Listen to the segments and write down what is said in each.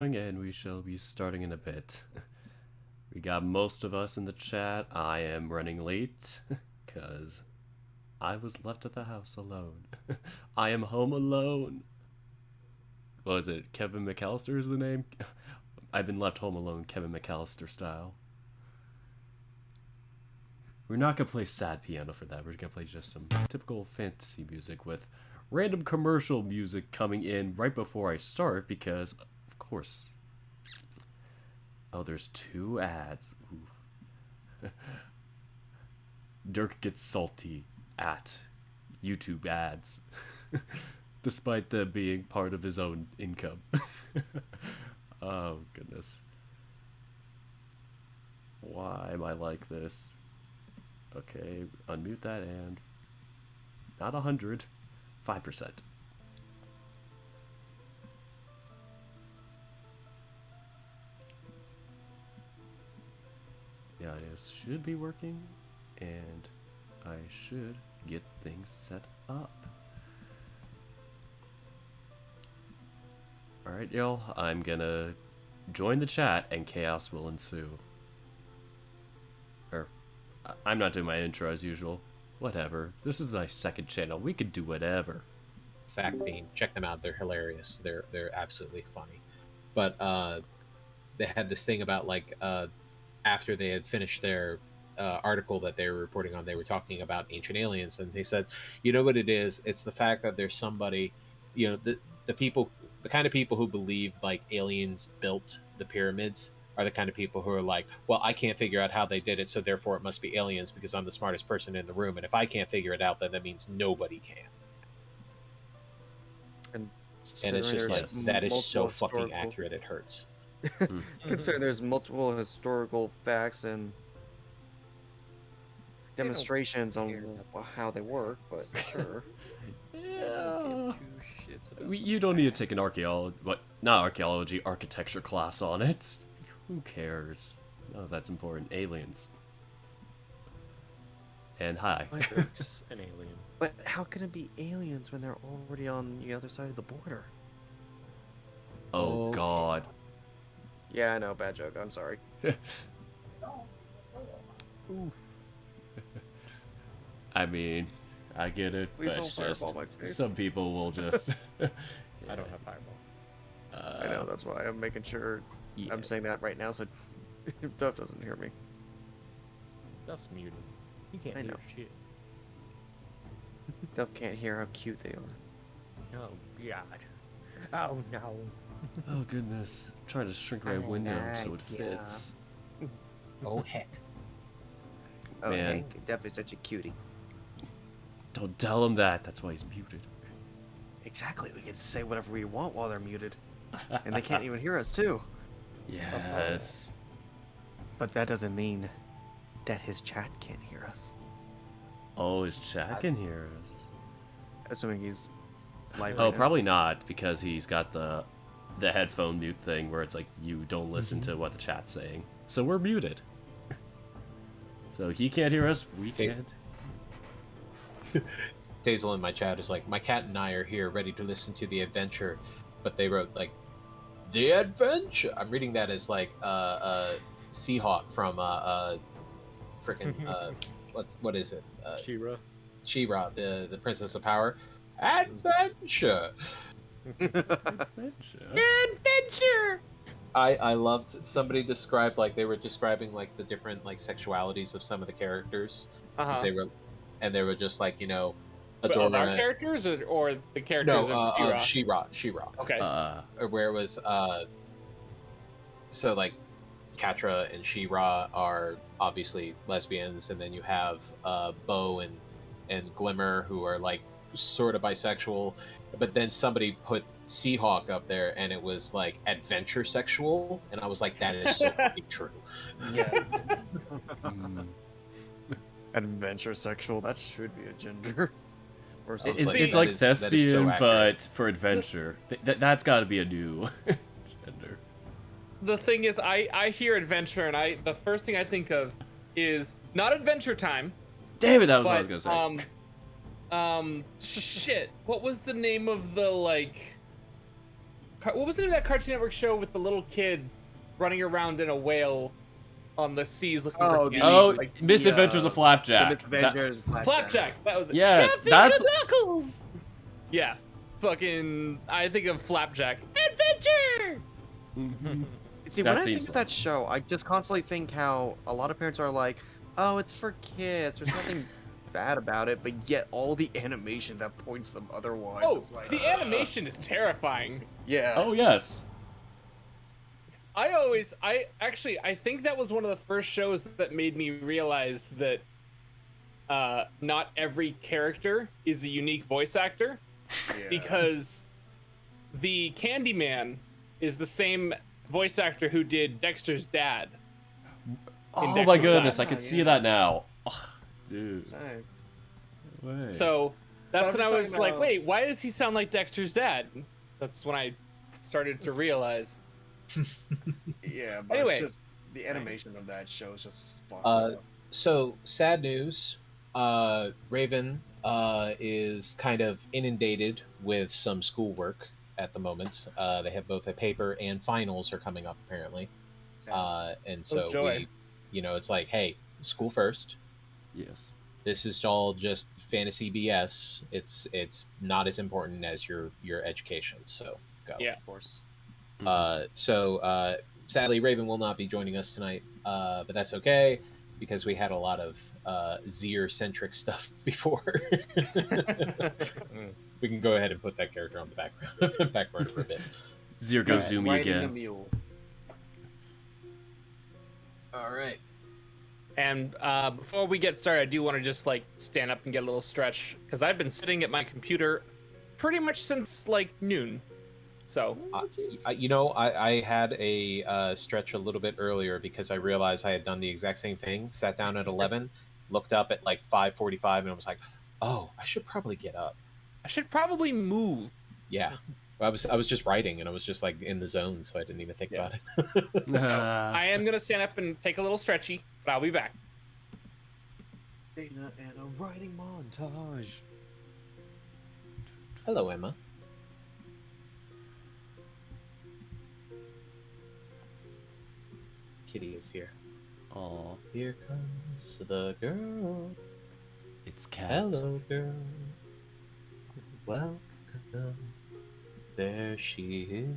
And we shall be starting in a bit. We got most of us in the chat. I am running late because I was left at the house alone. I am home alone. What is it? Kevin McAllister is the name? I've been left home alone, Kevin McAllister style. We're not gonna play sad piano for that. We're gonna play just some typical fantasy music with random commercial music coming in right before I start because, of course. Oh, there's 2 ads. Dirk gets salty at YouTube ads, despite them being part of his own income. Oh, goodness. Why am I like this? Okay, unmute that and... Not 100, 5%. Yeah, it should be working, and I should get things set up. Alright, y'all, I'm gonna join the chat and chaos will ensue. I'm not doing my intro as usual. Whatever. This is my second channel. We can do whatever. Fact Fiend. Check them out. They're hilarious. They're absolutely funny. But they had this thing about like after they had finished their article that they were reporting on, they were talking about ancient aliens, and they said, you know what it is? It's the fact that there's somebody, you know, the people, the kind of people who believe like aliens built the pyramids are the kind of people who are like, well, I can't figure out how they did it, so therefore it must be aliens because I'm the smartest person in the room, and if I can't figure it out, then that means nobody can. And it's just like, that is so fucking accurate, it hurts. Considering there's multiple historical facts and demonstrations on how they work, but sure. Yeah. You don't need to take an architecture class on it. Who cares? No, that's important. Aliens. And hi. Dirk's an alien. But how can it be aliens when they're already on the other side of the border? Oh, God. Yeah, I know, bad joke. I'm sorry. Oof. I mean, I get it, Please but don't it's fireball just my face. some people will just. Yeah. I don't have fireball. I know, that's why I'm making sure yeah. I'm saying that right now so Duff doesn't hear me. Duff's muted. He can't I hear know. shit. Duff can't hear how cute they are. Oh, God. Oh, no. Oh, goodness. I'm trying to shrink my window so it fits. Oh, heck. Oh, Man. Hank, Duff is such a cutie. Don't tell him that. That's why he's muted. Exactly, we can say whatever we want while they're muted. And they can't even hear us, too. Yes. But that doesn't mean that his chat can't hear us. Oh, his chat can hear us. Assuming he's live Oh, right now. probably not, because he's got the headphone mute thing where it's like you don't listen to what the chat's saying. So we're muted. So he can't hear us, we can't. Hazel in my chat is like, my cat and I are here ready to listen to the adventure, but they wrote like, the adventure. I'm reading that as like Seahawk from freaking what is it? She-Ra. She-Ra, the Princess of Power. Adventure. Adventure. I loved somebody described like they were describing like the different like sexualities of some of the characters. They were just like, you know, Adora. Of our characters or the characters of She-Ra? She-Ra. Okay. Where it was so like Catra and She-Ra are obviously lesbians, and then you have Bo and Glimmer who are like sort of bisexual, but then somebody put Seahawk up there and it was like adventure sexual, and I was like, that is so fucking true. Yes. Adventure sexual, that should be a gender. Or something. It's like thespian, but for adventure. That's got to be a new gender. The thing is, I hear adventure, and the first thing I think of is not Adventure Time. Damn it, that was what I was gonna say. Shit. What was the name of the like what was the name of that Cartoon Network show with the little kid running around in a whale on the seas looking for candy? Oh, Like, Misadventures of The Flapjack. Misadventures of Flapjack. That was it. Yes, Captain that's- Knuckles. Yeah, fucking. I think of Flapjack. Adventure. Mhm. See, That when I theme think song. of that show, I just constantly think how a lot of parents are like, "Oh, it's for kids. There's nothing bad about it," but yet all the animation that points them otherwise. Oh, it's like, the animation is terrifying. yeah. Oh yes. I think that was one of the first shows that made me realize that not every character is a unique voice actor, Yeah. because the Candyman is the same voice actor who did Dexter's dad. Oh Dexter's my goodness, I Lab. could see Yeah. that now. Oh, dude. Same. Wait. So that's I'm when I just was talking like, about- wait, why does he sound like Dexter's dad? That's when I started to realize. Yeah, but Anyway. it's just the animation of that show is just fucked Uh, up. So sad news. Raven is kind of inundated with some schoolwork at the moment. They have both a paper and finals are coming up apparently. And so joy. it's like, hey, school first. yes. This is all just fantasy BS. It's not as important as your education. So go. Yeah. Of course. So sadly, Raven will not be joining us tonight, but that's okay because we had a lot of Zier-centric stuff before. We can go ahead and put that character on the back burner for a bit. Zirgo Right. Zoomy Riding a again. mule. All right. And before we get started, I do want to just like stand up and get a little stretch because I've been sitting at my computer pretty much since like noon. So I had a stretch a little bit earlier because I realized I had done the exact same thing. Sat down at 11, looked up at like 5:45, and I was like, "Oh, I should probably get up." I should probably move. Yeah, I was just writing, and I was just like in the zone, so I didn't even think about it. I am gonna stand up and take a little stretchy, but I'll be back. Dana and a writing montage. Hello, Emma. Kitty is here. Aw, Here comes the girl. it's cat. Hello, girl. Welcome. There she is.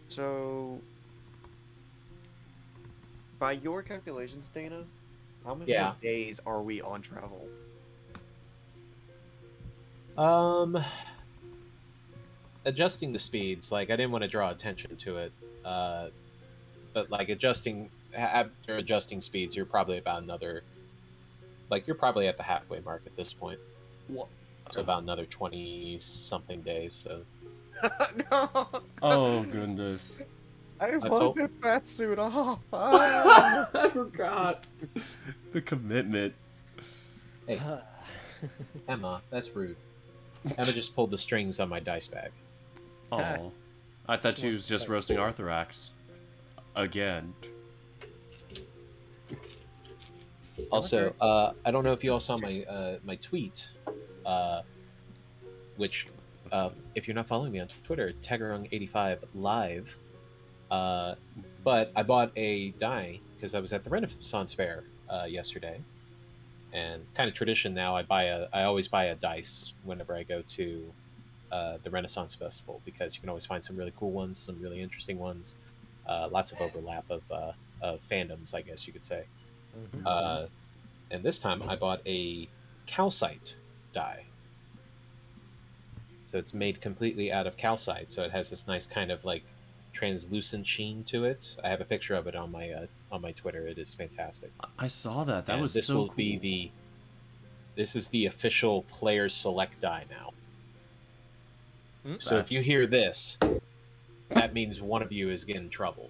So, by your calculations, Dana, how many Yeah. more days are we on travel? Adjusting the speeds, like I didn't want to draw attention to it, but like after adjusting speeds, you're probably about another, like you're probably at the halfway mark at this point. What? So about another 20 something days. So No, Oh goodness. I told- want this fat suit off. I forgot. The commitment. hey, Emma, that's rude. Emma just pulled the strings on my dice bag. Oh, I thought she was just roasting Arthurax. Again. Also, I don't know if you all saw my my tweet, which if you're not following me on Twitter, Tagarung85 live. But I bought a die because I was at the Renaissance Fair yesterday, and kind of tradition now. I always buy a dice whenever I go to the Renaissance Festival because you can always find some really cool ones, some really interesting ones, lots of overlap of fandoms, I guess you could say. And this time I bought a calcite die. So it's made completely out of calcite, so it has this nice kind of like translucent sheen to it. I have a picture of it on my Twitter. It is fantastic. I saw that. That And was this so will cool. be this is the official players select die now. So if you hear this, that means one of you is getting in trouble.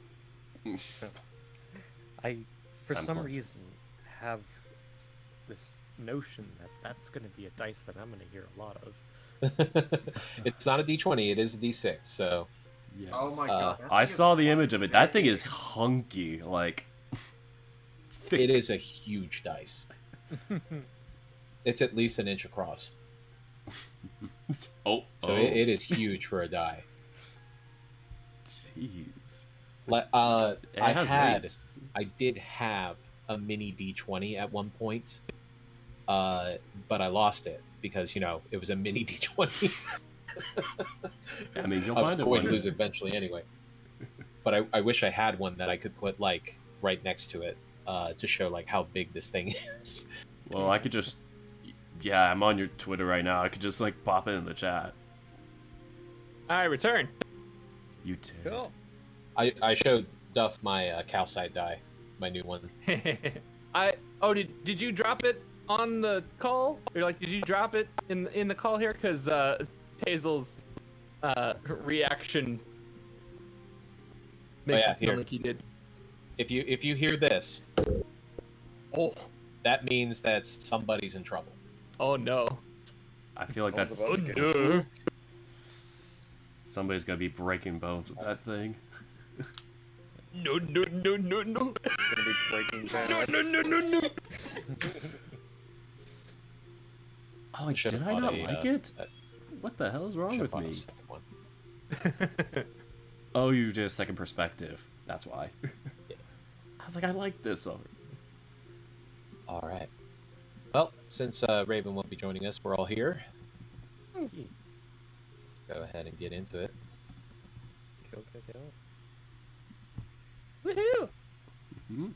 I, for I'm some pumped. reason, have this notion that that's going to be a dice that I'm going to hear a lot of. It's not a D20, it is a D6. So Yes. Oh my god! that I thing is saw the fucking image of it. That thing big. is hunky. Like. Thick. it is a huge dice. It's at least an inch across. Oh, So it is huge for a die. Jeez. I weight. did have a mini D20 at one point, but I lost it because it was a mini D20. That means you'll I was find it going one to lose day. it eventually anyway. But I wish I had one that I could put like right next to it to show like how big this thing is. Well, I could just. Yeah, I'm on your Twitter right now. I could just like pop it in the chat. I return. You did. Cool. I showed Duff my calcite die, my new one. Did you drop it on the call, or like did you drop it in the call here? Because Tazel's reaction makes yeah, it sound here. like he did. If you hear this, Oh, that means that somebody's in trouble. oh no. I feel like that's. Someone's about to get no. Somebody's gonna be breaking bones with that thing. No. Gonna be breaking bad. No. Oh, Should've did I bought not a, like it? What the hell is wrong Should've with bought a me? second one. Oh, you did a second perspective. That's why. I was like, I like this already. All right. Well, since Raven won't be joining us, we're all here. Go ahead and get into it. Kill. Woohoo! Hmm?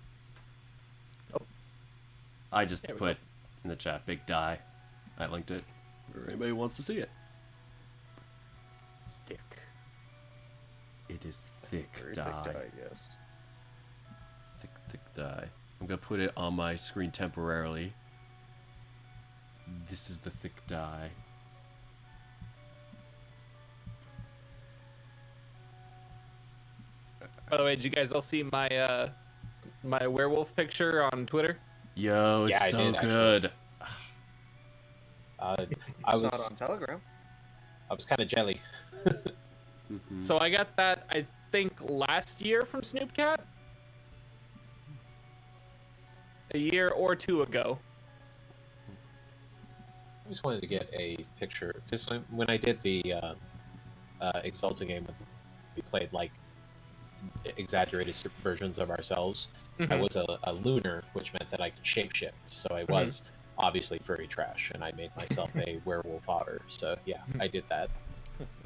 Oh. I just There we put in the chat big die. I linked it. Or anybody who wants to see it. Thick. It is thick Very die. thick die, yes. Thick die. I'm gonna put it on my screen temporarily. This is the thick die. By the way, did you guys all see my my werewolf picture on Twitter? Yo, it's Yeah, I so did, actually. good. I Saw it was on Telegram. kind of jelly. Mhm. So I got that, I think, last year from Snoopcat. A year or two ago. I just wanted to get a picture because when I did the Exalta game, we played like exaggerated versions of ourselves. I Mhm. was a lunar, which meant that I could shapeshift. So I was obviously furry trash, and I made myself a werewolf otter. So yeah, I did that.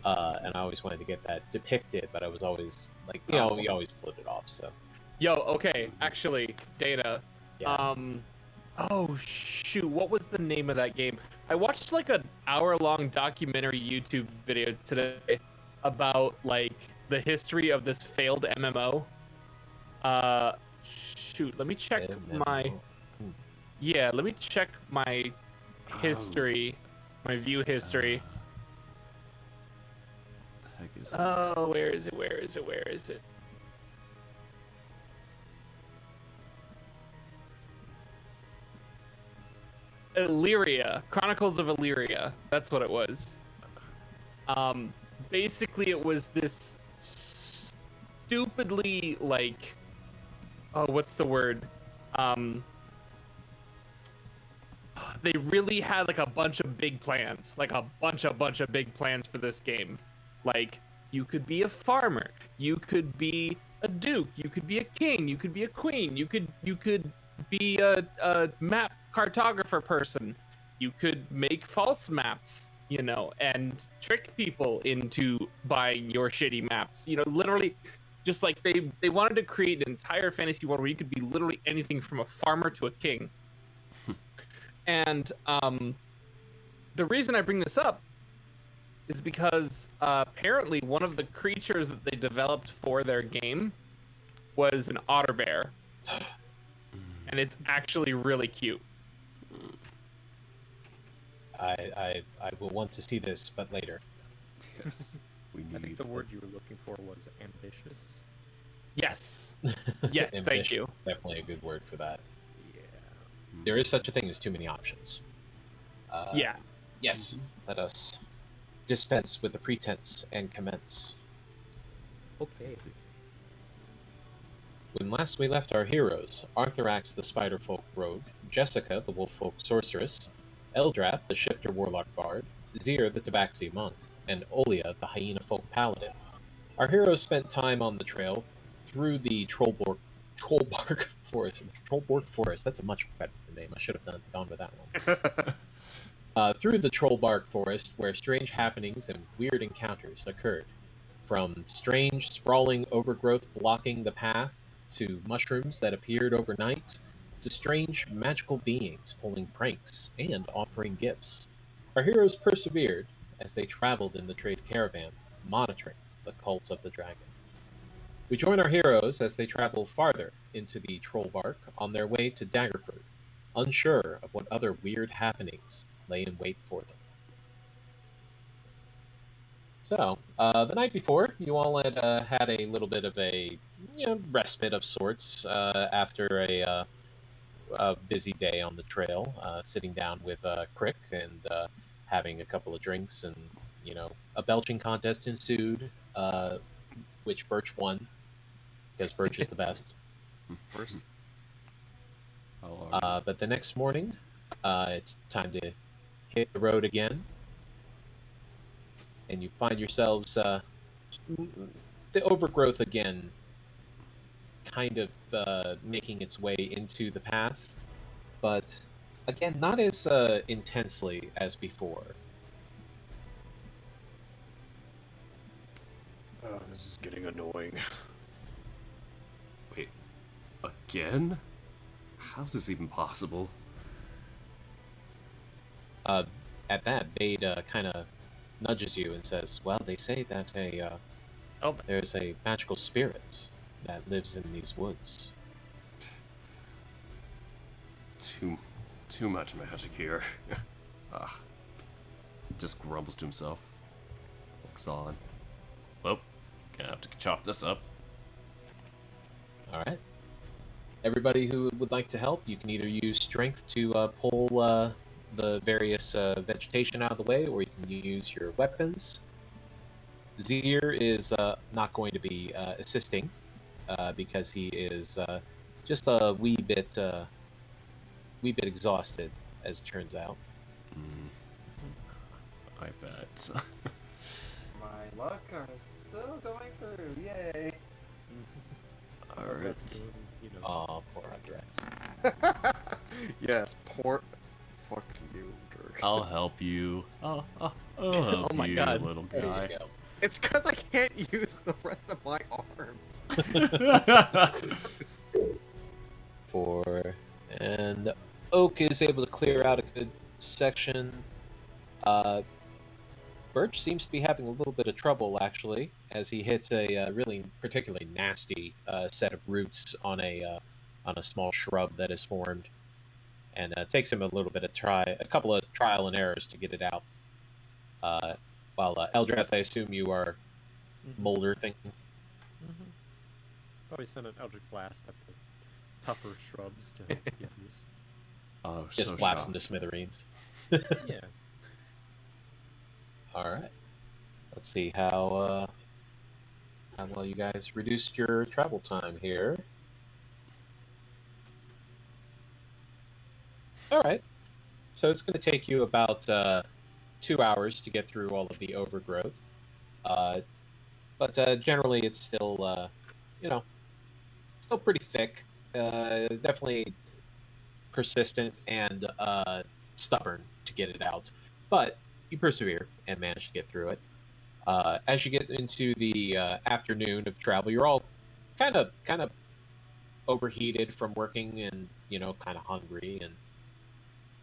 And I always wanted to get that depicted, but I was always like, we always pulled it off. So Yo, okay, actually, Dana. yeah, Oh shoot, what was the name of that game? I watched like an hour-long documentary YouTube video today about like the history of this failed MMO. Shoot, let me check my let me check my history, my view history. The heck is it? Oh, where is it? Illyria, Chronicles of Illyria. That's what it was. Basically, it was this stupidly like, oh, what's the word? They really had like a bunch of big plans, like a bunch of big plans for this game. Like, you could be a farmer, you could be a duke, you could be a king, you could be a queen, you could be a map cartographer person, you could make false maps, and trick people into buying your shitty maps. Literally, just like they wanted to create an entire fantasy world where you could be literally anything from a farmer to a king. And the reason I bring this up is because apparently one of the creatures that they developed for their game was an otter bear. And it's actually really cute. I will want to see this, but later. Yes. We need I think the word you were looking for was ambitious. Yes. Yes, thank Ambition, you. Definitely a good word for that. Yeah. There is such a thing as too many options. Yeah. Yes. Let us dispense with the pretense and commence. Okay. When last we left our heroes, Arthurax the Spiderfolk rogue, Jessica the Wolffolk sorceress, Eldrath the Shifter Warlock bard, Zir the Tabaxi monk, and Olia the hyena folk paladin. Our heroes spent time on the trail through the Trollbark Forest. The Trollborg Forest, that's a much better name. I should have gone with that one. Through the Trollbark Forest, where strange happenings and weird encounters occurred. From strange, sprawling overgrowth blocking the path, to mushrooms that appeared overnight, to strange, magical beings pulling pranks and offering gifts. Our heroes persevered as they traveled in the trade caravan, monitoring the cult of the dragon. We join our heroes as they travel farther into the Trollbark on their way to Daggerford, unsure of what other weird happenings lay in wait for them. So, the night before, you all had a little bit of a respite of sorts after a busy day on the trail, sitting down with Crick and having a couple of drinks, and a belching contest ensued, which Birch won because Birch is the best. First. But the next morning, it's time to hit the road again, and you find yourselves the overgrowth again kind of making its way into the path, but again, not as intensely as before. Oh, this is getting annoying. Wait, again? How's this even possible? At that, Bade kind of nudges you and says, "Well, they say that there's a magical spirit that lives in these woods." Too much magic here. Just grumbles to himself. Looks on. Well, gonna have to chop this up. All right. Everybody who would like to help, you can either use strength to pull the various vegetation out of the way, or you can use your weapons. Zir is not going to be assisting because he is just a wee bit exhausted, as it turns out. I bet. My luck are still going through. Yay! Alright. Oh, poor Andres. Yes, poor. Fuck you, Dirk. I'll help you. I'll help Oh my you, God. little There guy. you go. It's because I can't use the rest of my arms. And Oak is able to clear out a good section. Birch seems to be having a little bit of trouble, actually, as he hits a really particularly nasty set of roots on a small shrub that is formed, and takes him a little bit of a couple of trial and errors to get it out. While Eldrath, I assume you are molder thinking. Probably send an Eldritch Blast at the tougher shrubs to get use. Oh, Just so blast shocked. them to smithereens. Yeah. All right. Let's see how well you guys reduced your travel time here. All right. So it's going to take you about 2 hours to get through all of the overgrowth. But generally, it's still, still pretty thick. Definitely persistent and stubborn to get it out. But you persevere and manage to get through it. As you get into the afternoon of travel, you're all kind of overheated from working, and kind of hungry. And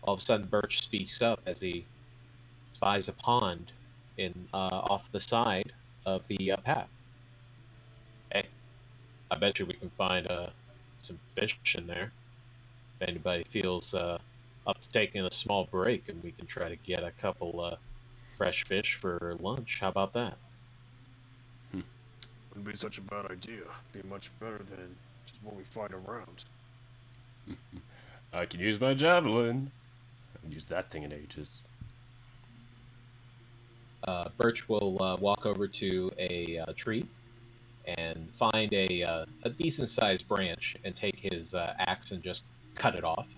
all of a sudden, Birch speaks up as he spies a pond in off the side of the path. Hey, I bet you we can find some fish in there. If anybody feels up to taking a small break, and we can try to get a couple fresh fish for lunch. How about that? Wouldn't be such a bad idea. Be much better than just what we find around. I can use my javelin. I haven't used that thing in ages. Birch will walk over to a tree and find a decent-sized branch and take his axe and just cut it off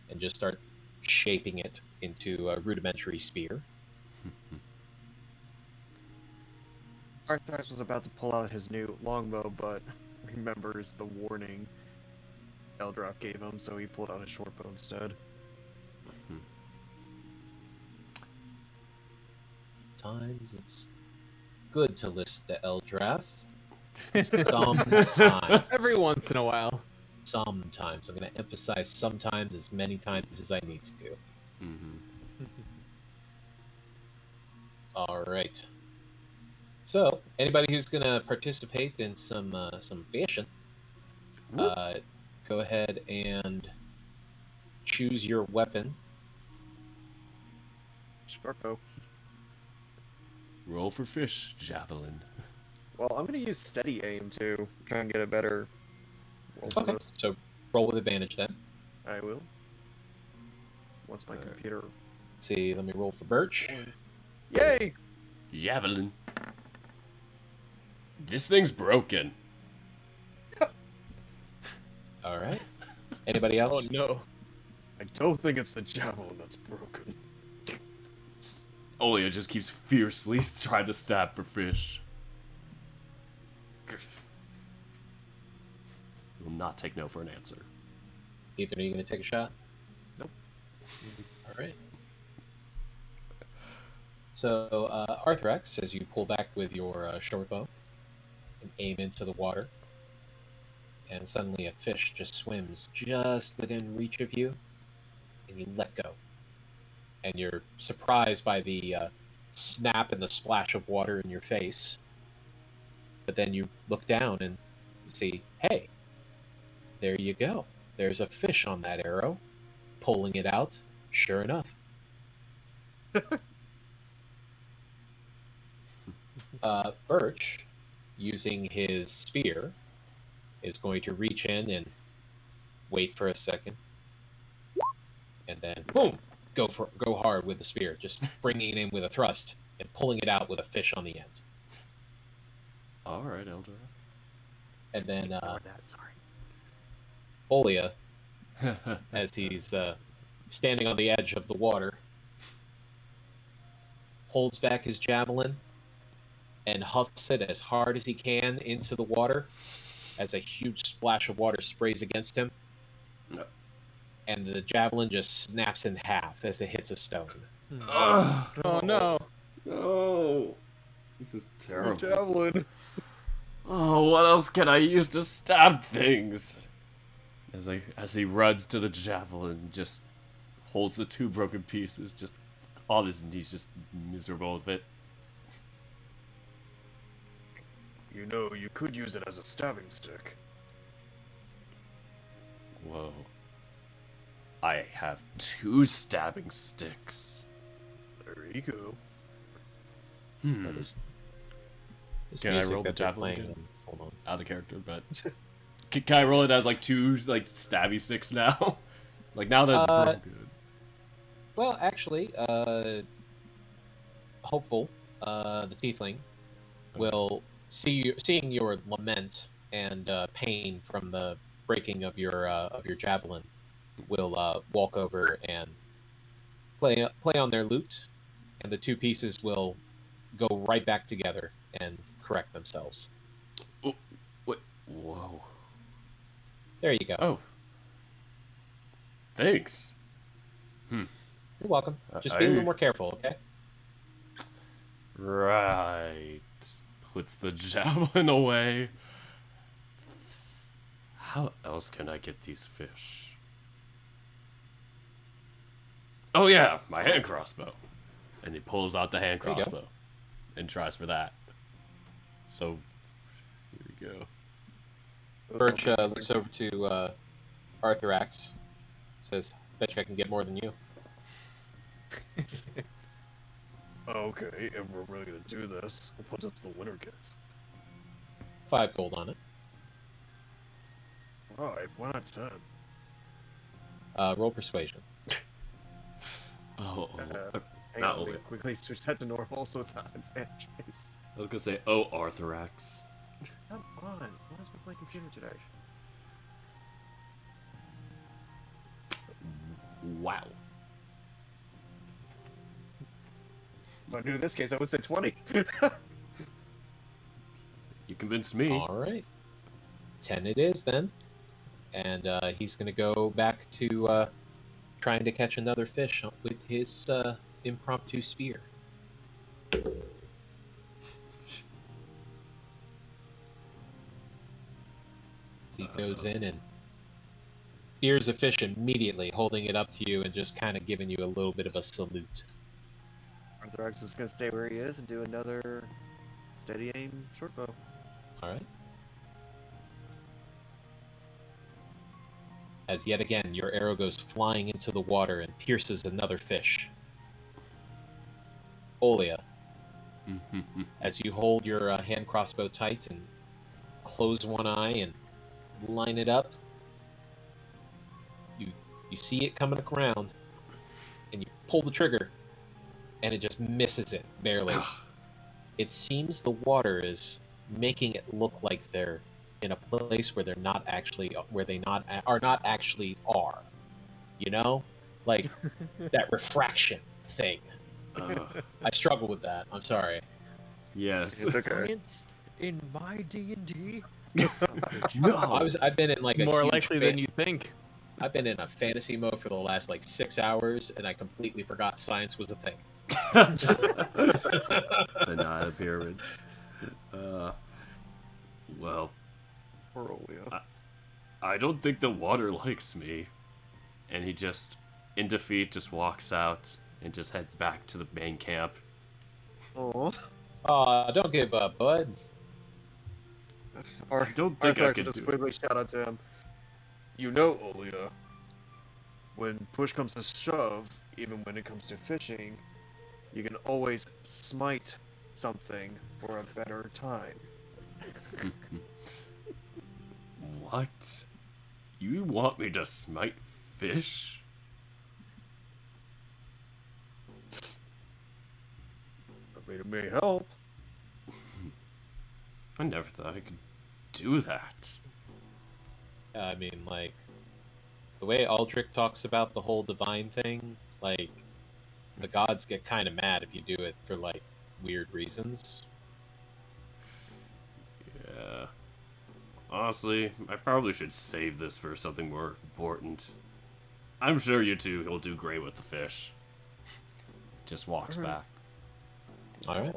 and just start shaping it into a rudimentary spear. Arthas was about to pull out his new longbow, but remembers the warning Eldrath gave him, so he pulled out his shortbow instead. Times it's good to listen to Eldrath. Sometimes. Every once in a while. Sometimes. I'm going to emphasize sometimes as many times as I need to. All right. So, anybody who's going to participate in some fishing, go ahead and choose your weapon. Shortbow. Roll for fish, javelin. Well, I'm gonna use steady aim to try and get a better roll for Okay, this. so roll with advantage then. I will. Once my Alright. computer. Let's see, let me roll for Birch. Yay! Javelin. This thing's broken. All right. Anybody Oh else? no. I don't think it's the javelin that's broken. Olia just keeps fiercely trying to stab for fish. Will not take no for an answer. Ethan, are you going to take a shot? Nope. All right. So, Arthrex, as you pull back with your short bow and aim into the water, and suddenly a fish just swims just within reach of you, and you let go. And you're surprised by the snap and the splash of water in your face. But then you look down and see, hey, there you go. There's a fish on that arrow. Pulling it out, sure enough. Birch, using his spear, is going to reach in and wait for a second. And then boom! Go hard with the spear, just bringing it in with a thrust and pulling it out with a fish on the end. Alright, Eldra. And then Ignore that, sorry. Olia, as he's standing on the edge of the water, holds back his javelin and huffs it as hard as he can into the water as a huge splash of water sprays against him. No. And the javelin just snaps in half as it hits a stone. Ugh. Oh no. No. This is terrible. Javelin. Oh, what else can I use to stab things? As he runs to the javelin, just holds the two broken pieces, just on his knees, just miserable with it. You know, you could use it as a stabbing stick. Whoa. I have 2 stabbing sticks. There you go. This Can I music roll the that they're javelin playing- again? Hold on. Out of character, but can I roll it as like 2 like stabby sticks now? Like now that it's broken. Well, actually, Hopeful, the tiefling, will seeing your lament and pain from the breaking of your javelin, will walk over and play on their lute, and the 2 pieces will go right back together and correct themselves. Oh, wait, whoa. There you go. Oh. Thanks. You're welcome. Just be a little more careful, okay? Right. Puts the javelin away. How else can I get these fish? Oh yeah, my hand crossbow. And he pulls out the hand There you go. crossbow and tries for that. So here we go. Birch looks over to Arthurax, says, "Bet you I can get more than you." Okay, if we're really gonna do this, what does the winner get? 5 gold on it. 5, why not 10? Roll persuasion. Oh, Hang not on, let me Olia. quickly switch that to normal so it's not advantage. I was gonna say, oh, Arthurax. Come on, what is with my computer today? Wow. If I knew this case, I would say 20. You convinced me. All right. 10 it is then. And he's going to go back to trying to catch another fish with his impromptu spear. He goes in and spears a fish immediately, holding it up to you and just kind of giving you a little bit of a salute. Arthrax is going to stay where he is and do another steady aim short bow. All right. As yet again, your arrow goes flying into the water and pierces another fish. Olia, as you hold your hand crossbow tight and close one eye and line it up, you see it coming around, and you pull the trigger, and it just misses it barely. It seems the water is making it look like they're in a place where they're not actually, where they are not actually are. You know, like that refraction thing. I struggle with that. I'm sorry. Yes. It's okay. Science in my D&D? No. I've been in like a More huge likely than you think. I've been in a fantasy mode for the last like 6 hours, and I completely forgot science was a thing. Denied appearance. Well, Poor Olio. I don't think the water likes me. And he just, in defeat, just walks out and just heads back to the main camp. Oh. Don't give up, bud. Or I don't think I Arthrax could will just do quickly shout out to him. You know, Olio, when push comes to shove, even when it comes to fishing, you can always smite something for a better time. What? You want me to smite fish? I mean, it may help. I never thought I could do that. I mean, like, the way Aldrich talks about the whole divine thing, like, the gods get kind of mad if you do it for, like, weird reasons. Yeah. Honestly, I probably should save this for something more important. I'm sure you two will do great with the fish. Just walks back. Alright.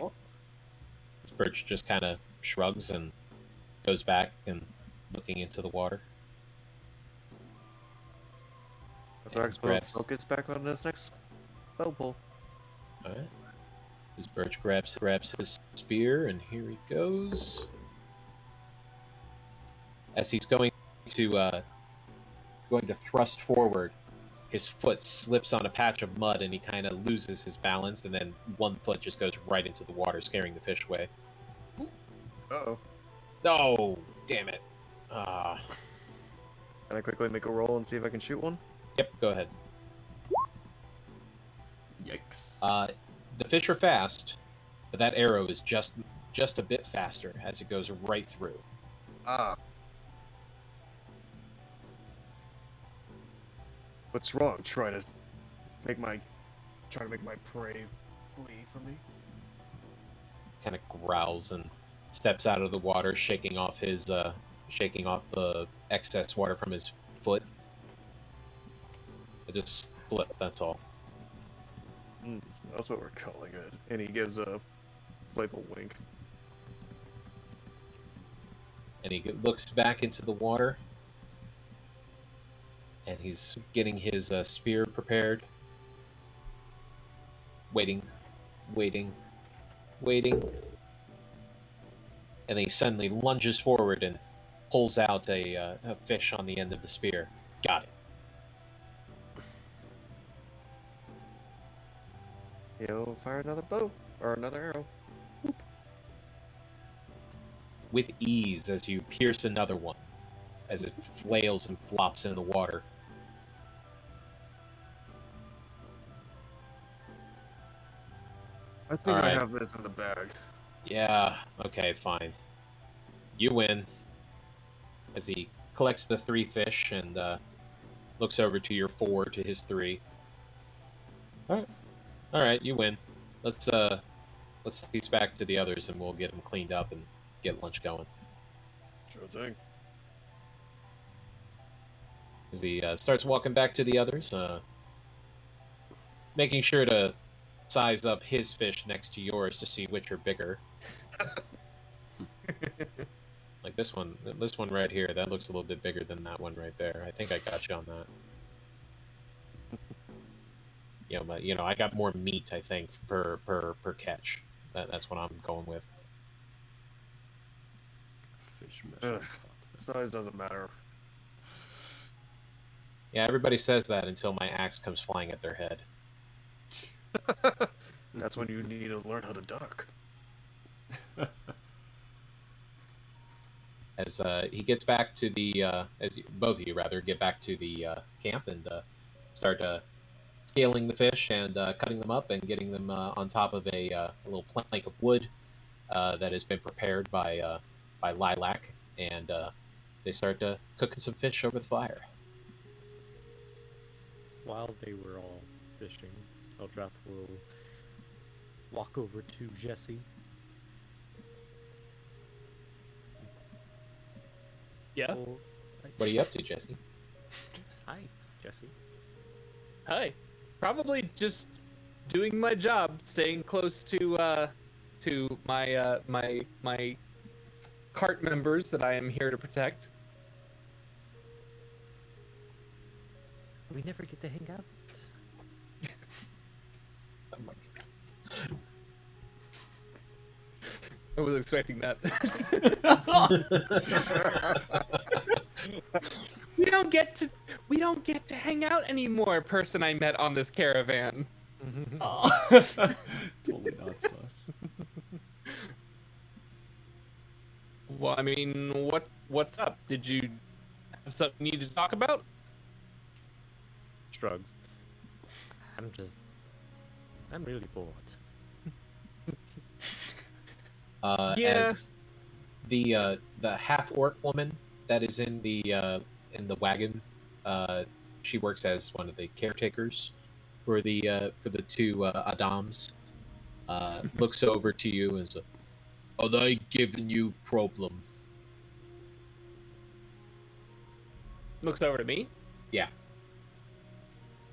Birch just kind of shrugs and goes back and looking into the water. Arthrax will grabs- focus back on his next bow pull. Alright. As Birch grabs his spear, and here he goes. As he's going to thrust forward, his foot slips on a patch of mud, and he kind of loses his balance, and then one foot just goes right into the water, scaring the fish away. Uh-oh. Oh, damn it. Can I quickly make a roll and see if I can shoot one? Yep, go ahead. Yikes. The fish are fast, but that arrow is just a bit faster as it goes right through. Ah. What's wrong? Trying to make my prey flee from me? Kind of growls and steps out of the water, shaking off the excess water from his foot. It just slipped, that's all. That's what we're calling it. And he gives a playful wink. And he looks back into the water, and he's getting his spear prepared. Waiting. And then he suddenly lunges forward and pulls out a fish on the end of the spear. Got it. He'll fire another bow or another arrow. With ease as you pierce another one, as it flails and flops in the water. I think All I right. have this in the bag. Yeah, okay, fine. You win. As he collects the 3 fish and looks over to your 4 to his 3. Alright, you win. let's take these back to the others, and we'll get them cleaned up and get lunch going. Sure thing. As he starts walking back to the others, making sure to size up his fish next to yours to see which are bigger. Like this one right here, that looks a little bit bigger than that one right there. I think I got you on that. I got more meat, I think, per catch. That's what I'm going with. Fish mesh Ugh. on pot. Size doesn't matter. Yeah, everybody says that until my axe comes flying at their head. That's when you need to learn how to duck. As he gets back to the, both of you rather get back to the camp and start scaling the fish and cutting them up and getting them on top of a little plank of wood that has been prepared by Lilac, and they start cooking some fish over the fire. While they were all fishing, Eldrath will walk over to Jesse. Yeah. Oh, What are you up to, Jesse? hi, Jesse. Hi. Probably just doing my job, staying close to my my cart members that I am here to protect. We never get to hang out. Oh my God. I was expecting that. we don't get to hang out anymore, person I met on this caravan. Totally not sus. Well, I mean, what's up? Did you have something you need to talk about? Shrugs. I'm really bored. Yeah. As the half orc woman that is in the wagon, she works as one of the caretakers for the two Adams. Looks over to you and says, "Are they giving you problem?" Looks over to me. Yeah.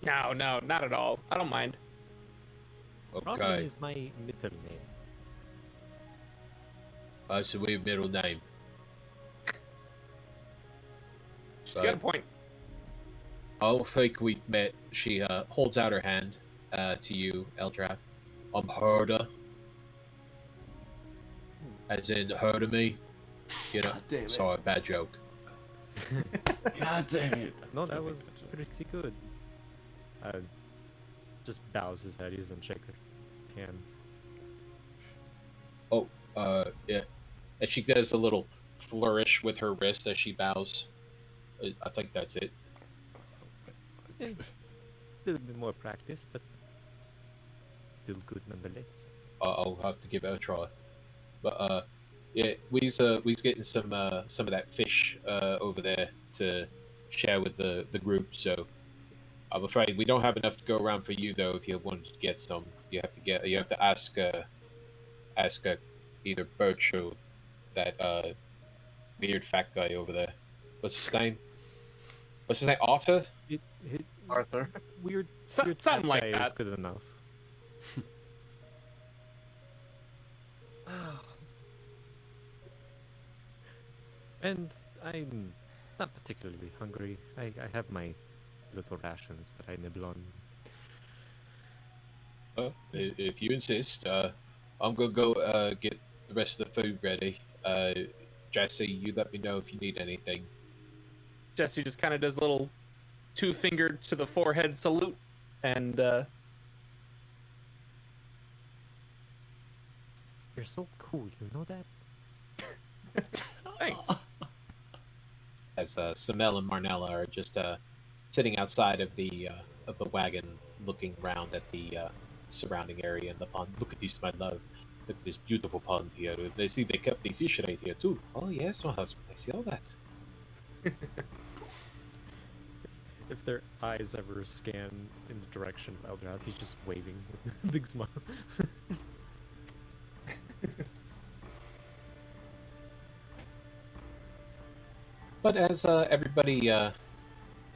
No, not at all. I don't mind. Problem Okay. is my middle name. That's a weird middle name. She's got a point. I don't think we've met. She holds out her hand to you, Eldrath. I'm Herder. As in, heard of me? You know? God damn it. Sorry, bad joke. God damn it. No, that Sorry. was pretty good. Just bows his head. He doesn't shake her hand. Oh, yeah. And she does a little flourish with her wrist as she bows. I think that's it. A little bit more practice, but still good nonetheless. I'll have to give it a try. But yeah, we's getting some of that fish over there to share with the group. So I'm afraid we don't have enough to go around for you though. If you wanted to get some, you have to ask either Birch or that weird fat guy over there. What's his name? Arthur? Arthur. Weird, Something fat like guy that. is good enough. And I'm not particularly hungry. I have my little rations that I nibble on. If you insist, I'm gonna go get the rest of the food ready. Jesse, you let me know if you need anything. Jesse just kind of does a little two-fingered to the forehead salute, and You're so cool, you know that? thanks. As Samel and Marnella are just sitting outside of the wagon, looking around at the surrounding area and the pond. Look at this, my love. Look at this beautiful pond here. They see they kept the fish right here too. Oh yes, my husband. I see all that. If their eyes ever scan in the direction of Eldrath, he's just waving with a big smile. But as everybody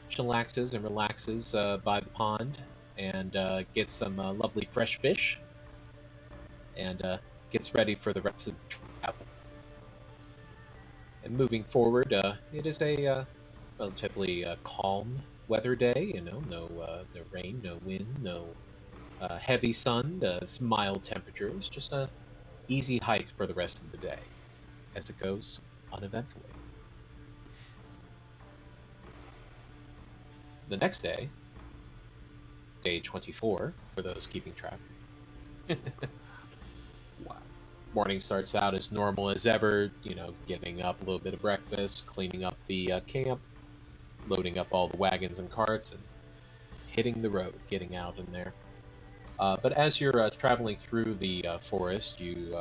chillaxes and relaxes by the pond and gets some lovely fresh fish and gets ready for the rest of the travel. And moving forward, it is a relatively calm weather day. No rain, no wind, no heavy sun. It's mild temperatures. Just a easy hike for the rest of the day, as it goes uneventfully. The next day, day 24, for those keeping track. Wow. Morning starts out as normal as ever, getting up a little bit of breakfast, cleaning up the camp, loading up all the wagons and carts, and hitting the road, getting out in there. But as you're traveling through the forest, you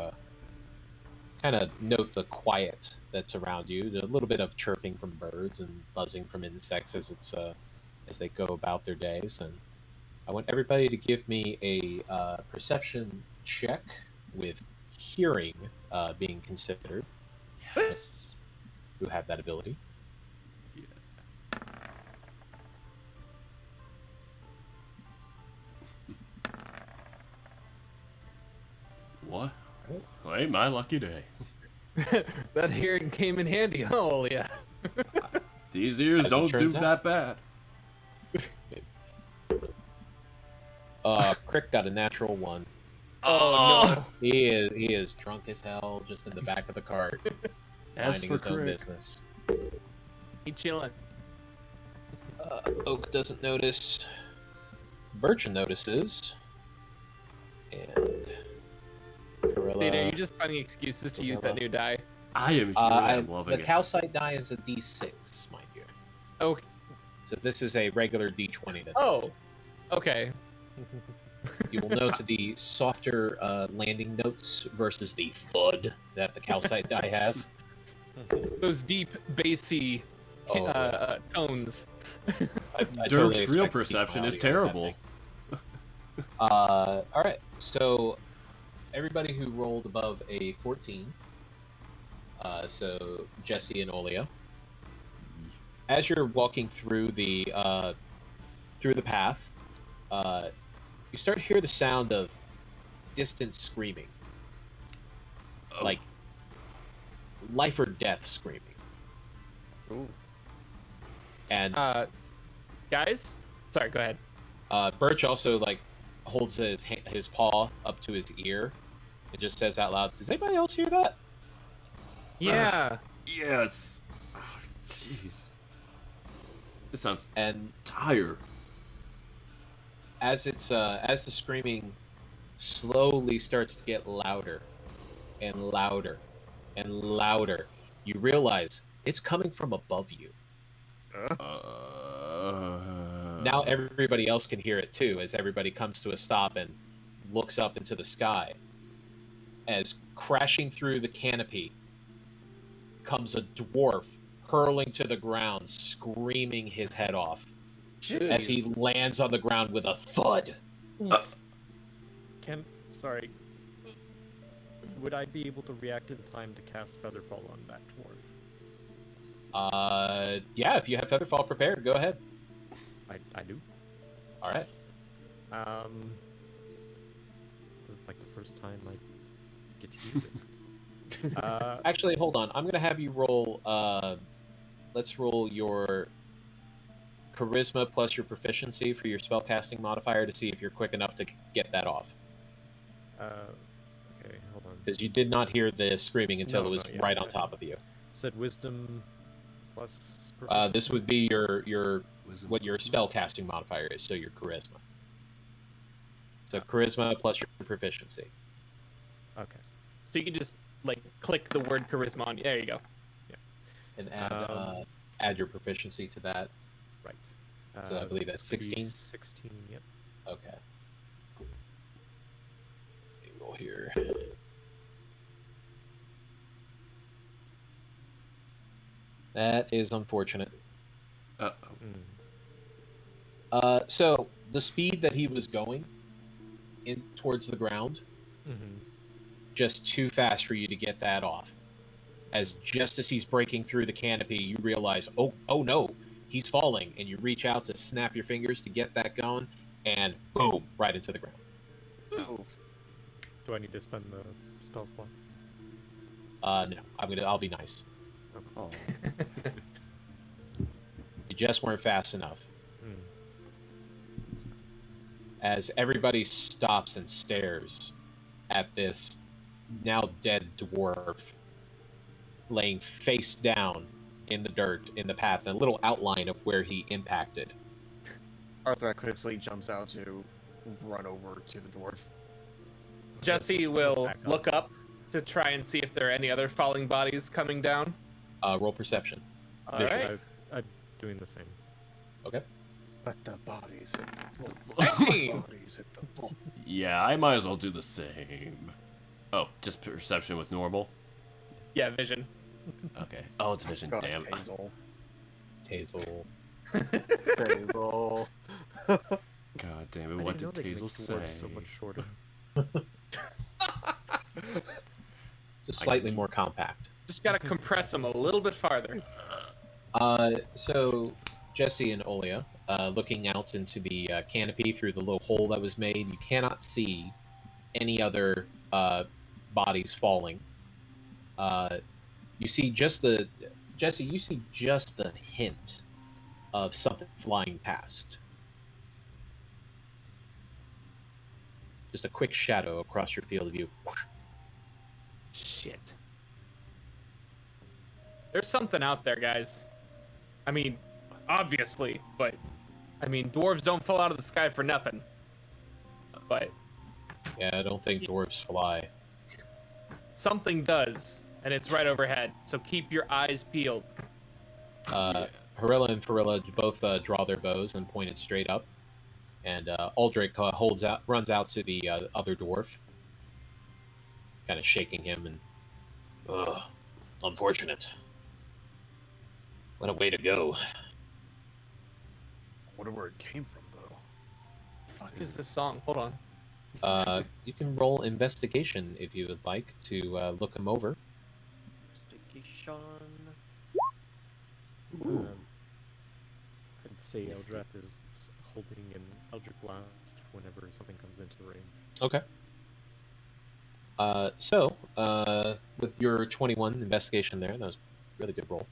kind of note the quiet that's around you, a little bit of chirping from birds and buzzing from insects as they go about their days. And I want everybody to give me a perception check with hearing being considered. Yes. Who have that ability? Yeah. What? Hey, my lucky day. That hearing came in handy, huh, Olia? These ears As it don't do turns out. that bad. Crick got a natural 1. Oh, no. He is drunk as hell, just in the back of the cart, That's minding for his own Crick. business. He chilling. Oak doesn't notice. Birch notices. And Gorilla. Peter, you're just finding excuses to use that new die. I am here. I'm loving the it. calcite die is a D6, mind you. Oh, So this is a regular D20. That's oh, okay. You will note the softer landing notes versus the thud that the calcite die has. Those deep, bassy Oh, tones. I Dirk's totally real expect to keep my perception is audio with that terrible. thing. All right. So everybody who rolled above a 14. So Jesse and Olia. As you're walking through the path, you start to hear the sound of distant screaming, Oh. like life or death screaming. Ooh. And Guys? Sorry, go ahead. Birch also holds his paw up to his ear and just says out loud, "Does anybody else hear that?" Yeah. Yes. Oh, jeez. This sounds And tired. as the screaming slowly starts to get louder and louder and louder, you realize it's coming from above you. Now everybody else can hear it too, as everybody comes to a stop and looks up into the sky. As crashing through the canopy comes a dwarf hurling to the ground, screaming his head off as he lands on the ground with a thud. Sorry. Would I be able to react in time to cast Featherfall on that dwarf? Yeah, if you have Featherfall prepared, go ahead. I do. All right. It's like the first time I get to use it. Actually, hold on. I'm gonna have you roll. Let's roll your charisma plus your proficiency for your spellcasting modifier to see if you're quick enough to get that off. Okay, hold on. Because you did not hear the screaming until No, it was no, yeah, right on yeah. top of you. Said wisdom plus. This would be your Wisdom. what your spellcasting modifier is, so your charisma. So charisma plus your proficiency. Okay. So you can just click the word charisma on. There you go. And add your proficiency to that. Right. So I believe that's this would be 16? 16, yep. Okay. Let me roll here. That is unfortunate. So the speed that he was going in towards the ground, Mm-hmm. just too fast for you to get that off. as just as he's breaking through the canopy, you realize, oh no, he's falling, and you reach out to snap your fingers to get that going, and boom, right into the ground. Oh, Do I need to spend the spell slot? No, I'll be nice. Oh. You just weren't fast enough. Hmm. As everybody stops and stares at this now dead dwarf laying face down in the dirt in the path, and a little outline of where he impacted. Arthur quickly jumps out to run over to the dwarf. Jesse will Back up. look up to try and see if there are any other falling bodies coming down. Roll perception. All Visual. right. I'm doing the same. Okay. Let the bodies hit the floor. 19. Bodies hit the floor. Yeah, I might as well do the same. Oh, just perception with normal? Yeah, vision. Okay. Oh, it's vision, God, damn. Hazel. Hazel. Hazel. God damn it, I what didn't know did they could Hazel make say? dwarves so much shorter. Just slightly more compact. Just gotta compress them a little bit farther. So Jesse and Olia, looking out into the canopy through the little hole that was made, you cannot see any other bodies falling. You see just the Jesse. You see just the hint of something flying past. Just a quick shadow across your field of view. Shit. There's something out there, guys. I mean, obviously, but I mean, dwarves don't fall out of the sky for nothing. But Yeah, I don't think dwarves fly. something does, and it's right overhead. So keep your eyes peeled. Harilla and Farilla both draw their bows and point it straight up, and Aldrich runs out to the other dwarf, kind of shaking him and, unfortunate. What a way to go. I wonder where it came from, though. Fuck is this song? Hold on. You can roll investigation if you would like to look him over. Investigation. I'd say Eldrath is holding an Eldritch Blast whenever something comes into range. Okay. With your 21 investigation there, that was a really good roll.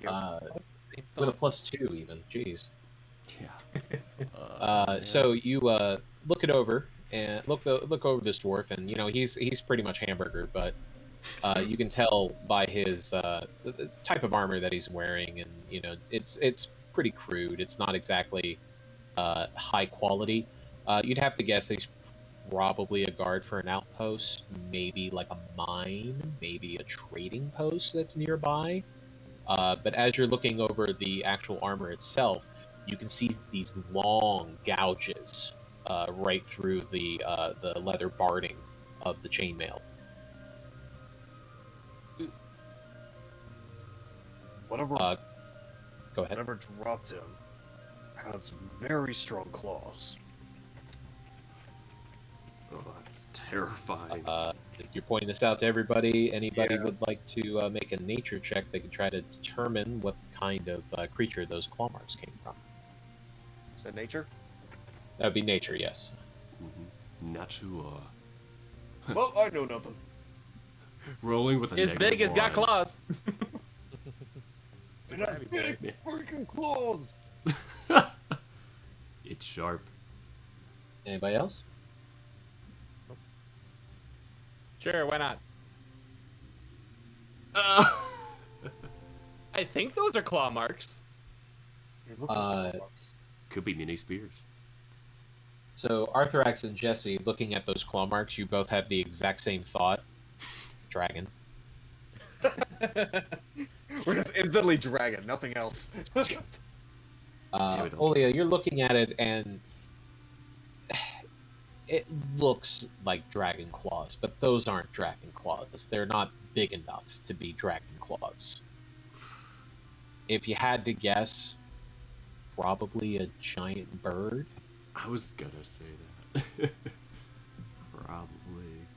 Yeah. With a +2 even, jeez. Yeah. So you look it over and look over this dwarf, and you know he's pretty much hamburger, but you can tell by his the type of armor that he's wearing, and you know it's pretty crude. It's not exactly high quality. You'd have to guess that he's probably a guard for an outpost, maybe like a mine, maybe a trading post that's nearby. But as you're looking over the actual armor itself, you can see these long gouges right through the leather barding of the chainmail. Whatever, Go ahead. whatever dropped him has very strong claws. Oh, that's terrifying. You're pointing this out to everybody. Anybody Yeah. would like to make a nature check? They can try to determine what kind of creature those claw marks came from. Is that nature? That would be nature, yes. Not sure. Well, I know nothing. Rolling with a As big as got -1. claws. It has big freaking claws! It's sharp. Anybody else? Sure, why not? I think those are claw marks. They look like claws. Could be mini spears. So Arthurax and Jesse, looking at those claw marks, you both have the exact same thought. Dragon. We're just instantly dragon, nothing else. Damn it, Olia, you're looking at it and it looks like dragon claws, but those aren't dragon claws. They're not big enough to be dragon claws. If you had to guess, probably a giant bird. I was gonna say that. Probably.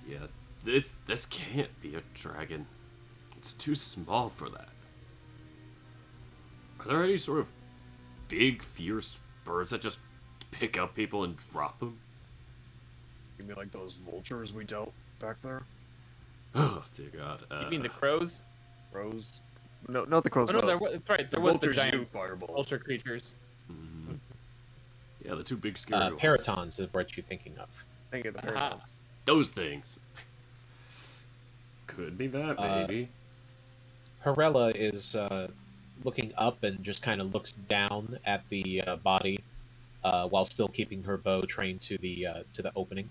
Yeah, this can't be a dragon. It's too small for that. Are there any sort of big, fierce birds that just pick up people and drop them? You mean like those vultures we dealt back there? Oh, dear God. You mean the crows? Crows? No, not the crows. Oh no, the, that's right. There the was the vultures giant you fireball. vulture creatures. Mhm. Yeah, the two big scary ones. Paratons is what you're thinking of. Thank you, the Aha. paratons. Those things. Could be that, maybe. Harella is looking up and just kind of looks down at the body while still keeping her bow trained to the opening.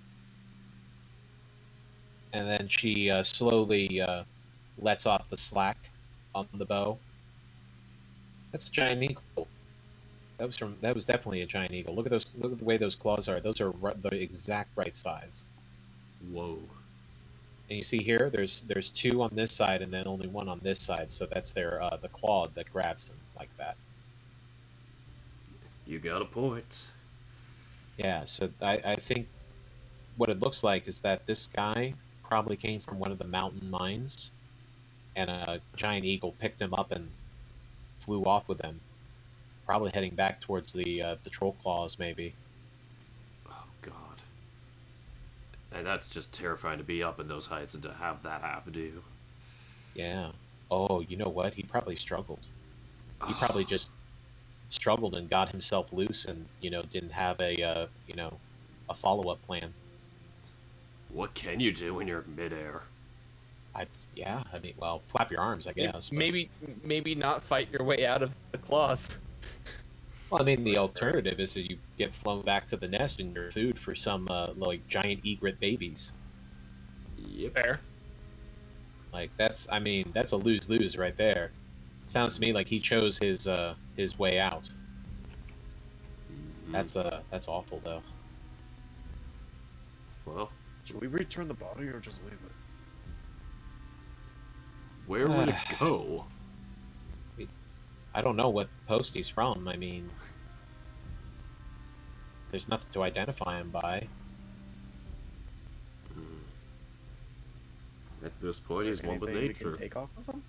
And then she slowly lets off the slack on the bow. That's a giant eagle. That was definitely a giant eagle. Look at those. Look at the way those claws are. Those are the exact right size. Whoa. And you see here, there's two on this side and then only one on this side. So that's their the claw that grabs them like that. You got a point. Yeah. So I think what it looks like is that this guy probably came from one of the mountain mines, and a giant eagle picked him up and flew off with him. Probably heading back towards the troll claws, maybe. Oh, God. And that's just terrifying to be up in those heights and to have that happen to you. Yeah. Oh, you know what? He probably struggled. He probably just struggled and got himself loose, and didn't have a follow-up plan. What can you do when you're midair? I mean, well, flap your arms, I guess. but- Maybe not fight your way out of the claws. Well, I mean, the alternative is that you get flown back to the nest and you're food for some like giant egret babies. Yep. Fair. Like that's a lose-lose right there. Sounds to me like he chose his way out. Mhm. That's awful though. Well, Should we return the body or just leave it? where would it go? I don't know what post he's from. I mean, there's nothing to identify him by. At this point, Is he's there one with anything we nature. can take off of him?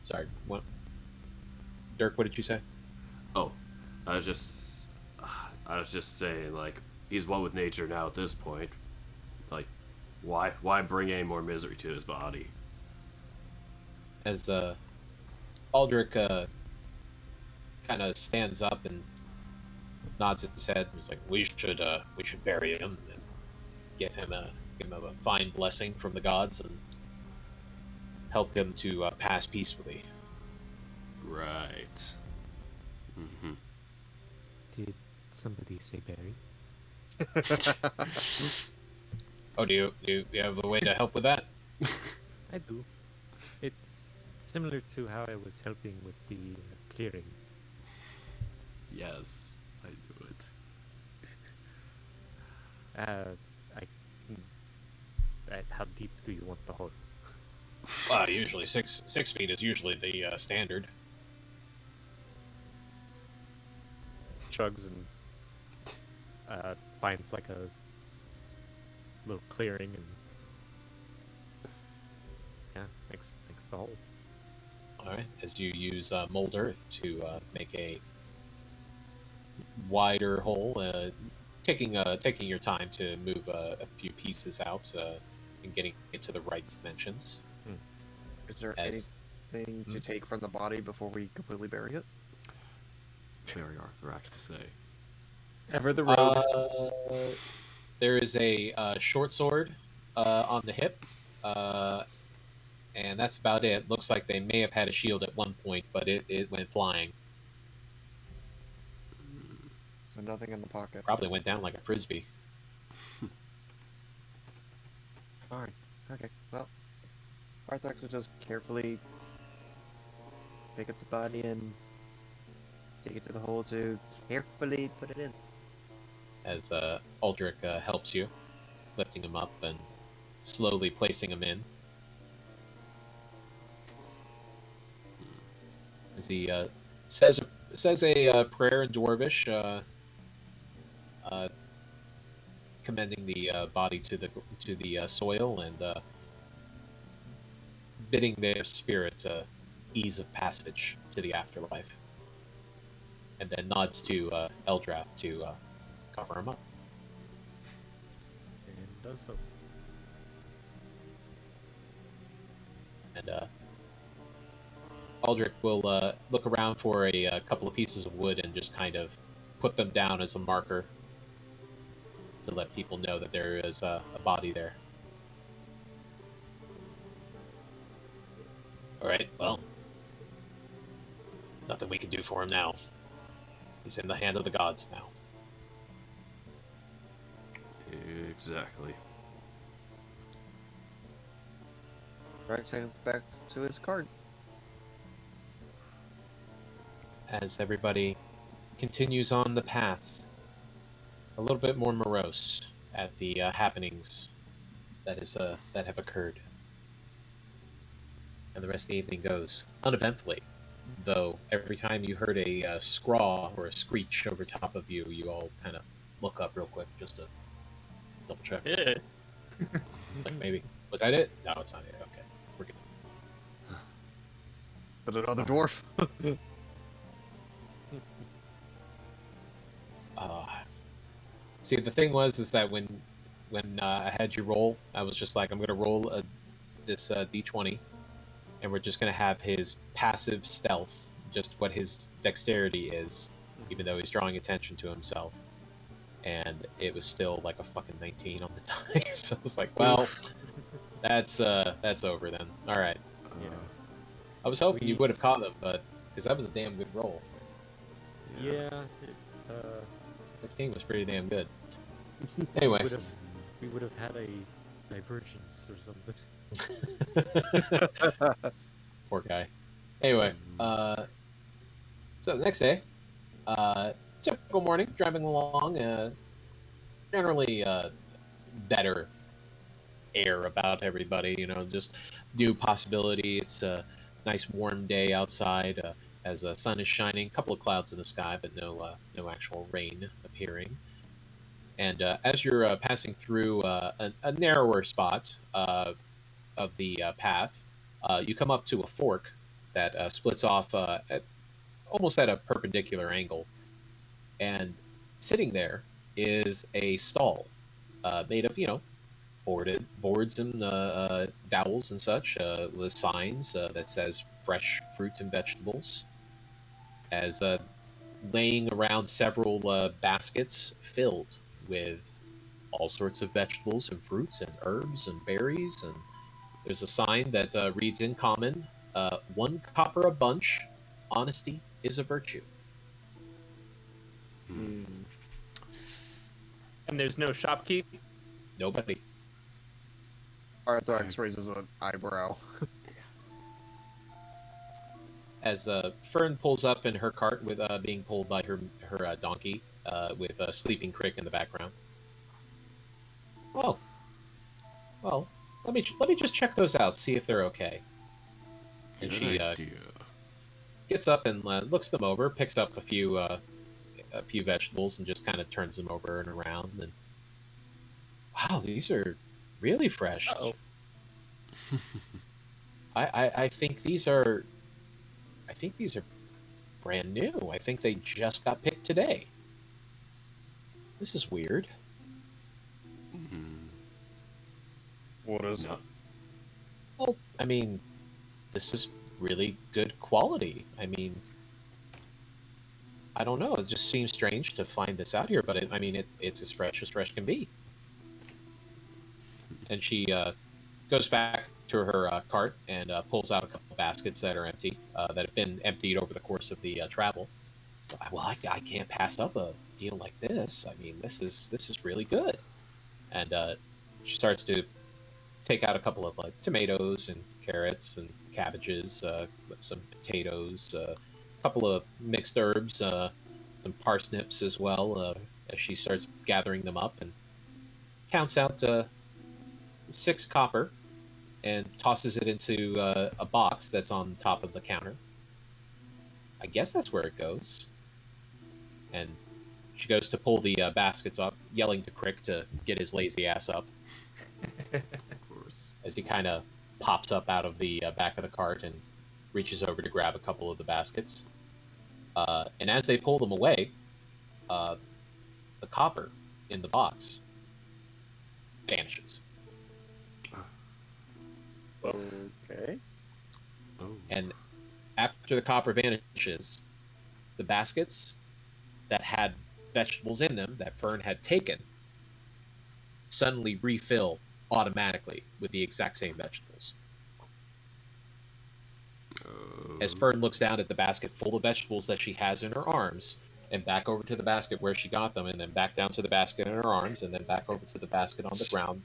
Sorry, what? Dirk, what did you say? Oh, I was just saying, like, he's one with nature now at this point. Like, why bring any more misery to his body? As Aldrich kind of stands up and nods his head. He's like, "We should bury him and give him a fine blessing from the gods and help him to pass peacefully." Right. Mm-hmm. Did somebody say Barry? Oh, do you have a way to help with that? I do. It's similar to how I was helping with the clearing. Yes, I do it. How deep do you want the hole? Usually 6 feet is usually the standard. Chugs and finds like a little clearing and makes the hole. All right, as you use mold earth to make a wider hole, taking your time to move a few pieces out and getting it to the right dimensions. Is there As- anything to take from the body before we completely bury it? Very orthodox to say. Ever the road. There is a short sword on the hip, and that's about it. Looks like they may have had a shield at one point, but it went flying. So nothing in the pocket. Probably went down like a frisbee. Fine. Okay. Well, Arthax will just carefully pick up the body and take it to the hole to carefully put it in. As Aldrich helps you, lifting him up and slowly placing him in. As he says a prayer in Dwarvish, commending the body to the soil and bidding their spirit ease of passage to the afterlife, and then nods to Eldrath to cover him up. And does so. And Aldrich will look around for a couple of pieces of wood and just kind of put them down as a marker to let people know that there is a body there. All right, well, nothing we can do for him now. He's in the hand of the gods now. Exactly. Right, takes us back to his card. As everybody continues on the path, a little bit more morose at the happenings that have occurred. And the rest of the evening goes uneventfully, though every time you heard a scraw or a screech over top of you, you all kind of look up real quick just to double check. Yeah. Like maybe, was that it? No, it's not it. Okay, we're good. But another dwarf. See, the thing is that when I had you roll, I was just like, I'm gonna roll this d20, and we're just gonna have his passive stealth, just what his dexterity is, even though he's drawing attention to himself. And it was still like a fucking 19 on the dice. So I was like, well, that's over then. All right. Yeah. I was hoping you would have caught him, but because that was a damn good roll. Yeah. 16 was pretty damn good. Anyway. We would have had a divergence or something. Poor guy. Anyway, so the next day, typical morning, driving along, generally better air about everybody, just new possibility. It's a nice warm day outside, as the sun is shining, a couple of clouds in the sky, but no actual rain appearing. And as you're passing through a narrower spot of the path, you come up to a fork that splits off almost at a perpendicular angle. And sitting there is a stall made of, boards and dowels and such, with signs that says fresh fruit and vegetables, as laying around several baskets filled with all sorts of vegetables and fruits and herbs and berries. And there's a sign that reads in common, 1 copper a bunch, honesty is a virtue. Hmm. And there's no shopkeep. Nobody. Arthrax raises an eyebrow. As Fern pulls up in her cart with being pulled by her donkey, with Sleeping Crick in the background. Oh, well, let me just check those out, see if they're okay. And Good she idea. gets up and looks them over, picks up a few vegetables, and just kind of turns them over and around. And wow, these are really fresh. Uh-oh. I think these are. I think these are brand new. I think they just got picked today. This is weird. What is No. it? Well, I mean, this is really good quality. I mean, I don't know. It just seems strange to find this out here, but it's as fresh can be. And she goes back to her cart and pulls out a couple of baskets that are empty, that have been emptied over the course of the travel. So, well, I can't pass up a deal like this. I mean, this is really good. And she starts to take out a couple of tomatoes and carrots and cabbages, some potatoes, a couple of mixed herbs, some parsnips as well, as she starts gathering them up and counts out 6 copper and tosses it into a box that's on top of the counter. I guess that's where it goes. And she goes to pull the baskets off, yelling to Crick to get his lazy ass up. Of course. As he kind of pops up out of the back of the cart and reaches over to grab a couple of the baskets. And as they pull them away, the copper in the box vanishes. Okay. Oh. And after the copper vanishes, the baskets that had vegetables in them that Fern had taken suddenly refill automatically with the exact same vegetables. As Fern looks down at the basket full of vegetables that she has in her arms, and back over to the basket where she got them, and then back down to the basket in her arms, and then back over to the basket on the ground.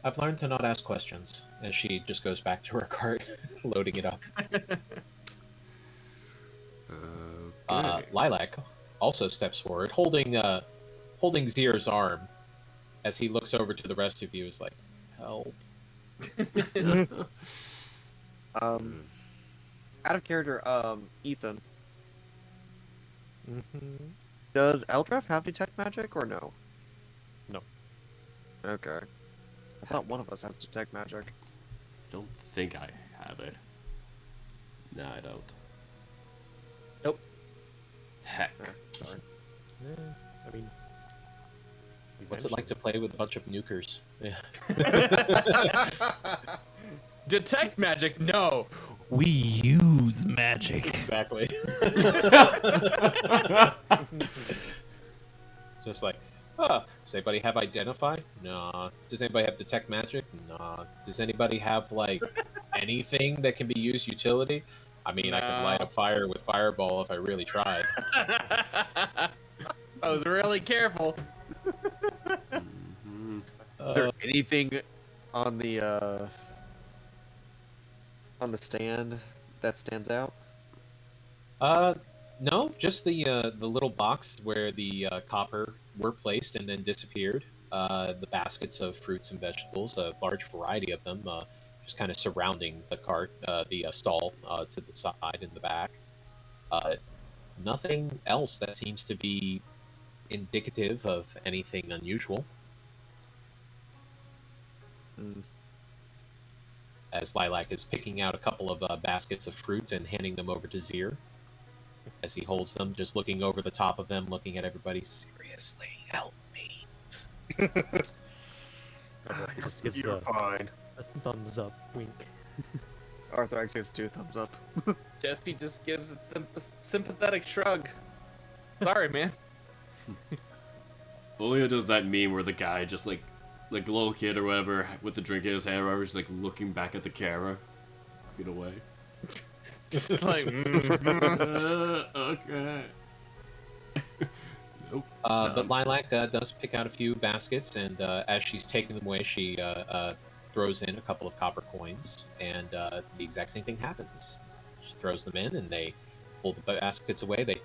I've learned to not ask questions. And she just goes back to her cart, loading it up. Okay. Lilac also steps forward, holding Zier's arm, as he looks over to the rest of you, is like, help. Out of character, Ethan, Mm-hmm. does Eldrath have detect magic or no? No. Okay. I thought one of us has detect magic. Don't think I have it. No, I don't. Nope. Heck. Sorry. Yeah, I mean, What's it like to play with a bunch of nukers? Yeah. Detect magic? No. We use magic. Exactly. Just like, does anybody have identify? Nah. Does anybody have detect magic? Nah. Does anybody have like anything that can be used utility? I mean, I could light a fire with fireball if I really tried. I was really careful. Mhm. Is there anything on the stand that stands out? No, just the little box where the copper were placed and then disappeared. The baskets of fruits and vegetables, a large variety of them, just kind of surrounding the cart, the stall to the side and the back. Nothing else that seems to be indicative of anything unusual. Mm. As Lilac is picking out a couple of baskets of fruit and handing them over to Zier. As he holds them, just looking over the top of them, looking at everybody. Seriously, help me. He just gives You're fine. a thumbs up wink. Arthrax gives 2 thumbs up. Jesse just gives the sympathetic shrug. Sorry, man. Olio does that meme where the guy just like little kid or whatever with the drink in his hand or whatever, just like looking back at the camera. Get away. Just like, Okay. Nope. But Lilac does pick out a few baskets, and as she's taking them away, she throws in a couple of copper coins, and the exact same thing happens. She throws them in, and they pull the baskets away.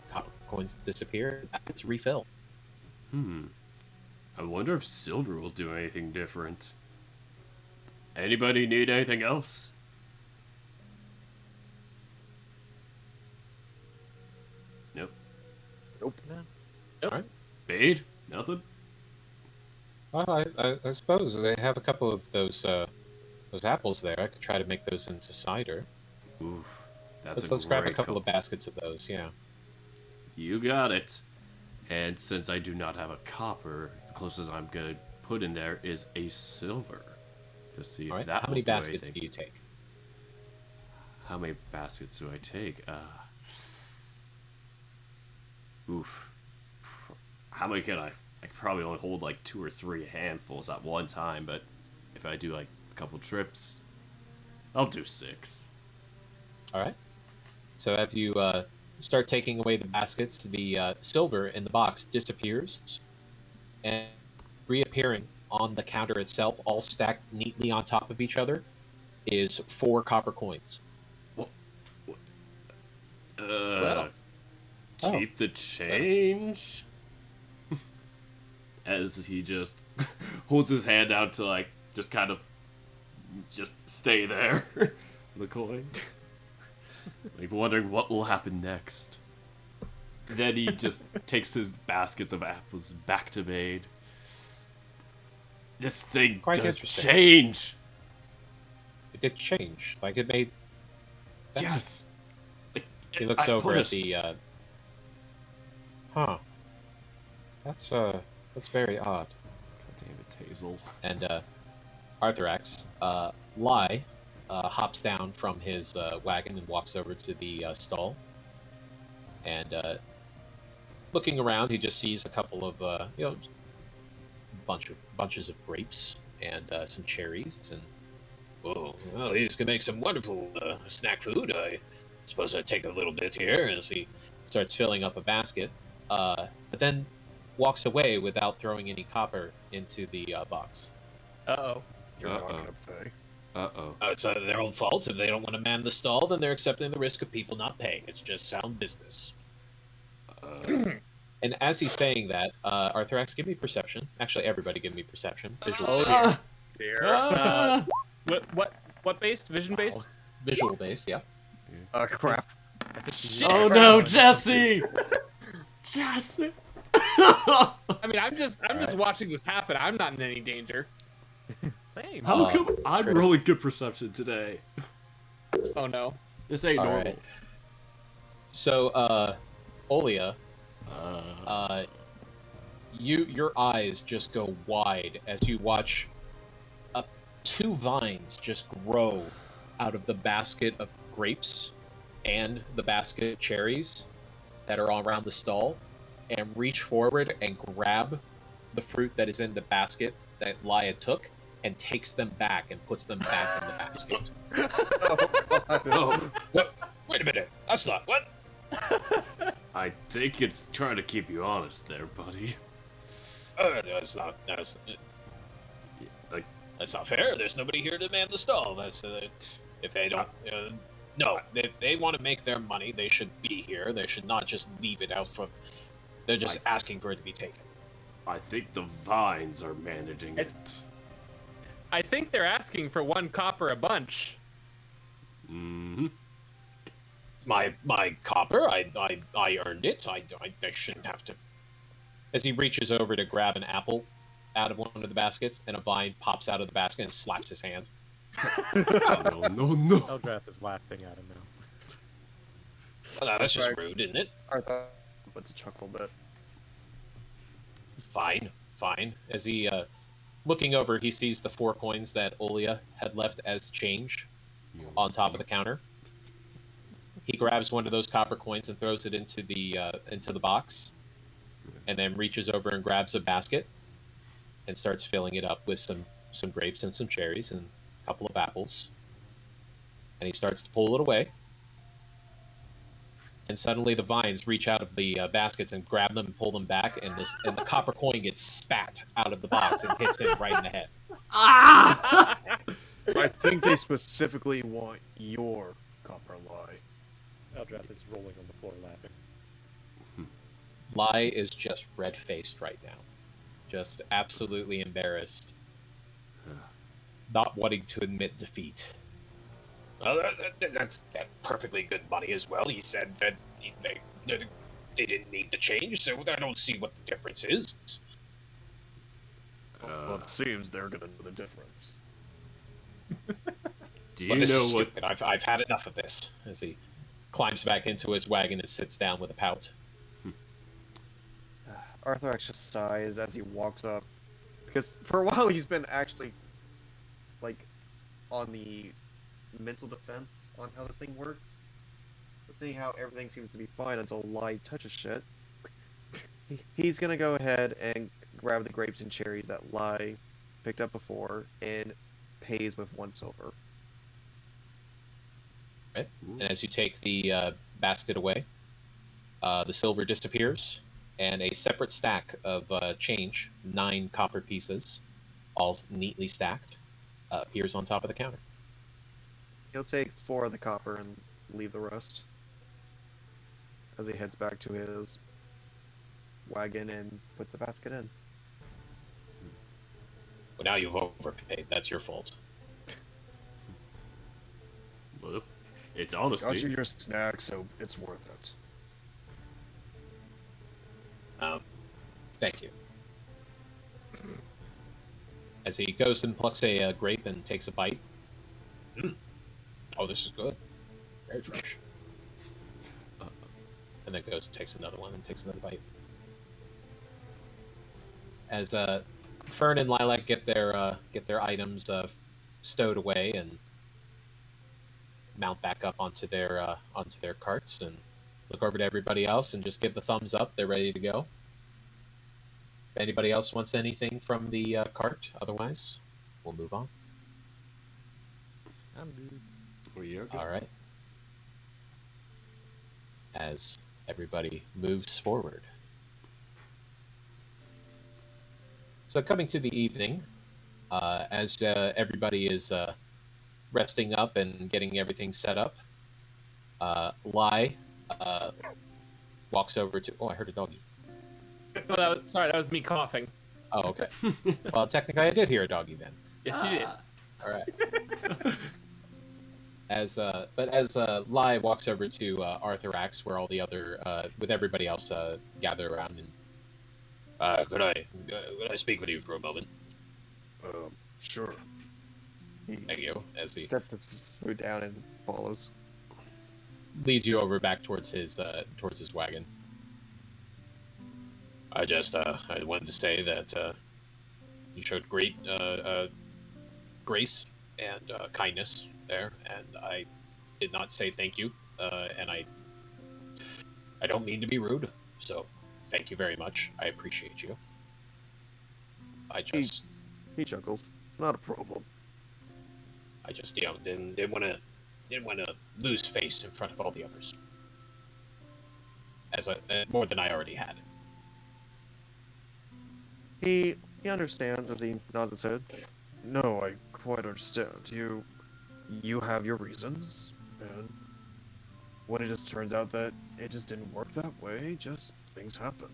Copper coins disappear. Baskets refill. I wonder if silver will do anything different. Anybody need anything else? Nope. Nope. All right. Bade? Nothing? Well, I suppose they have a couple of those apples there. I could try to make those into cider. Oof. That's Let's grab a couple of baskets of those. Yeah. You got it. And since I do not have a copper, the closest I'm gonna put in there is a silver. To see if All right. that How many will do baskets anything. do you take? How many baskets do I take? Oof. How many can I? I could probably only hold like 2 or 3 handfuls at one time, but if I do like a couple trips, I'll do 6. All right. So as you start taking away the baskets, the silver in the box disappears, and reappearing on the counter itself, all stacked neatly on top of each other, is 4 copper coins. What? Well. Keep the change? As he just holds his hand out to like just kind of just stay there. The coins. Like wondering what will happen next. Then he just takes his baskets of apples back to Maid. This thing Quite does interesting. change. It did change. Like it made. Yes. Like, He looks I over put at a the. Huh. That's very odd. God damn it, Hazel. And Arthurax, Lai, hops down from his wagon and walks over to the stall. And looking around, he just sees a couple of bunches of grapes and some cherries. And whoa, well, these can make some wonderful snack food. I suppose I'd take a little bit here as he starts filling up a basket. But then walks away without throwing any copper into the box. Uh-oh. You're not Uh-oh. gonna pay. Uh-oh. It's their own fault. If they don't want to man the stall, then they're accepting the risk of people not paying. It's just sound business. And as he's saying that, Arthurax, give me perception. Actually, everybody give me perception. Visual, Here. What based? Vision based? visual base, yeah. Crap. Shit. Oh no, Jesse! Jesse! I mean, I'm just watching this happen. I'm not in any danger. Same. How come I'm critical. rolling good perception today? Oh no. This ain't All normal. right. So, Olia, your eyes just go wide as you watch two vines just grow out of the basket of grapes and the basket of cherries that are all around the stall, and reach forward and grab the fruit that is in the basket that Laya took and takes them back and puts them back in the basket. Oh, What? Wait a minute. That's not what? I think it's trying to keep you honest there, buddy. That's not. Like, That's not fair. There's nobody here to man the stall. That's if they don't. No, if they want to make their money, they should be here. They should not just leave it out from. They're just asking for it to be taken. I think the vines are managing it. I think they're asking for 1 copper a bunch. Mm-hmm. My copper. I earned it. I shouldn't have to. As he reaches over to grab an apple out of one of the baskets, and a vine pops out of the basket and slaps his hand. No. Eldrath is laughing at him now. Well, that's just Right. rude, isn't it? Arthur went to chuckle a bit. Fine. As he, looking over, he sees the 4 coins that Olia had left as change on top of the counter. He grabs one of those copper coins and throws it into the box, and then reaches over and grabs a basket and starts filling it up with some grapes and some cherries and a couple of apples. And he starts to pull it away. And suddenly the vines reach out of the baskets and grab them and pull them back, and the copper coin gets spat out of the box and hits him right in the head. Ah! I think they specifically want your copper lie. Eldrath is rolling on the floor laughing. Lai is just red-faced right now. Just absolutely embarrassed. Not wanting to admit defeat. Well, that's perfectly good money as well. He said that they didn't need the change, so I don't see what the difference is. Well, it seems they're gonna know the difference. Do Well, you this know is what? stupid. I've had enough of this. As he climbs back into his wagon and sits down with a pout. Arthur actually sighs as he walks up, because for a while he's been actually, like, on the mental defense on how this thing works. But seeing how everything seems to be fine until Lai touches shit, he's gonna go ahead and grab the grapes and cherries that Lai picked up before and pays with 1 silver. Right? And as you take the basket away, the silver disappears, and a separate stack of change, 9 copper pieces, all neatly stacked, appears on top of the counter. He'll take 4 of the copper and leave the rest as he heads back to his wagon and puts the basket in. Well, now you've overpaid. That's your fault. Well, it's Got you honesty. your snack, so it's worth it. Thank you. As he goes and plucks a grape and takes a bite. Oh, this is good. Very fresh. And then goes and takes another one and takes another bite. As Fern and Lilac get their items stowed away and mount back up onto their carts and look over to everybody else and just give the thumbs up. They're ready to go. If anybody else wants anything from the cart, otherwise, we'll move on. I'm good. We are good. All right. As everybody moves forward. So coming to the evening, as everybody is resting up and getting everything set up, Lai walks over to... Oh, I heard a doggy. Oh, that was me coughing. Oh, okay. Well, technically I did hear a doggy then. Yes, you did. All right. As Lai walks over to Arthurax, where all the other, with everybody else gather around, and could I speak with you for a moment? Sure. He Thank you. As he sets the food down and follows. leads you over back towards his wagon. I wanted to say that you showed great grace and kindness there, and I did not say thank you, and I don't mean to be rude, so thank you very much. I appreciate you. He chuckles. It's not a problem. I just didn't want to lose face in front of all the others, more than I already had. He understands as he nods his head. No, I quite understand. You have your reasons, and when it just turns out that it just didn't work that way, just things happen.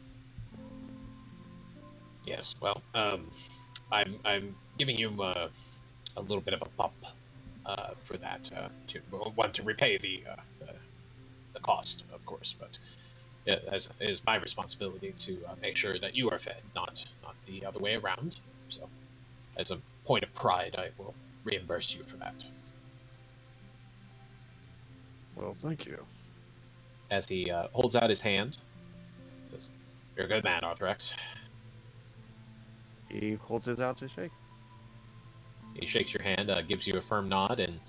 Yes, well, I'm giving you a little bit of a bump for that to repay the cost, of course, but it is my responsibility to make sure that you are fed, not the other way around. So, as a point of pride, I will reimburse you for that. Well, thank you. As he holds out his hand, says, "You're a good man, Arthurax." He holds his out to shake. He shakes your hand, gives you a firm nod, and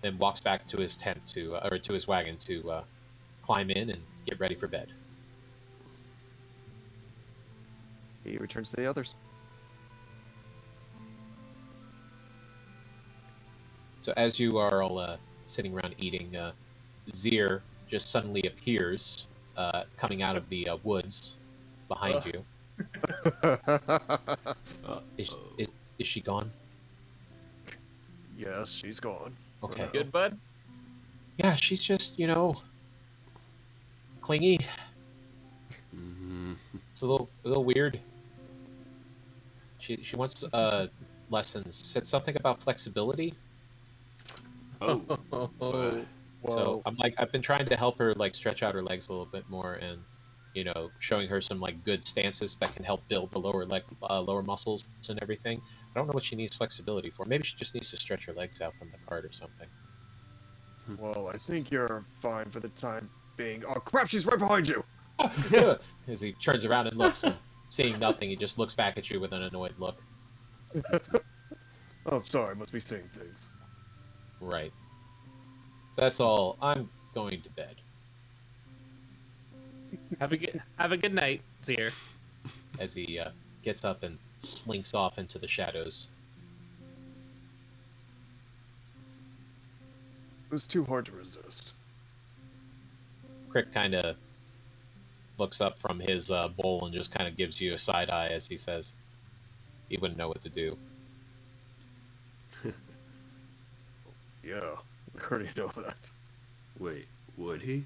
then walks back to his tent to his wagon to climb in and get ready for bed. He returns to the others. So as you are all sitting around eating, Zir just suddenly appears, coming out of the woods behind you. Is she gone? Yes, she's gone. Okay. Good, bud? Yeah, she's just, clingy. Mm-hmm. It's a little weird. She wants lessons. Said something about flexibility. Oh. So I've been trying to help her stretch out her legs a little bit more, and showing her some good stances that can help build the lower muscles and everything. I don't know what she needs flexibility for. Maybe she just needs to stretch her legs out from the cart or something. Well, I think you're fine for the time being. Oh crap, she's right behind you! As he turns around and looks, and seeing nothing, he just looks back at you with an annoyed look. Oh, sorry, must be seeing things. Right. That's all. I'm going to bed. Have a good night, Zir. As he gets up and slinks off into the shadows. It was too hard to resist. Crick kind of looks up from his bowl and just kind of gives you a side eye as he says he wouldn't know what to do. Yeah, we already know that. Wait, would he?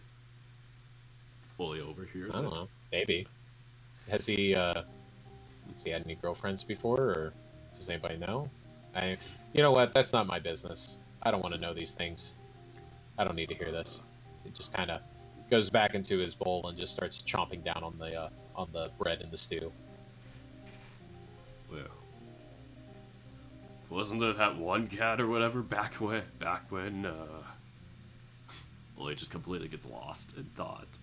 Fully overhears I don't it. know. Maybe. Has he had any girlfriends before, or does anybody know? You know what? That's not my business. I don't want to know these things. I don't need to hear this. It just kind of goes back into his bowl and just starts chomping down on on the bread and the stew. Well, wasn't there that one cat or whatever back when well, it just completely gets lost in thought.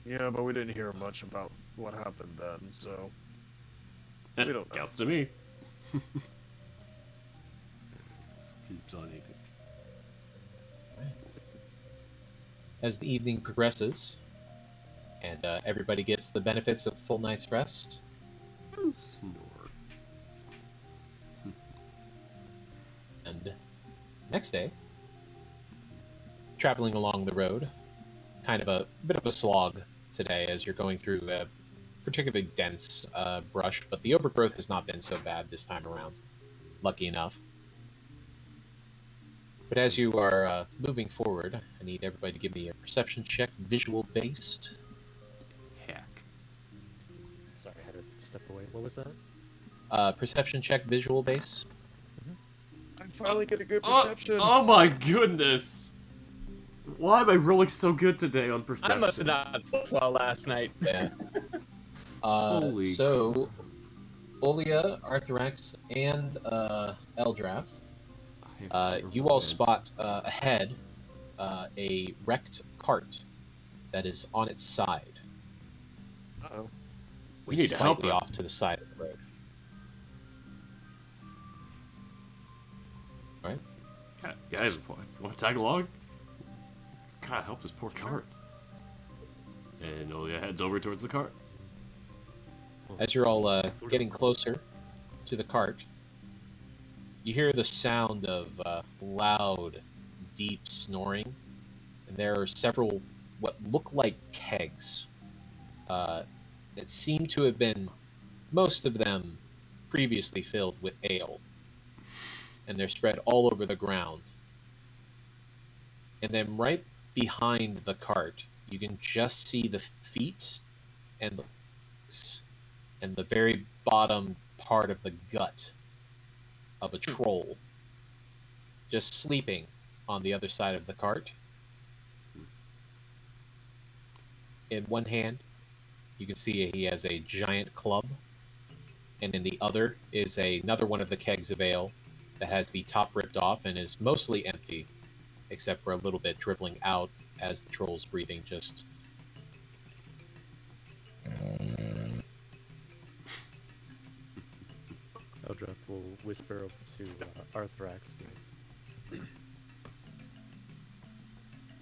Yeah, but we didn't hear much about what happened then, so we don't know. Counts to me. Just keeps on eating. As the evening progresses, and everybody gets the benefits of full night's rest, Snore. and next day, traveling along the road, kind of a bit of a slog today as you're going through a particularly dense brush, but the overgrowth has not been so bad this time around. Lucky enough. But as you are moving forward, I need everybody to give me a perception check, visual based. Heck. Sorry, I had to step away. What was that? Perception check, visual base. I finally get a good perception. Oh my goodness! Why am I rolling so good today on perception? I must have not slept well last night. Yeah. Holy so, Olia, Arthrax, and Eldrath, you all spot ahead a wrecked cart that is on its side. Uh-oh. We need to help slightly him. off to the side of the road. Right? Guys, want to tag along? God, help this poor cart. And Olia heads over towards the cart. As you're all getting closer to the cart, you hear the sound of loud, deep snoring, and there are several what look like kegs that seem to have been, most of them, previously filled with ale, and they're spread all over the ground. And then right behind the cart, you can just see the feet and the legs and the very bottom part of the gut of a troll just sleeping on the other side of the cart. In one hand, you can see he has a giant club, and in the other is another one of the kegs of ale that has the top ripped off and is mostly empty, except for a little bit dribbling out as the troll's breathing just... Eldrath will whisper over to Arthrax.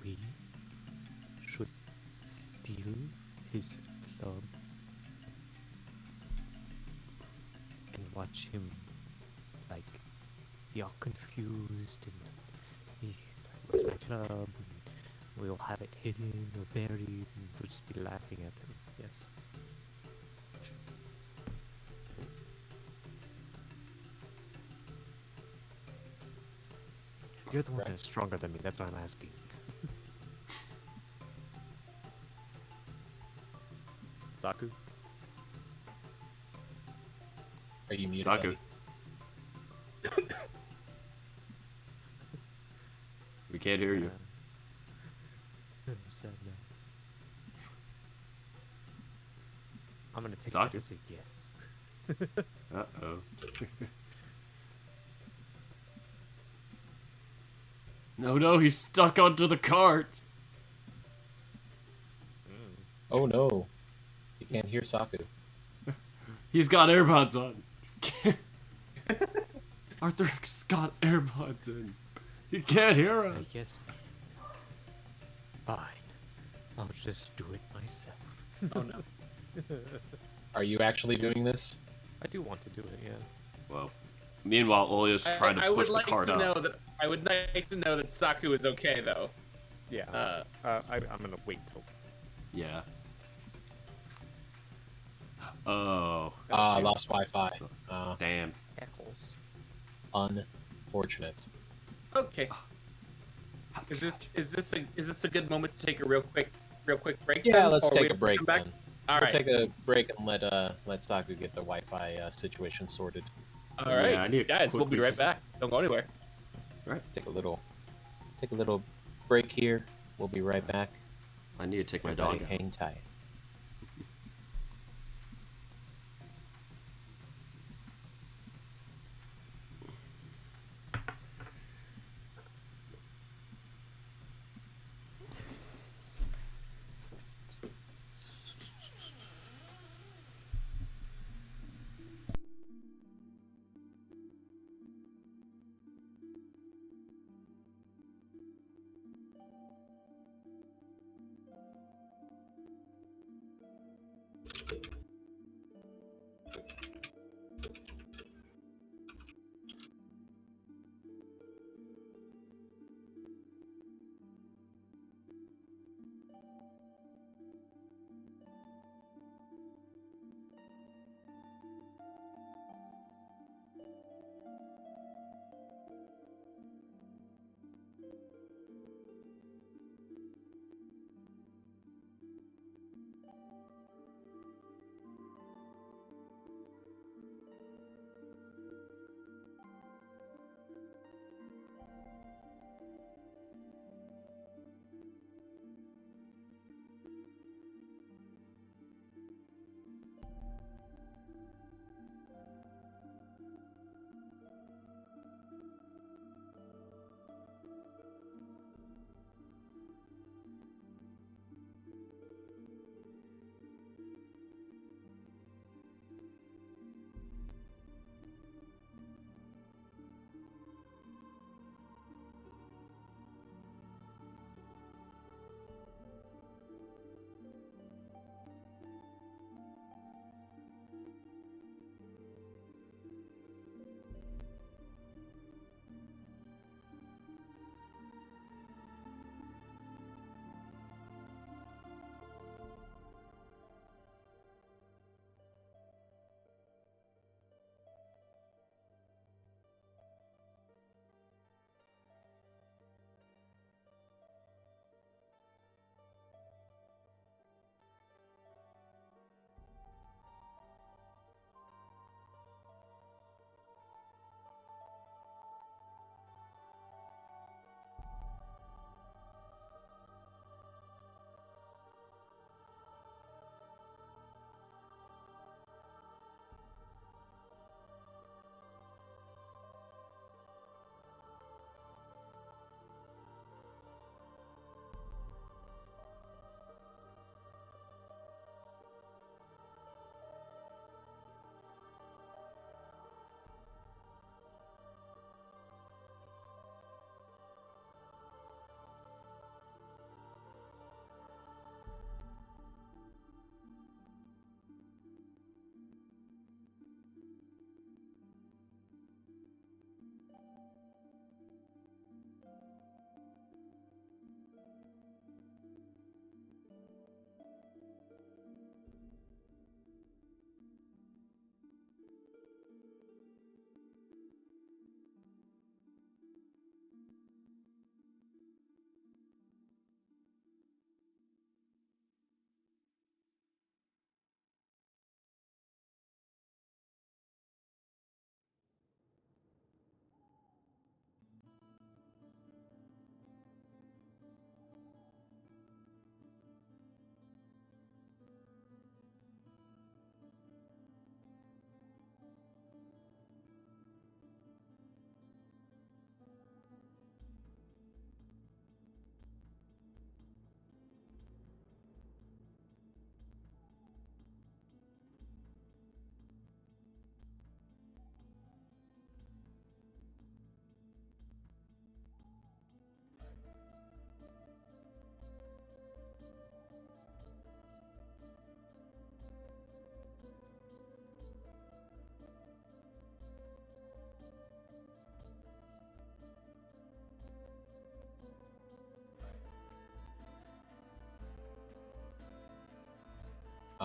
We should steal his club and watch him, like, be all confused and he's like, where's my club? And we'll have it hidden or buried and we'll just be laughing at him. Yes. You're the one that's stronger than me, that's why I'm asking. Saku? Are you muted? Saku. buddy? We can't hear you. I'm sad now. I'm gonna take Saku? it as a yes. Uh-oh. No, he's stuck onto the cart. Oh no. You can't hear Saku. He's got AirPods on. Arthur's got AirPods in. He can't hear I us. guess. Fine. I'll just do it myself. Oh no. Are you actually doing this? I do want to do it, yeah. Well, meanwhile, Olia's trying to push the cart up. I would like to know that Saku is okay though. Yeah. I'm gonna wait till. Yeah. Oh. Ah, lost Wi-Fi. Damn. Heckles. Unfortunate. Okay. Is this a good moment to take a real quick break? Yeah, then, let's or take we a break come back? then. All We'll right. take a break and let Saku get the Wi-Fi situation sorted. All right, Yeah, I need to guys, we'll be quickly right back. Don't go anywhere. Take a little break here. We'll be right back. I need to take my Everybody dog out. hang tight.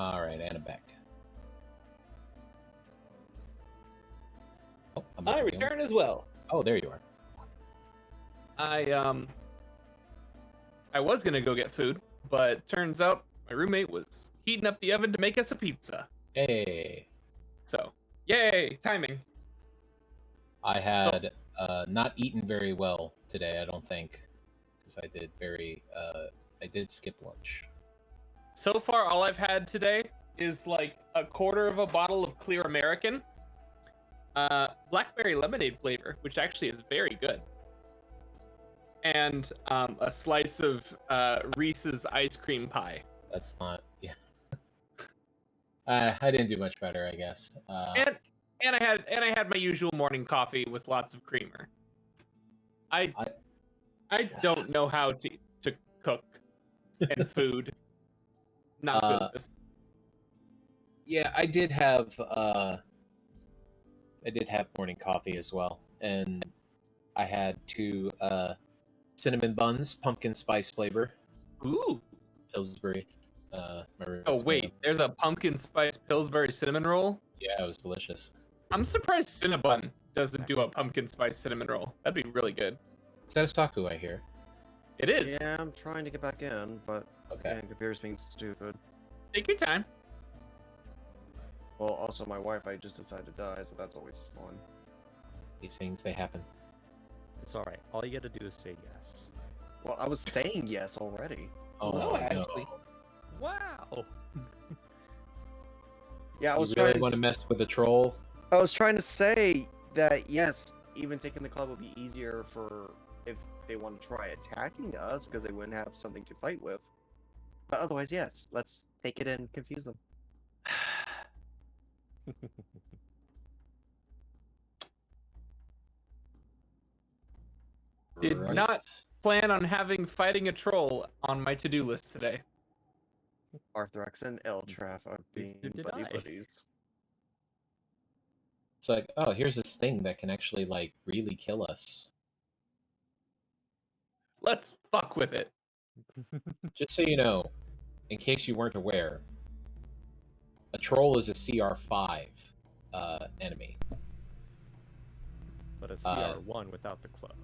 All right, and I'm back. Oh, I'm I moving. return as well. Oh, there you are. I was gonna go get food, but turns out my roommate was heating up the oven to make us a pizza. Hey, So, yay, timing. I had not eaten very well today. I don't think, because I did skip lunch. So far, all I've had today is like a quarter of a bottle of Clear American, blackberry lemonade flavor, which actually is very good, and a slice of Reese's ice cream pie. That's not. Yeah. I didn't do much better, I guess. And I had my usual morning coffee with lots of creamer. I don't know how to cook and food. Not good at this. Yeah, I did have morning coffee as well, and I had two cinnamon buns, pumpkin spice flavor, Ooh. Pillsbury. Oh wait, there's a pumpkin spice Pillsbury cinnamon roll. Yeah, it was delicious. I'm surprised Cinnabon doesn't do a pumpkin spice cinnamon roll. That'd be really good. Is that a Saku I hear? It is. Yeah, I'm trying to get back in, but Okay. yeah, computer's being stupid. Take your time. Well, also my Wi-Fi just decided to die, so that's always fun. These things, they happen. It's alright. All you gotta do is say yes. Well, I was saying yes already. Oh, No, actually. Wow! Yeah, I You was really trying want to. to mess with the troll? I was trying to say that yes, even taking the club would be easier for if they want to try attacking us because they wouldn't have something to fight with. But otherwise, yes, let's take it and confuse them. Did Right. not plan on having fighting a troll on my to-do list today. Arthrex and Eldrath are being did buddy I. buddies. It's like, oh, here's this thing that can actually like really kill us. Let's fuck with it. Just so you know, in case you weren't aware, a troll is a CR5 enemy. But a CR1 without the club.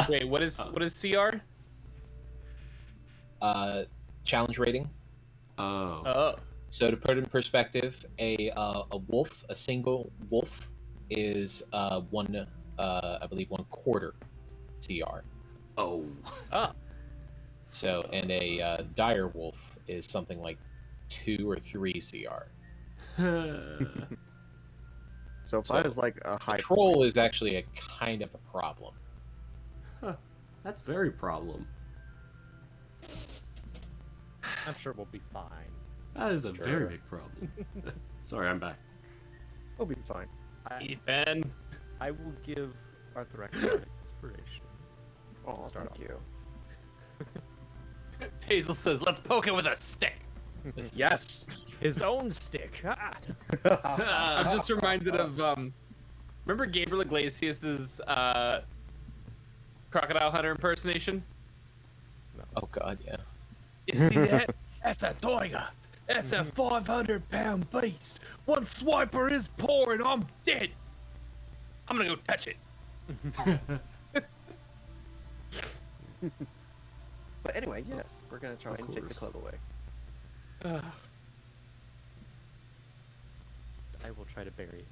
Wait, what is CR? Challenge rating. Oh. Oh. So to put it in perspective, a wolf, a single wolf, is I believe 1/4 CR. Oh. Oh. So and a dire wolf is something like 2 or 3 CR. So 5 is like a high Troll point. is actually a kind of a problem. That's very problem. I'm sure we'll be fine. That is a Sure. very big problem. Sorry, I'm back. We'll be fine. Ethan. I will give Arthrex an inspiration. Oh, Start thank off. you. Hazel says, let's poke it with a stick. Yes. His own stick. I'm just reminded of remember Gabriel Iglesias's Crocodile Hunter impersonation? Oh god, yeah. You see that? That's a tiger. That's a 500-pound beast. One swiper is poor and I'm dead. I'm gonna go touch it. But anyway, yes, we're gonna try Of and take the course. club away. I will try to bury it.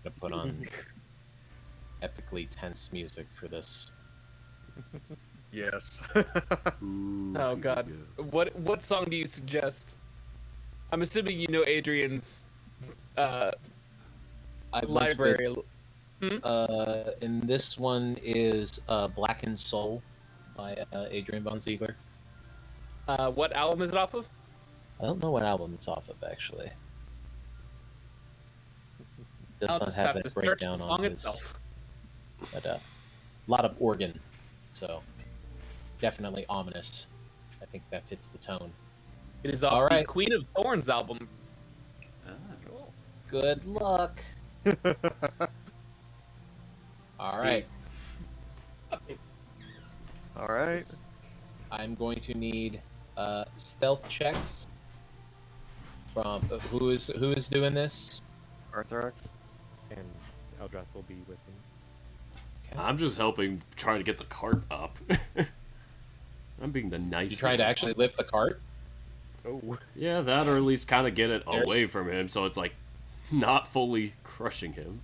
I'm gonna put on epically tense music for this. Yes. Ooh, Oh here god. we go. What song do you suggest? I'm assuming you know Adrian's I went library. with, and this one is Blackened Soul by Adrian Von Ziegler. What album is it off of? I don't know what album it's off of actually. Does I'll not just have have that to search breakdown the song on his, itself. but a lot of organ, so definitely ominous. I think that fits the tone. It is off All the right. Queen of Thorns album. Ah. Good luck. All right, All right. I'm going to need Stealth checks from who is doing this? Arthrax. And Eldrath will be with him. Okay. I'm just helping, trying to get the cart up. I'm being the nice. You trying to actually lift the cart? Oh. Yeah, that, or at least kind of get it There's- away from him, so it's like not fully crushing him.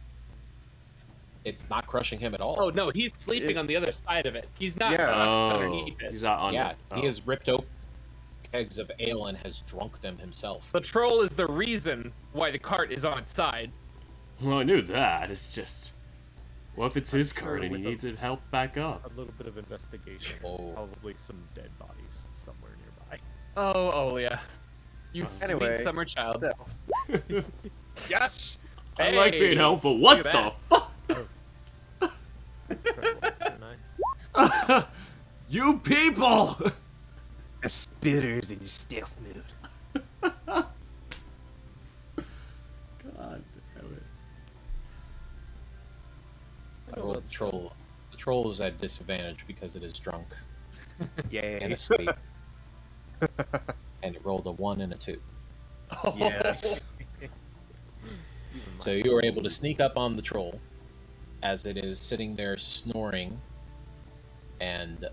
It's not crushing him at all. Oh no, he's sleeping on the other side of it. He's not Yeah. stuck underneath it. He's not on Yeah, it. he Oh. has ripped open kegs of ale and has drunk them himself. The troll is the reason why the cart is on its side. Well, I knew that. It's just, what if it's his sure cart and he with a- needs it help back up? A little bit of investigation. Oh. There's probably some dead bodies somewhere nearby. Oh, Olia. You sweet Anyway, summer child. Yes! I like being Hey, helpful. What look the at fuck? You people! A spitters in your stealth mood. God damn it. I rolled the troll. The troll is at disadvantage because it is drunk and Yay. asleep. And it rolled a 1 and a 2. Yes. So you were able to sneak up on the troll as it is sitting there snoring, and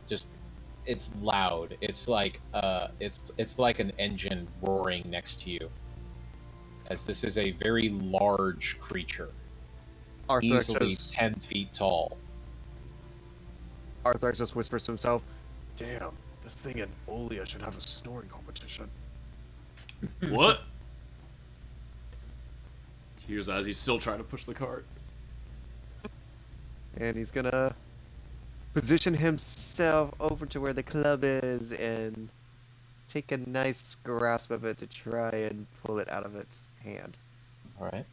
just it's loud. It's like it's like an engine roaring next to you, as this is a very large creature, easily 10 feet tall. Arthrax just whispers to himself, "Damn, this thing in Olia should have a snoring competition." What? Here's as he's still trying to push the cart. And he's gonna position himself over to where the club is and take a nice grasp of it to try and pull it out of its hand. All right.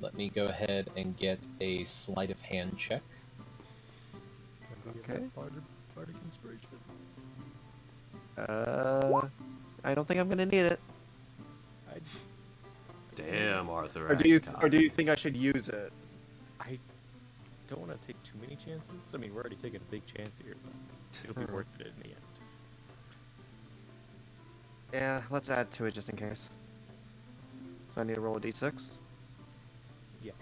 Let me go ahead and get a sleight of hand check. Okay. Bardic inspiration. I don't think I'm gonna need it. Damn, Arthur. Or do you think I should use it? I don't want to take too many chances. I mean, we're already taking a big chance here, but it'll be worth it in the end. Yeah, let's add to it just in case. So I need to roll a d6. Yeah.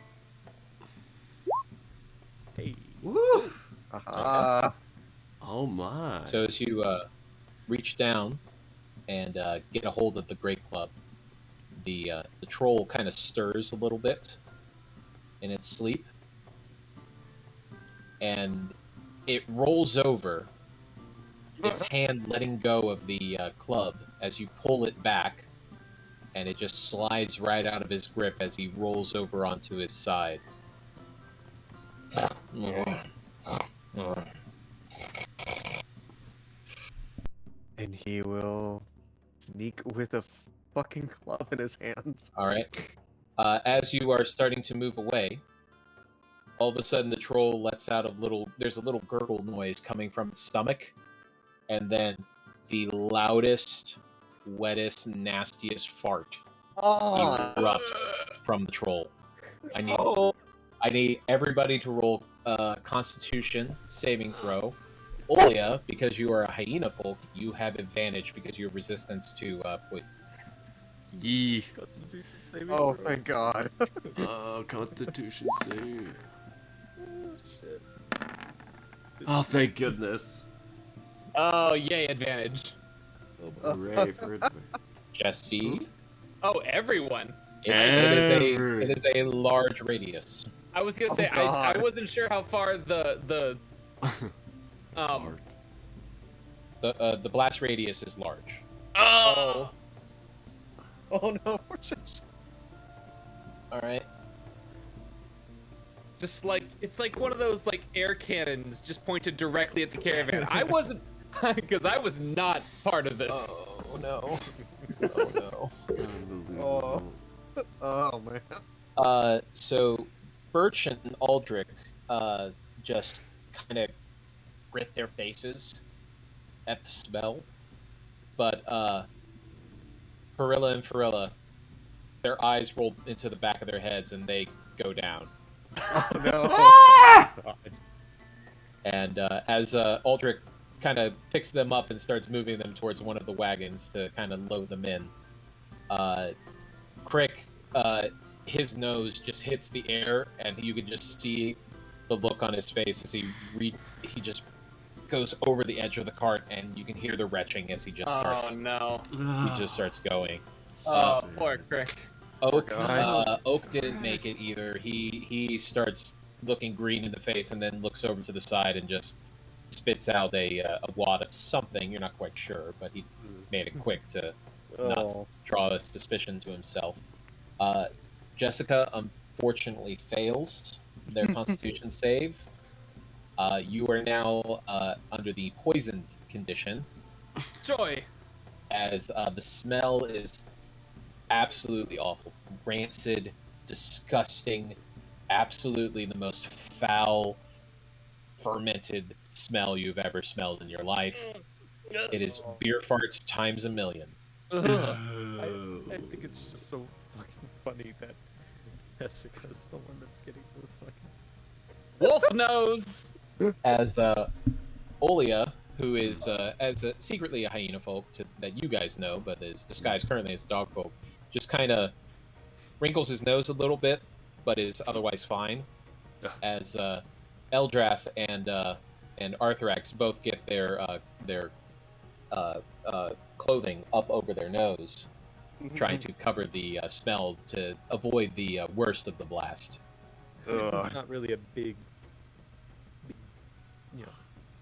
Hey. Woo! Aha! Oh my. So as you reach down and get a hold of the great club, the troll kind of stirs a little bit in its sleep, and it rolls over, its hand letting go of the club as you pull it back, and it just slides right out of his grip as he rolls over onto his side. And he will sneak with a fucking club in his hands. All right. As you are starting to move away, all of a sudden the troll lets out there's a little gurgle noise coming from its stomach, and then the loudest, wettest, nastiest fart erupts from the troll. I need everybody to roll Constitution saving throw. Olia, because you are a hyena folk, you have advantage because you have resistance to poisons. Yee. Constitution saving Oh, throw. thank God. Constitution save. Oh, shit. Oh, thank goodness. Oh, yay, advantage. Hooray for it. Jesse, Oh, everyone. it is a large radius. I was gonna Oh, say I God. wasn't sure how far the The blast radius is large. oh Oh no, we're just... All right. just like it's like one of those like air cannons just pointed directly at the caravan. I wasn't because I was not part of this. Oh no. Oh no. Oh man. So Birch and Aldrich just kind of grit their faces at the smell, but Perilla and Farilla, their eyes roll into the back of their heads and they go down. Oh no. And as Aldrich kind of picks them up and starts moving them towards one of the wagons to kind of load them in, Crick, his nose just hits the air, and you can just see the look on his face as he just goes over the edge of the cart, and you can hear the retching as he just starts. Oh no. He just starts going. Oh, poor Crick. Oak didn't make it either. He starts looking green in the face, and then looks over to the side and just spits out a wad of something. You're not quite sure, but he made it quick to not draw a suspicion to himself. Jessica unfortunately fails their Constitution save. You are now under the poisoned condition, Joy. as the smell is absolutely awful, rancid, disgusting, absolutely the most foul, fermented smell you've ever smelled in your life. It is beer farts times a million. Ugh. I think it's just so fucking funny that Jessica's the one that's getting the fucking. Wolf nose. As Olia, who is secretly a hyena folk that you guys know, but is disguised currently as dog folk, just kind of wrinkles his nose a little bit, but is otherwise fine. As Eldrath and Arthrax both get their clothing up over their nose, trying to cover the smell to avoid the worst of the blast. It's not really a big,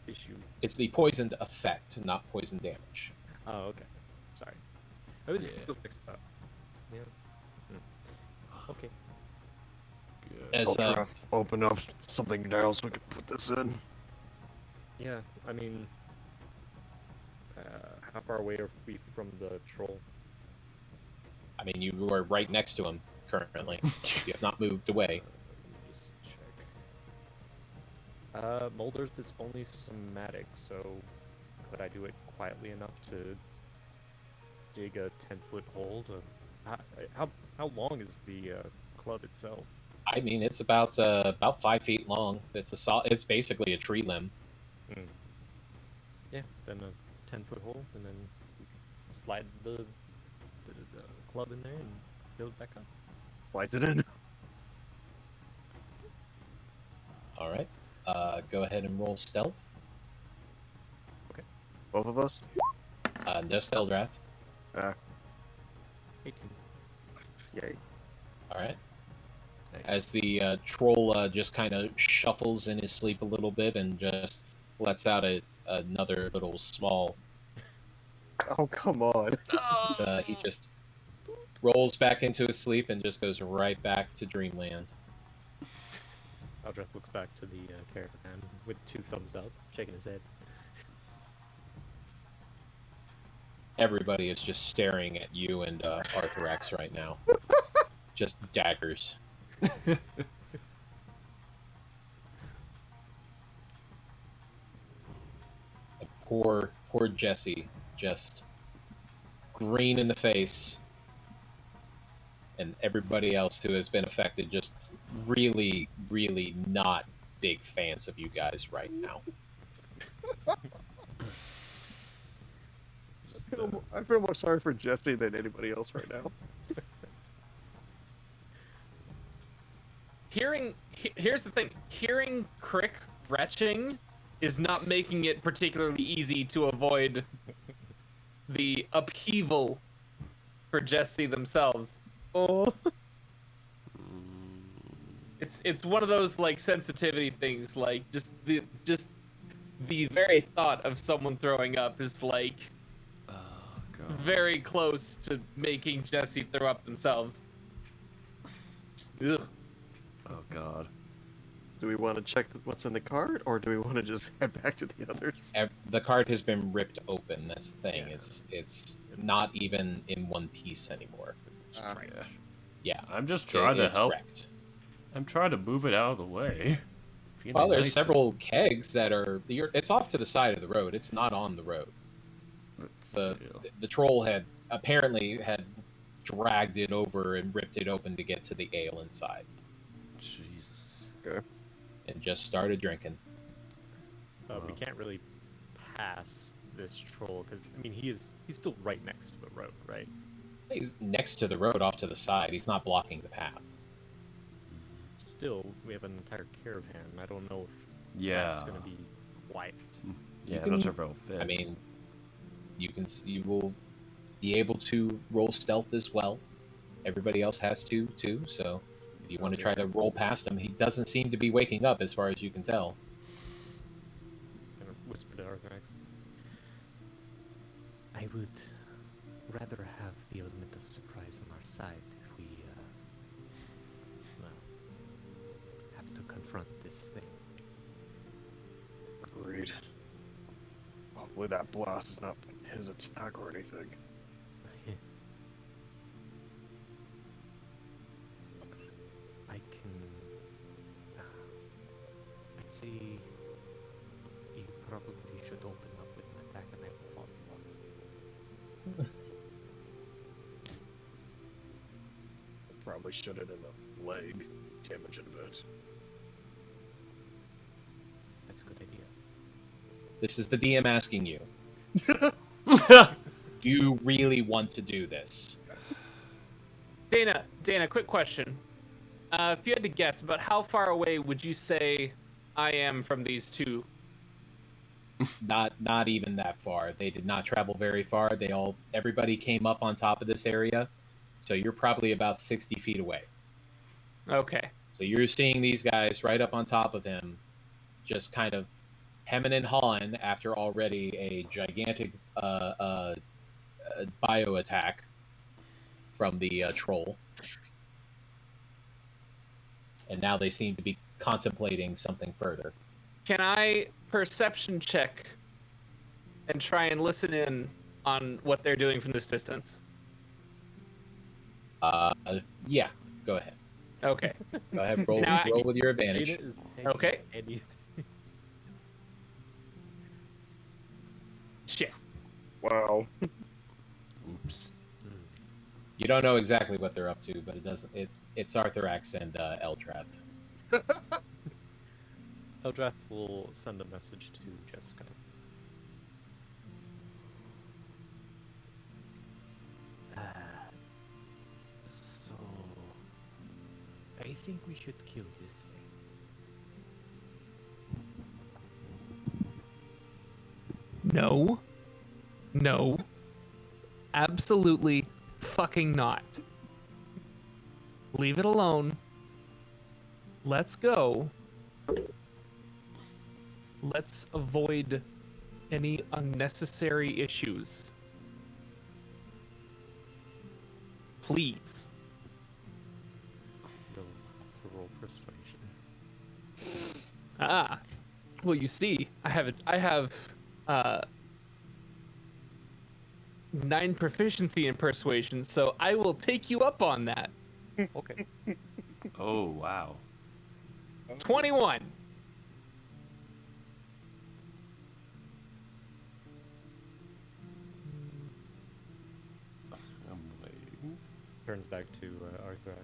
issue. It's the poisoned effect, not poison damage. Oh, okay. Sorry. I was Yeah. just mixed up. Yeah. Okay. As Ultra, open up something now so we can put this in. Yeah, I mean, how far away are we from the troll? I mean, you are right next to him currently. You have not moved away. Just check. Molder's is only somatic, so could I do it quietly enough to dig a 10-foot hole? How long is the club itself? I mean, it's about 5 feet long. It's basically a tree limb. Yeah, then a 10-foot hole, and then slide the club in there and build it back up. Slides it in. All right. Go ahead and roll stealth. Both of us? Just Eldrath. 18. Yay. All right. Nice. As the troll just kind of shuffles in his sleep a little bit and just lets out another little small. Oh, come on. He just rolls back into his sleep and just goes right back to dreamland. Aldreth looks back to the caravan with 2 thumbs up, shaking his head. Everybody is just staring at you and Arthrax right now. Just daggers. And poor Jesse, just green in the face, and everybody else who has been affected just really, really not big fans of you guys right now. I feel more sorry for Jesse than anybody else right now. Here's the thing. Hearing Crick retching is not making it particularly easy to avoid the upheaval for Jesse themselves. Oh. It's one of those like sensitivity things, like just the very thought of someone throwing up is like very close to making Jesse throw up themselves. Ugh. Oh god. Do we want to check what's in the cart, or do we want to just head back to the others? The card has been ripped open. That's the thing. It's not even in one piece anymore. Yeah. Yeah, I'm just trying to it's help. wrecked. I'm trying to move it out of the way. Being Well, there's nice several kegs that are. It's off to the side of the road. It's not on the road. but The still. the troll had apparently dragged it over and ripped it open to get to the ale inside, Jesus. Okay. and just started drinking. We can't really pass this troll because I mean he's still right next to the road, right? He's next to the road, off to the side. He's not blocking the path. Still, we have an entire caravan. I don't know if Yeah. that's gonna be quiet. Yeah, You I'm not can- sure if it'll fit. I mean, you will be able to roll stealth as well. Everybody else has to too. So if you want to try to roll past him, he doesn't seem to be waking up as far as you can tell. Gonna whisper to Arthrax. I would rather have the element of surprise on our side if we, well, have to confront this thing. Agreed. Hopefully that blast is not his attack or anything. I can. I'd say you probably should open up with an attack, and I will follow you. Probably should have in the leg. Damage it a bit. That's a good idea. This is the DM asking you. Do you really want to do this? Dana, quick question. If you had to guess, about how far away would you say I am from these two? Not even that far. They did not travel very far. Everybody came up on top of this area, so you're probably about 60 feet away. Okay. So you're seeing these guys right up on top of him, just kind of hemming and hawing after already a gigantic bio attack from the troll. And now they seem to be contemplating something further. Can I perception check and try and listen in on what they're doing from this distance? Yeah, go ahead. Okay. Go ahead, roll, Now, roll with your advantage. Data is Okay. anything. Shit. Wow. Oops. You don't know exactly what they're up to, but it's Arthrax and Eldrath. Eldrath will send a message to Jessica. So, I think we should kill this thing. No. No. Absolutely fucking not. Leave it alone. Let's go. Let's avoid any unnecessary issues. Please. They'll have to roll persuasion. Ah. Well, you see, I have 9 proficiency in persuasion, so I will take you up on that. Okay. Oh, wow. 21. I'm waiting. Turns back to Arthrax.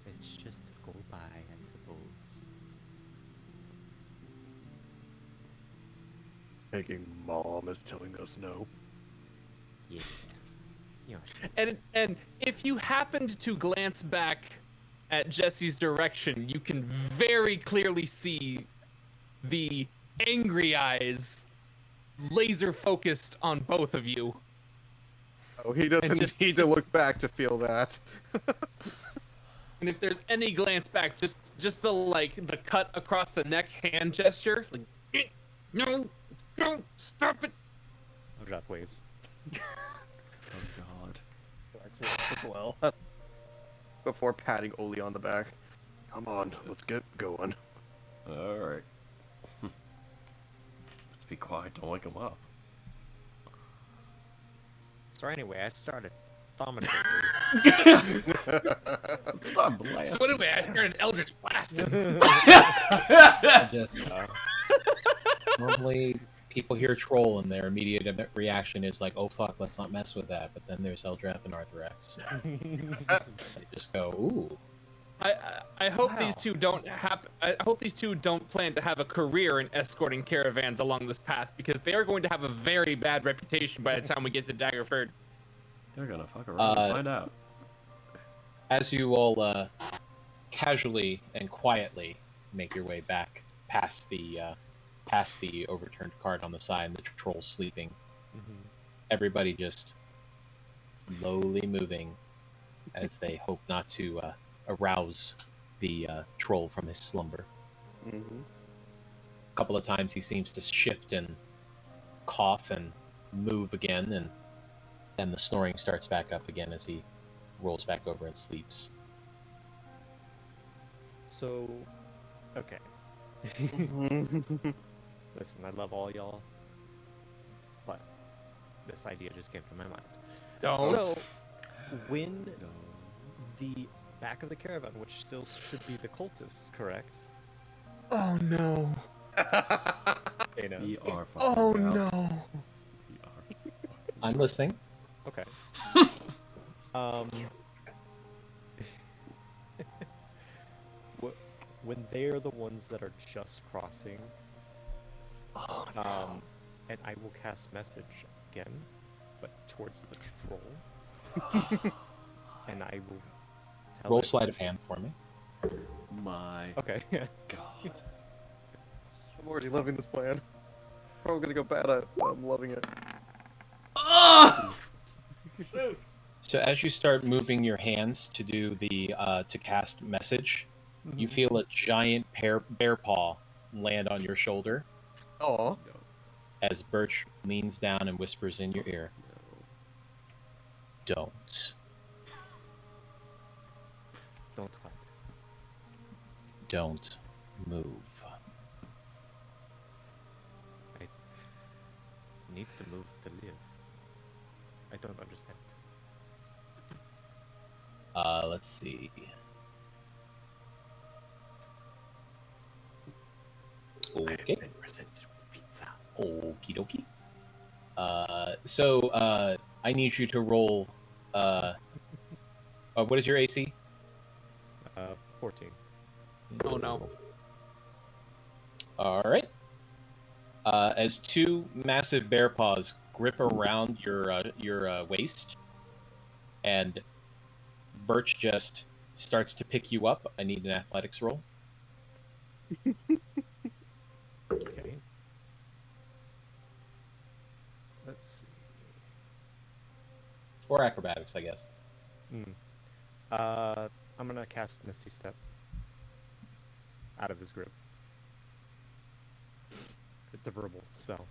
It's just go by, I suppose. Thinking mom is telling us no. Yeah. You know, And if you happened to glance back at Jesse's direction, you can very clearly see the angry eyes laser focused on both of you. Oh, he doesn't just- need to look back to feel that. And if there's any glance back, just the cut across the neck hand gesture, like no, don't stop it. Eldrath waves. Oh, God. As well. Before patting Oli on the back. Come on, let's get going. Alright. Let's be quiet. Don't wake him up. So anyway, I started dominating. Stop blasting. So anyway, I started Eldritch blasting. Just, normally, people hear troll and their immediate reaction is like, "Oh fuck, let's not mess with that." But then there's Eldrath and Arthrax. They just go, "Ooh, I hope these two don't I hope these two don't plan to have a career in escorting caravans along this path, because they are going to have a very bad reputation by the time we get to Daggerford. They're gonna fuck around and find out. As you all casually and quietly make your way back past the overturned cart on the side and the troll sleeping, everybody just slowly moving as they hope not to arouse the troll from his slumber. A couple of times he seems to shift and cough and move again, and then the snoring starts back up again as he rolls back over and sleeps. So, okay. Listen, I love all y'all, but this idea just came to my mind. Don't. So, when the back of the caravan, which still should be the cultists, correct? Oh no. We are fucking Oh out. no. We are. I'm listening. Okay. When they're the ones that are just crossing, and I will cast message again, but towards the troll, and I will tell Roll it- sleight of hand for me. My Okay. God. I'm already loving this plan. Probably gonna go bad at it, but I'm loving it. So as you start moving your hands to do the to cast message, you feel a giant bear paw land on your shoulder Oh, as Birch leans down and whispers in your ear, "Don't, Don't what? don't move." I need to move to live. I don't understand. Let's see. Okay. Okie dokie. So I need you to roll. What is your AC? 14. Oh no. All right. As two massive bear paws grip around your waist, and Birch just starts to pick you up, I need an athletics roll. Okay. Let's see. Or acrobatics, I guess. I'm gonna cast Misty Step out of his grip. It's a verbal spell.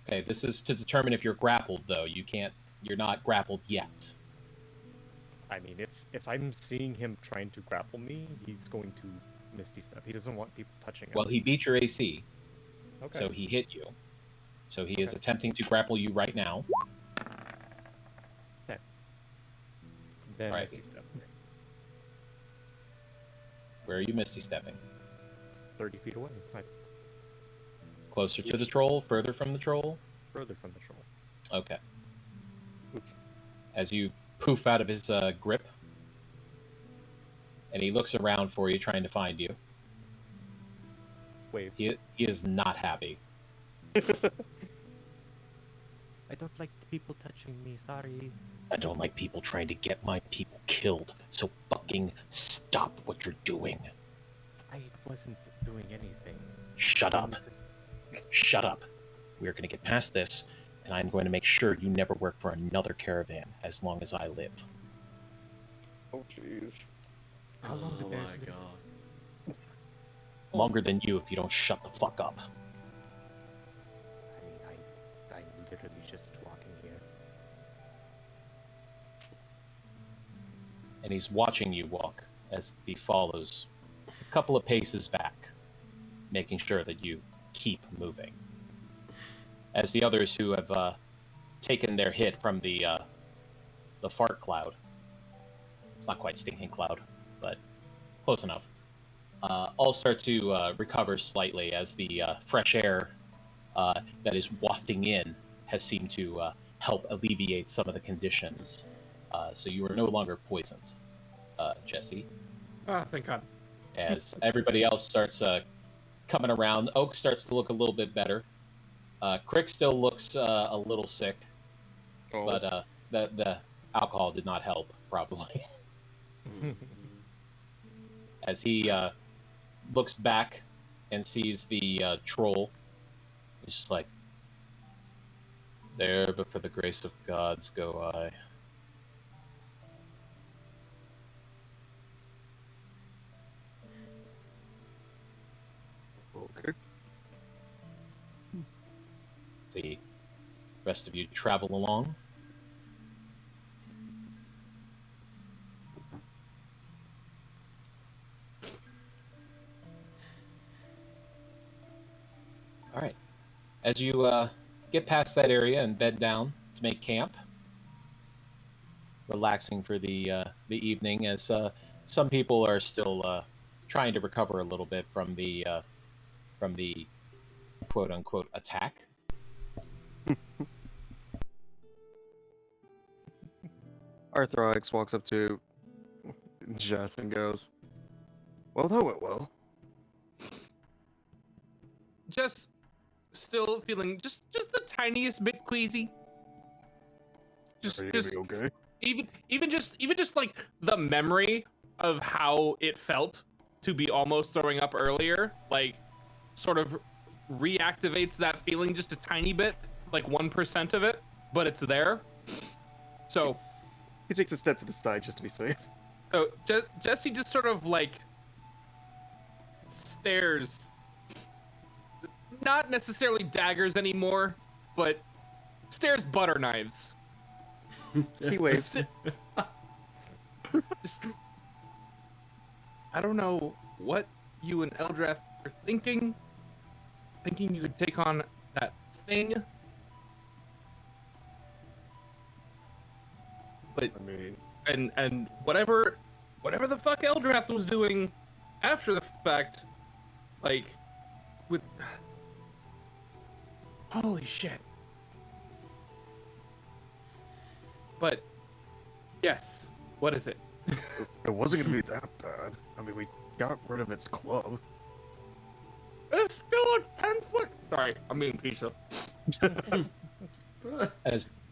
Okay, this is to determine if you're grappled, though. You're not grappled yet. I mean, if I'm seeing him trying to grapple me, he's going to Misty Step. He doesn't want people touching him. Well, he beat your AC, Okay. so he hit you. So he is Okay. attempting to grapple you right now. Then Right. Misty Step. Where are you misty stepping? 30 feet away. Like, Closer to the troll? Further from the troll? further from the troll. Okay. Oof. As you poof out of his grip, and he looks around for you, trying to find you. Waves. He is not happy. I don't like people touching me, sorry. I don't like people trying to get my people killed, so fucking stop what you're doing. I wasn't doing anything. Shut up. Just- Shut up. We're going to get past this, and I'm going to make sure you never work for another caravan as long as I live. oh jeez. How long do Oh bears my live? God. Longer than you if you don't shut the fuck up. I mean, I'm literally just walking here. And he's watching you walk as he follows a couple of paces back, making sure that you keep moving. As the others who have taken their hit from the fart cloud, it's not quite stinking cloud, but close enough, all start to recover slightly as the fresh air that is wafting in has seemed to help alleviate some of the conditions. So you are no longer poisoned, Jesse. Oh, thank God. As everybody else starts coming around, Oak starts to look a little bit better. Crick still looks a little sick, Oh. but the alcohol did not help, probably. As he looks back and sees the troll, he's just like, "There, but for the grace of gods go I." Okay. The rest of you travel along. All right. As you get past that area and bed down to make camp, relaxing for the evening, as some people are still trying to recover a little bit from the quote unquote attack. Arthrox walks up to Jess and goes, "Well, that went well." Just still feeling just the tiniest bit queasy. Just Are you gonna be okay? even just like the memory of how it felt to be almost throwing up earlier, like sort of reactivates that feeling just a tiny bit, like 1% of it, but it's there. So He takes a step to the side just to be safe. So Jesse just sort of like stares, not necessarily daggers anymore, but stares butter knives. He waves. Just, I don't know what you and Eldrath are thinking you could take on that thing. But I mean, and whatever the fuck Eldrath was doing after the fact, like, with holy shit. But yes, what is it? it wasn't gonna be that bad. I mean, we got rid of its club. It's still a 10-foot. Sorry, I'm eating pizza.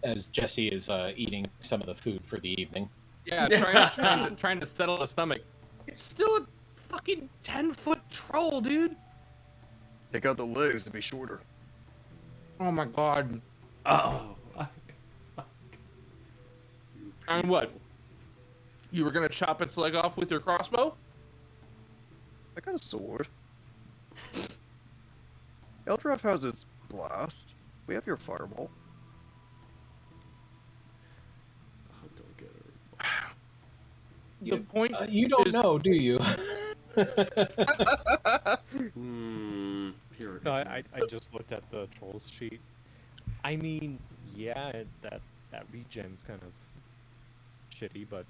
As Jesse is eating some of the food for the evening. Yeah, trying to settle the stomach. It's still a fucking 10-foot troll, dude. Take out the legs to be shorter. Oh my god. Oh. And what? You were gonna chop its leg off with your crossbow? I got a sword. Eldrath has its blast. We have your fireball. Oh, don't get her. The point You don't is- know, do you? Pure. No, I just looked at the trolls sheet. I mean, yeah, that regen's kind of shitty, but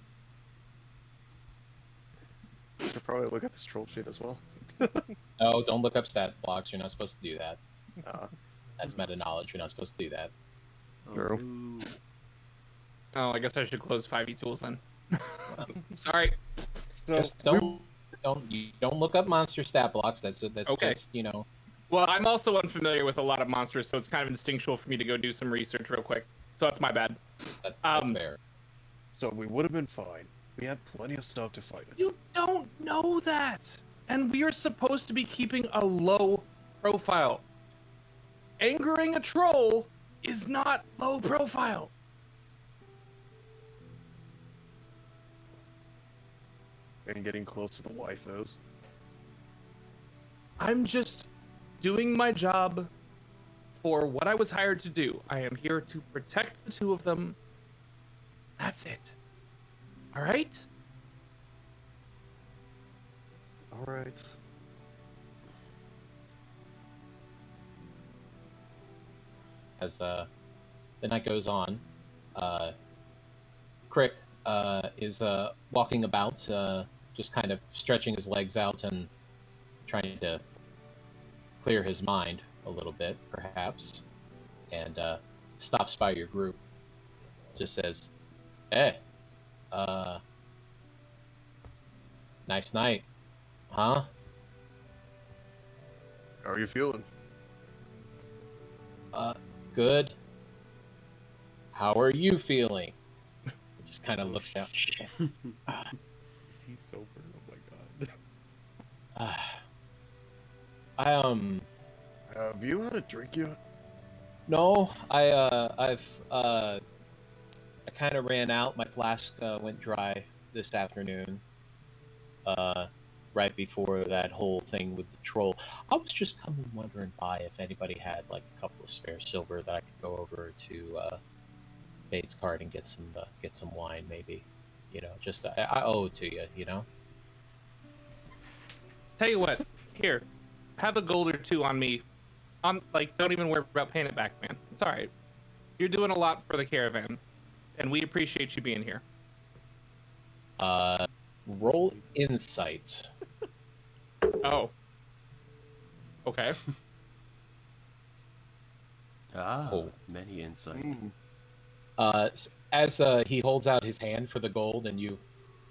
I should probably look at this troll sheet as well. No, don't look up stat blocks. You're not supposed to do that. Uh, That's meta knowledge. You're not supposed to do that. True. Ooh. Oh, I guess I should close 5e tools then. Sorry. so Just don't look up monster stat blocks. That's Okay. just, you know. Well, I'm also unfamiliar with a lot of monsters, so it's kind of instinctual for me to go do some research real quick. So that's my bad. That's fair. So we would have been fine. We had plenty of stuff to fight it. You don't know that. And we are supposed to be keeping a low profile. Angering a troll is not low profile. And getting close to the waifus. I'm just doing my job for what I was hired to do. I am here to protect the two of them. That's it. All right? Alright. As the night goes on, Crick is walking about, just kind of stretching his legs out and trying to clear his mind a little bit, perhaps, and stops by your group. Just says, "Hey, Nice night, huh? How are you feeling? Good. How are you feeling? He just kind of looks down. Shit. Is he sober? Oh my god. I Have you had a drink yet? no, I kind of ran out. My flask went dry this afternoon. Right before that whole thing with the troll. I was just coming wondering by if anybody had like a couple of spare silver that I could go over to Bates Card and get some wine, maybe. You know, just I owe it to you. You know. Tell you what, here, have a gold or two on me. Don't even worry about paying it back, man. It's all right. You're doing a lot for the caravan, and we appreciate you being here. Roll insight. Oh. Okay. Oh. Many insights. As he holds out his hand for the gold and you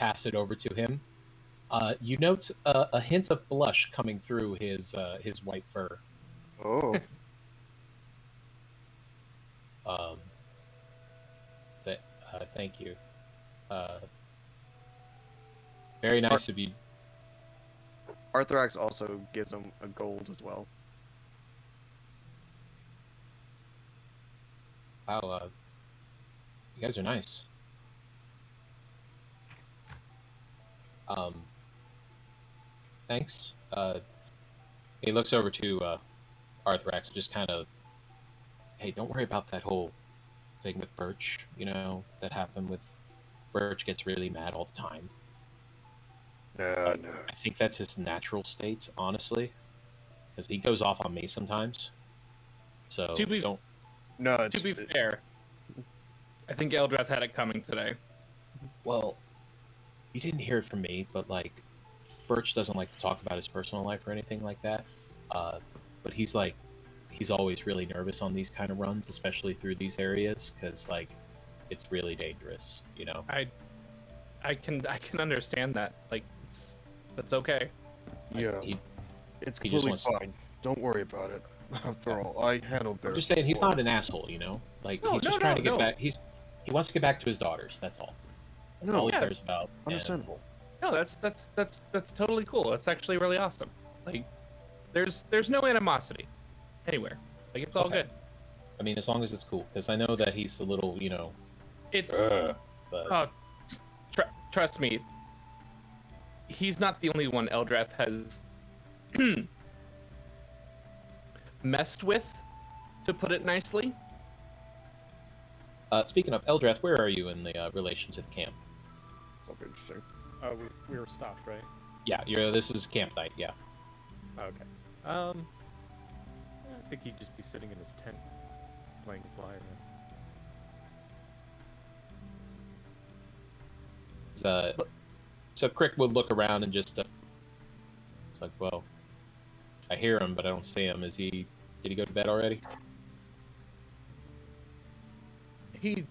pass it over to him, you note a hint of blush coming through his white fur. Oh. Thank you. Very nice of you. Arthrax also gives him a gold as well. Wow, you guys are nice. Thanks. He looks over to Arthrax, just kind of, hey, don't worry about that whole thing with Birch, you know, that happened with Birch gets really mad all the time. No. I think that's his natural state, honestly, because he goes off on me sometimes. So To be don't. No, To be fair, I think Eldrath had it coming today. Well, you didn't hear it from me, but like, Birch doesn't like to talk about his personal life or anything like that. But he's always really nervous on these kind of runs, especially through these areas, because like, it's really dangerous, you know. I can understand that. Like, that's okay. Yeah, He it's he just completely wants- fine. Don't worry about it. After all, I handled Bear. I'm just saying he's not an asshole, you know. Like No, he's just no, trying to no, get no. back. He wants to get back to his daughters. That's all. That's all he Yeah. cares about. and- Understandable. No, that's totally cool. That's actually really awesome. Like, there's no animosity anywhere. Like, it's all Okay. good. I mean, as long as it's cool, because I know that he's a little, you know. It's But trust me. He's not the only one Eldrath has messed with, to put it nicely. speaking of Eldrath, where are you in the relation to the camp? Something interesting. We were stopped, right? Yeah, this is camp night. Yeah. Okay. I think he'd just be sitting in his tent, playing his lyre. So Crick would look around and just. It's like, well, I hear him, but I don't see him. Did he go to bed already? He's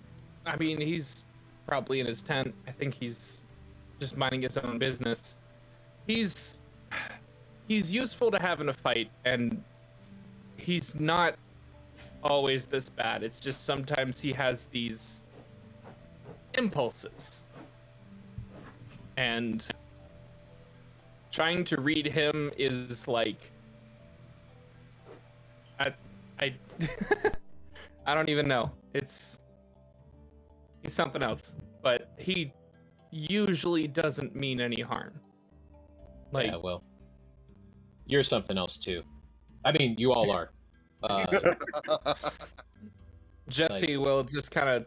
probably in his tent. I think he's just minding his own business. He's useful to have in a fight, and he's not always this bad. It's just sometimes he has these impulses. And trying to read him is like I I don't even know. He's something else, but he usually doesn't mean any harm. Like, Yeah, well, you're something else too. I mean, you all are. Jesse will just kind of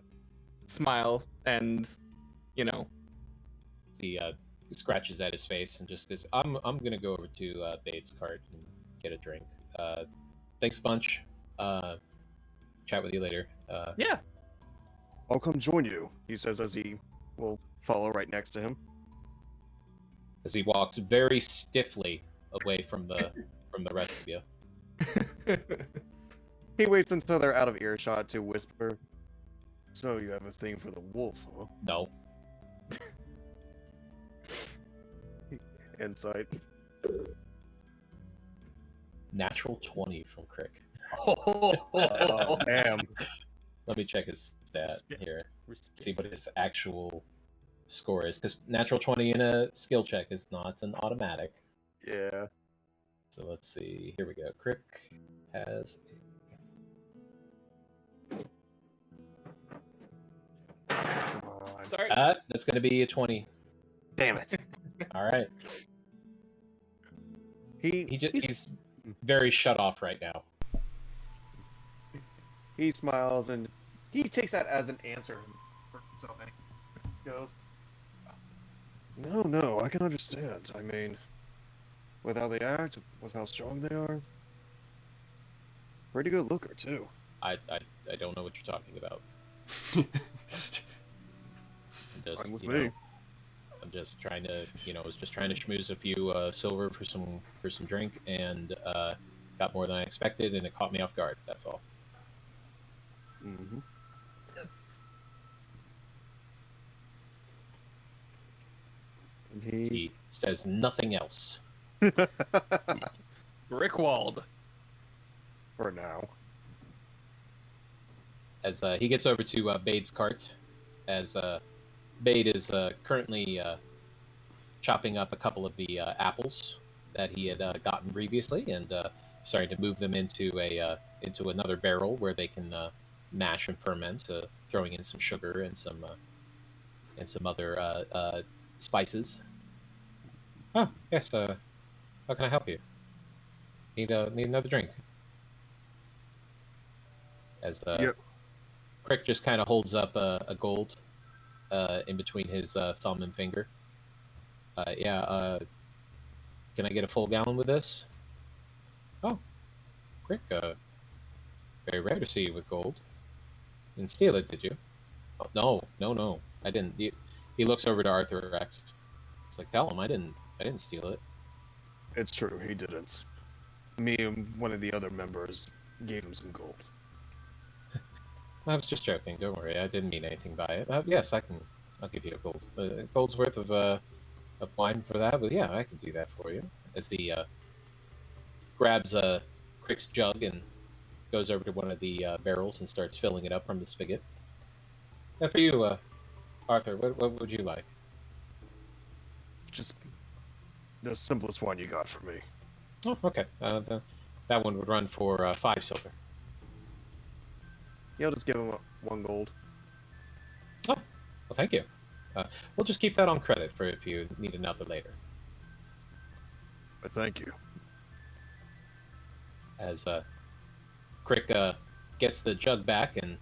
smile and, you know, He scratches at his face and just goes, I'm gonna go over to Bates' cart and get a drink. Thanks a bunch. Chat with you later. yeah. I'll come join you, he says as he will follow right next to him. As he walks very stiffly away from the rest of you. He waits until they're out of earshot to whisper, "So you have a thing for the wolf, huh?" No. Insight. Natural 20 from Crick. Oh, damn. Let me check his stat Respect. here. Respect. See what his actual score is, because natural 20 in a skill check is not an automatic. Yeah. So let's see. Here we go. Crick has. Come on. Sorry. That's going to be a 20. Damn it. All right. He's very shut off right now. He smiles and he takes that as an answer for himself. And he goes, No, I can understand. I mean, with how they act, with how strong they are, pretty good looker too. I don't know what you're talking about. Fine with me. I'm just trying to, was just trying to schmooze a few silver for some drink, and got more than I expected, and it caught me off guard. That's all. Mm-hmm. And He says nothing else. Brickwalled. For now. As he gets over to Bade's cart, as Bade is currently chopping up a couple of the apples that he had gotten previously, and starting to move them into another barrel where they can mash and ferment, throwing in some sugar and some other spices. Oh yes, how can I help you? Need another drink? As Yep. Crick just kind of holds up a gold in between his thumb and finger. Can I get a full gallon with this? Oh, Crick, very rare to see you with gold. Didn't steal it, did you? Oh, no, I didn't. He looks over to Arthur X. He's like, tell him I didn't steal it. It's true, he didn't. Me and one of the other members gave him some gold. I was just joking. Don't worry, I didn't mean anything by it. Yes, I'll give you a gold's worth of wine for that. But yeah, I can do that for you. As he grabs Crick's jug and goes over to one of the barrels and starts filling it up from the spigot. Now for you, Arthur, what would you like? Just the simplest one you got for me. Oh, okay. That one would run for 5 silver. Yeah, I'll just give him 1 gold. Oh, well, thank you. We'll just keep that on credit for if you need another later. Thank you. As Crick gets the jug back and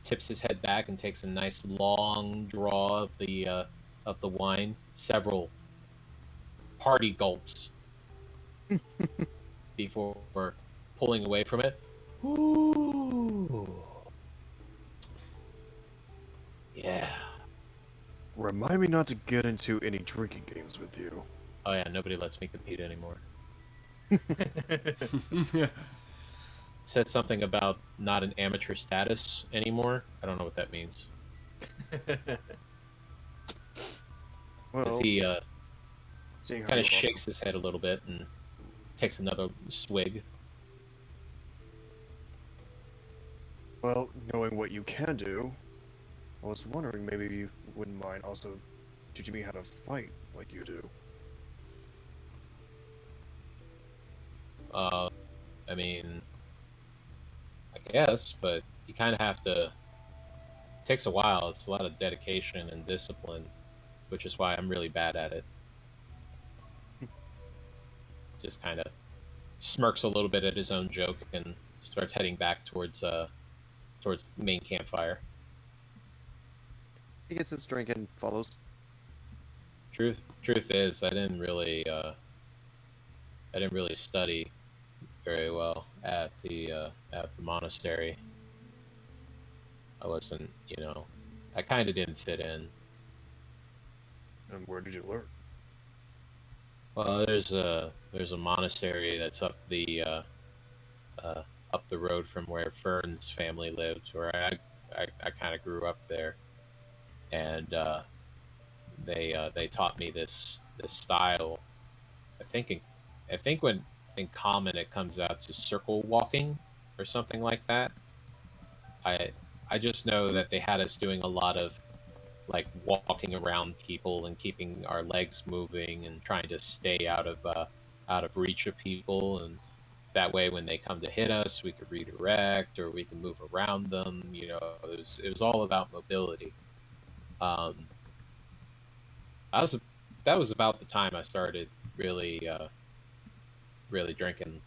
tips his head back and takes a nice long draw of the wine, several hearty gulps before pulling away from it. Ooh. Yeah. Remind me not to get into any drinking games with you. Oh yeah, nobody lets me compete anymore. Said something about not an amateur status anymore. I don't know what that means. Well, As he seeing how kind you of shakes his head a little bit and takes another swig. Well, knowing what you can do, I was wondering maybe you wouldn't mind also teaching me how to fight like you do. I mean, I guess, but you kind of have to. It takes a while. It's a lot of dedication and discipline, which is why I'm really bad at it. Just kind of smirks a little bit at his own joke and starts heading back towards the main campfire. He gets his drink and follows. Truth is, I didn't really study very well at the monastery. I wasn't, I kind of didn't fit in. And where did you learn? Well, there's a monastery that's up the road from where Fern's family lived, where I kind of grew up there, and they taught me this style. I think when in common it comes out to circle walking or something like that. I I just know that they had us doing a lot of like walking around people and keeping our legs moving and trying to stay out of reach of people, and that way when they come to hit us we could redirect or we can move around them. It was all about mobility. um I was that was about the time I started really really drinking,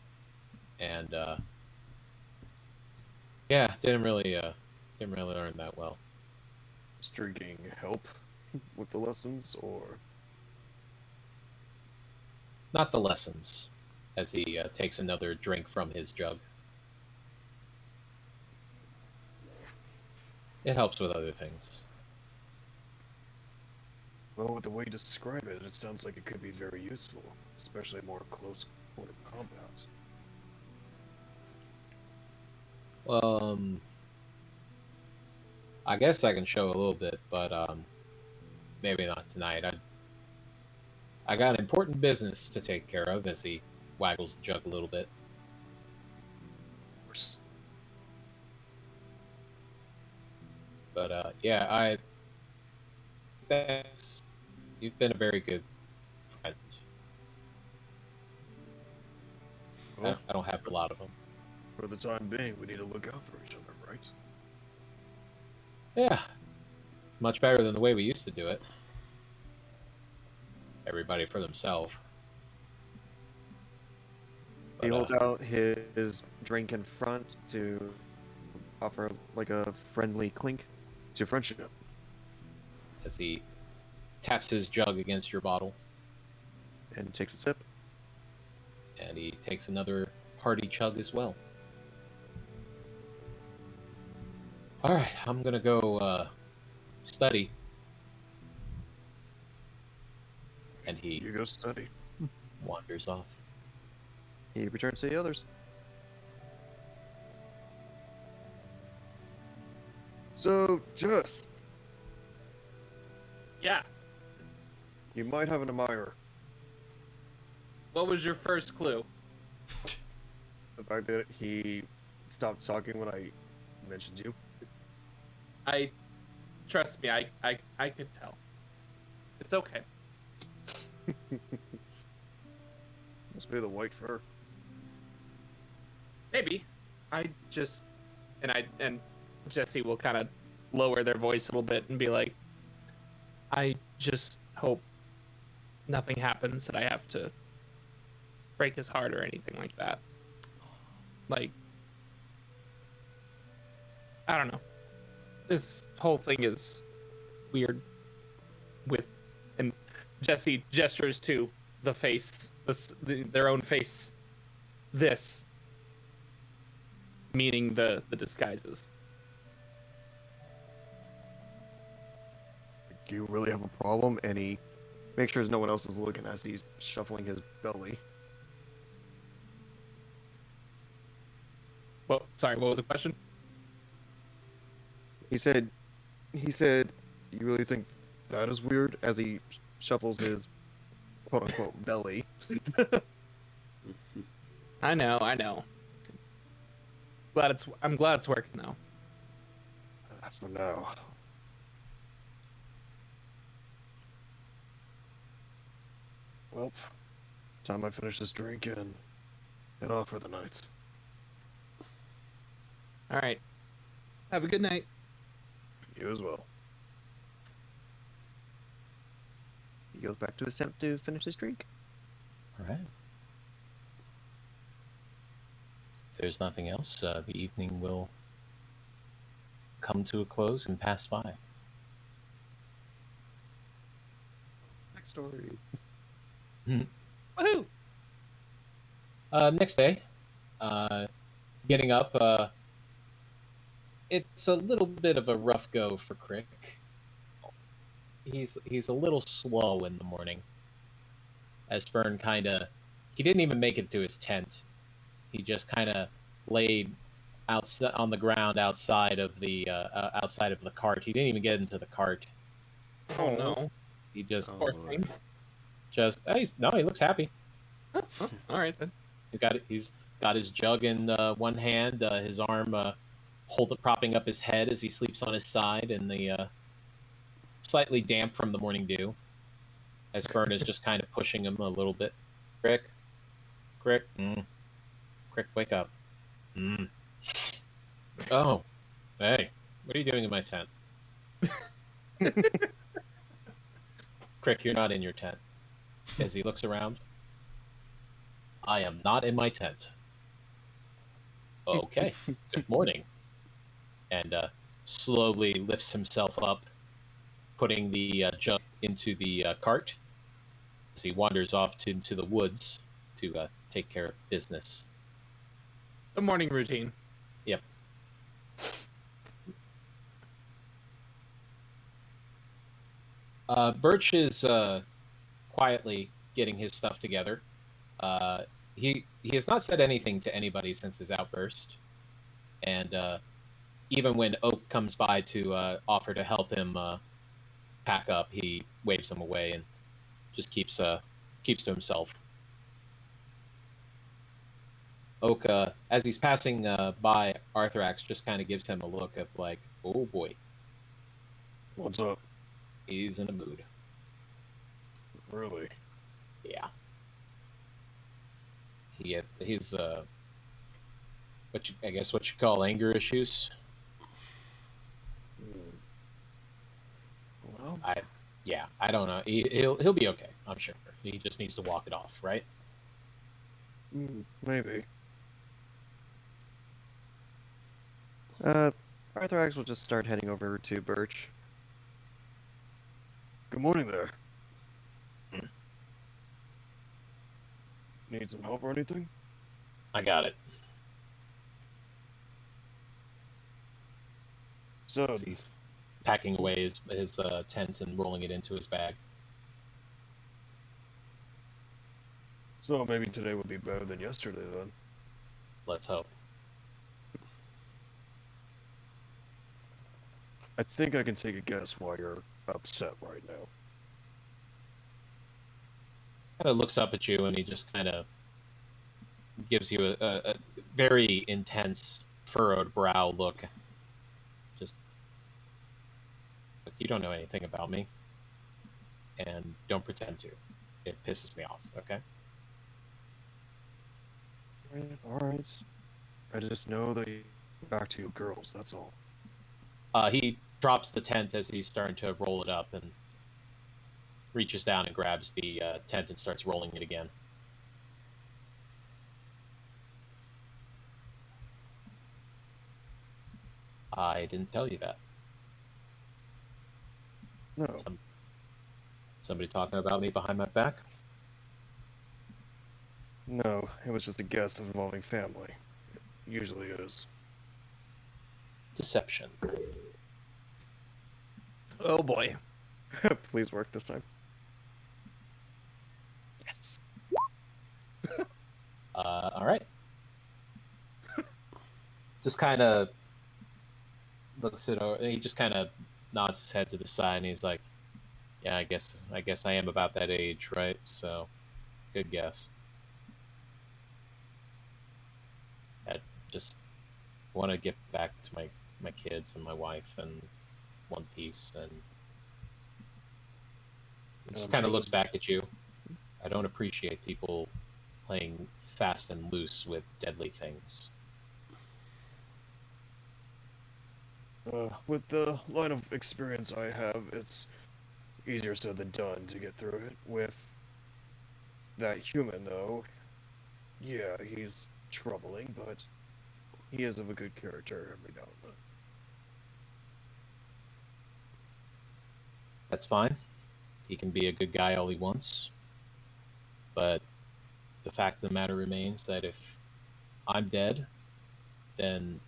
and yeah, didn't really learn that well. Does drinking help with the lessons, or Not the lessons, as he takes another drink from his jug. It helps with other things. well, with the way you describe it, it sounds like it could be very useful, especially more close quarter combat. Well, I guess I can show a little bit, but maybe not tonight. I got important business to take care of. As he waggles the jug a little bit. Of course. But yeah, thanks. You've been a very good friend. Well, I don't have a lot of them. for the time being, we need to look out for each other, right? Yeah, much better than the way we used to do it. Everybody for themselves. He holds out his drink in front to offer like a friendly clink to friendship. As he taps his jug against your bottle, And takes a sip. and he takes another hearty chug as well. All right, I'm gonna go study. And he You go study. wanders off. He returns to the others. So, Jess, Yeah. you might have an admirer. What was your first clue? The fact that he stopped talking when I mentioned you. Trust me, I could tell. It's okay. Must be the white fur. Maybe. I just and Jesse will kind of lower their voice a little bit and be like, I just hope nothing happens that I have to break his heart or anything like that. Like, I don't know. This whole thing is weird with, and Jesse gestures to the face, their own face, this, meaning the disguises. Do you really have a problem? And he makes sure no one else is looking as he's shuffling his belly. Well, sorry, what was the question? He said, you really think that is weird? As he shuffles his quote unquote belly. I know. I'm glad it's working though. For now. Well, time I finish this drink and head off for the night. All right. Have a good night. You as well. He goes back to his tent to finish his drink. All right. If there's nothing else, the evening will come to a close and pass by. Backstory. Woohoo! Next day, getting up, it's a little bit of a rough go for Crick. He's a little slow in the morning. As Fern he didn't even make it to his tent. He just kind of laid outside on the ground outside of the cart. He didn't even get into the cart. Oh no. He just Oh, Poor Lord. thing. he looks happy. Oh, all right then. He's got his jug in one hand, his arm propping up his head as he sleeps on his side, and the slightly damp from the morning dew. As Fern is just kind of pushing him a little bit. Crick, Crick, Crick, wake up. Oh, hey, what are you doing in my tent? Crick, you're not in your tent. As he looks around, I am not in my tent. Okay, good morning. And slowly lifts himself up, putting the jug into the cart as he wanders off into the woods to take care of business. The morning routine. Yep. Birch is quietly getting his stuff together. He has not said anything to anybody since his outburst, and even when Oak comes by to offer to help him pack up, he waves him away and just keeps to himself. Oak, as he's passing by Arthrax, just kind of gives him a look of like, oh boy, What's up? he's in a mood. Really? Yeah. He's I guess what you call anger issues. Well, I don't know. He'll be okay. I'm sure. He just needs to walk it off, right? maybe. Arthrax will just start heading over to Birch. Good morning there. Need some help or anything? I got it. So, He's packing away his tent and rolling it into his bag. so maybe today would be better than yesterday then. Let's hope. I think I can take a guess why you're upset right now. Kind of looks up at you and he just kind of gives you a very intense furrowed brow look. Just, look, you don't know anything about me, and don't pretend to. It pisses me off. Okay. Alright. I just know that you're back to you girls, that's all. He drops the tent as he's starting to roll it up and reaches down and grabs the tent and starts rolling it again. I didn't tell you that. No. Somebody talking about me behind my back? No, it was just a guess involving family. It usually is. Deception. Oh boy. Please work this time. Yes. All right. Just kind of looks at her. He just kind of nods his head to the side, and he's like, "Yeah, I guess I am about that age, right? So, good guess." I just want to get back to my kids and my wife and one piece, and he just I'm kind of sure looks that's- back at you. I don't appreciate people playing fast and loose with deadly things. With the line of experience I have, it's easier said than done to get through it. With that human, though, yeah, he's troubling, but he is of a good character every now and then. That's fine. He can be a good guy all he wants. But the fact of the matter remains that if I'm dead, then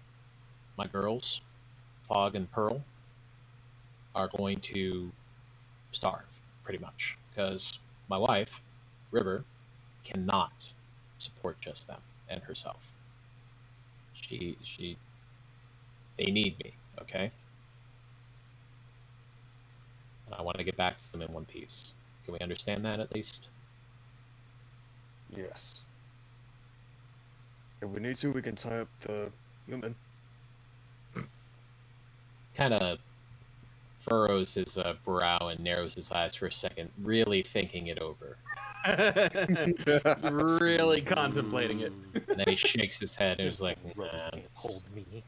my girls, Fog and Pearl, are going to starve, pretty much. Because my wife, River, cannot support just them and herself. They need me, okay? And I want to get back to them in one piece. Can we understand that at least? Yes. If we need to, we can tie up the human. Kind of furrows his brow and narrows his eyes for a second, really thinking it over. Really contemplating it. And then he shakes his head and is like, Rose nah, can't hold me.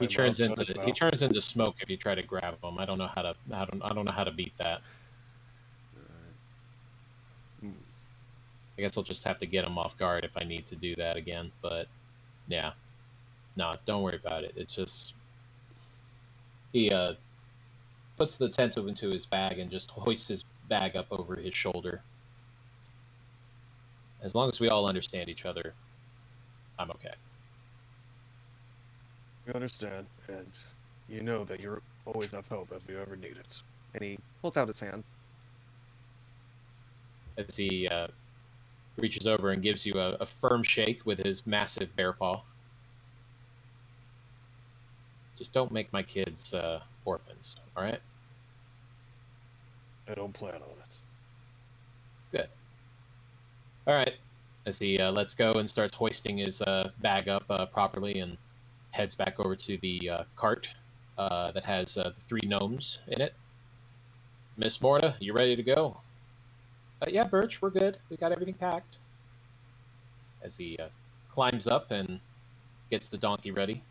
he turns into smoke if you try to grab him. I don't know how to I don't know how to beat that. I guess I'll just have to get him off guard if I need to do that again. But yeah, no, don't worry about it. It's just he puts the tent into his bag and just hoists his bag up over his shoulder. As long as we all understand each other, I'm okay. We understand, and you know that you always have help if you ever need it. And he holds out his hand. As he reaches over and gives you a firm shake with his massive bear paw. Just don't make my kids orphans, all right? I don't plan on it. Good. All right. As he lets go and starts hoisting his bag up properly and heads back over to the cart that has the 3 gnomes in it. Miss Morta, you ready to go? Yeah, Birch, we're good. We got everything packed. As he climbs up and gets the donkey ready.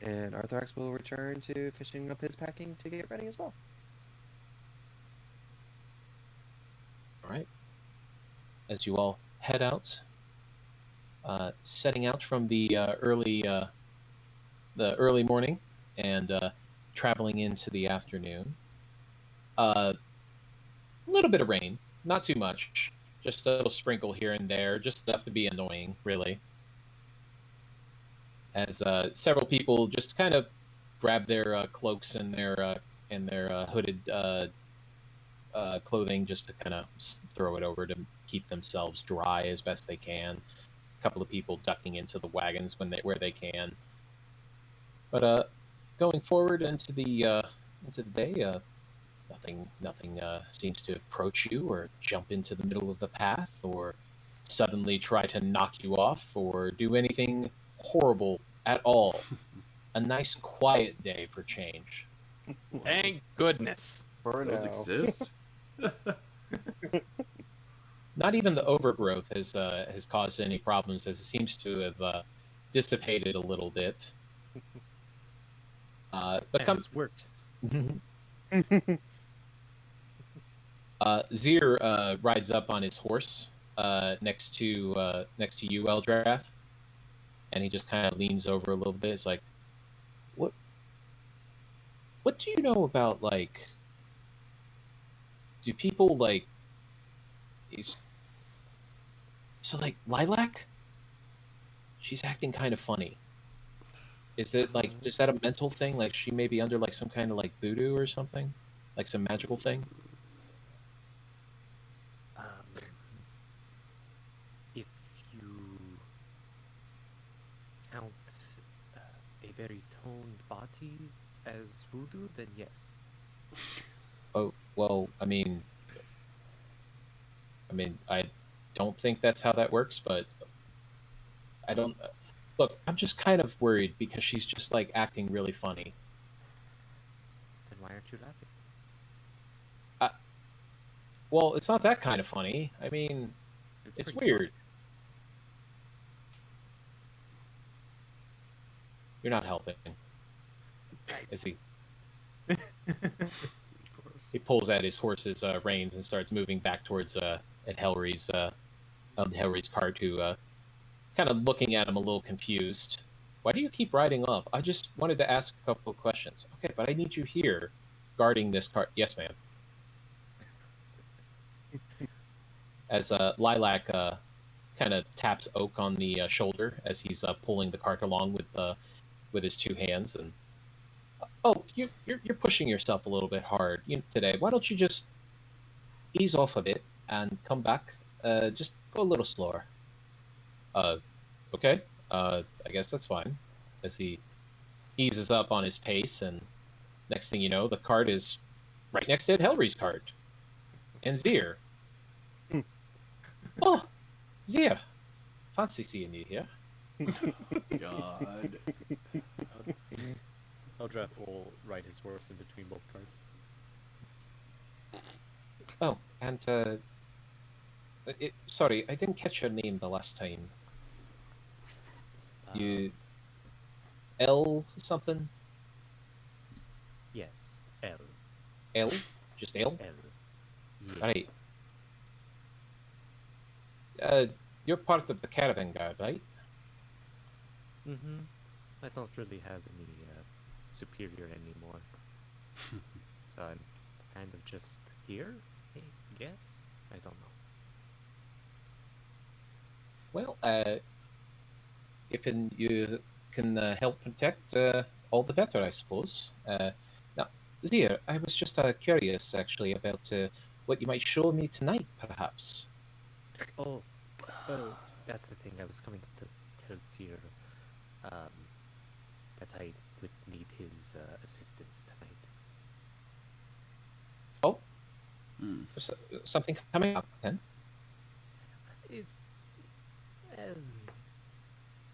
And Arthrax will return to fishing up his packing to get ready as well. All right. As you all head out, setting out from the early morning and traveling into the afternoon. A little bit of rain, not too much, just a little sprinkle here and there, just enough to be annoying, really. As several people just kind of grab their cloaks and their hooded clothing just to kind of throw it over to keep themselves dry as best they can. A couple of people ducking into the wagons where they can. But going forward into the day, nothing seems to approach you or jump into the middle of the path or suddenly try to knock you off or do anything horrible at all. A nice quiet day for change. Thank goodness. For Those now. exist? Not even the overgrowth has caused any problems, as it seems to have dissipated a little bit. But It's worked. Zir rides up on his horse next to you, Eldrath, and he just kind of leans over a little bit. It's like, what do you know about, like, do people, like, so, like, Lilac? She's acting kind of funny. Is it, like, is that a mental thing? Like, she may be under, like, some kind of, like, voodoo or something? Like, some magical thing? If you count a very toned body as voodoo, then yes. Oh, well, I mean, I don't think that's how that works, but I don't... Look, I'm just kind of worried because she's just, like, acting really funny. Then why aren't you laughing? Well, it's not that kind of funny. I mean, it's pretty weird. You're not helping. Is he? He pulls at his horse's reins and starts moving back towards Helry's cart, who kind of looking at him a little confused. Why do you keep riding off? I just wanted to ask a couple of questions. Okay, but I need you here, guarding this cart. Yes, ma'am. As Lilac kind of taps Oak on the shoulder as he's pulling the cart along with his 2 hands, and Oak, you're pushing yourself a little bit hard today. Why don't you just ease off a bit and come back? Just go a little slower. Okay. I guess that's fine. As he eases up on his pace and Next thing you know, the card is right next to Ed Helry's card. And Zir. Oh, Zir. Fancy seeing you here. God. Eldrath will ride his horse in between both cards. Oh, and sorry, I didn't catch your name the last time. You L something? Yes, L. L? Just L? L. Yeah. Right. You're part of the caravan guard, right? Mm-hmm. I don't really have any superior anymore. So I'm kind of just here, I guess? I don't know. Well, if you can help protect, all the better, I suppose. Now, Zir, I was just curious, actually, about what you might show me tonight, perhaps. Oh, that's the thing. I was coming to tell Seer that I would need his assistance tonight. Oh, Hmm. something coming up, then? It's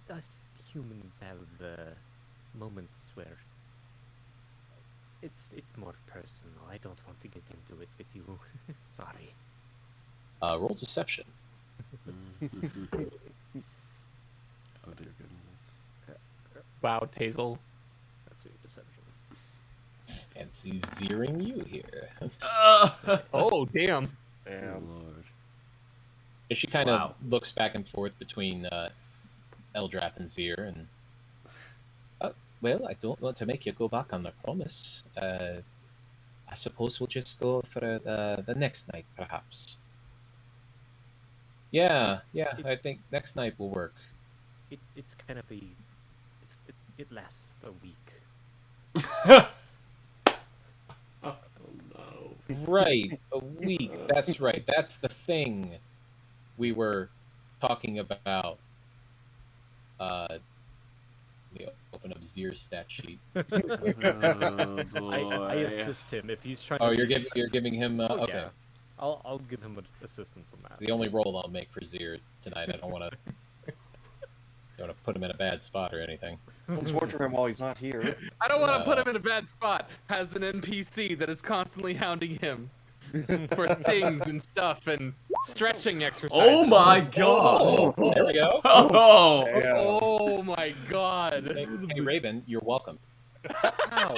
us humans have moments where it's more personal. I don't want to get into it with you. Sorry. Roll deception. Oh dear goodness. Wow, Tazel. Let's see, deception. Fancy Ziring you here. Oh, damn. Damn. Lord. And she kind Wow. of looks back and forth between Eldrath and Zir, and well, I don't want to make you go back on the promise. I suppose we'll just go for the next night, perhaps. Yeah, I think next night will work. It's kind of it lasts a week. Oh no. Right, a week. That's right. That's the thing we were talking about. Let me open up Zir's stat sheet. Oh I boy. assist him if he's trying. Oh, to you're do giving him. Oh, Okay, yeah. I'll give him assistance on that. it's the only roll I'll make for Zir tonight. I don't want to put him in a bad spot or anything. Don't torture him while he's not here. I don't want to put him in a bad spot. Has an NPC that is constantly hounding him for things and stuff and stretching exercises. Oh my god. Oh, there we go. Oh. Yeah. Oh my god. Hey, Raven, you're welcome. Wow.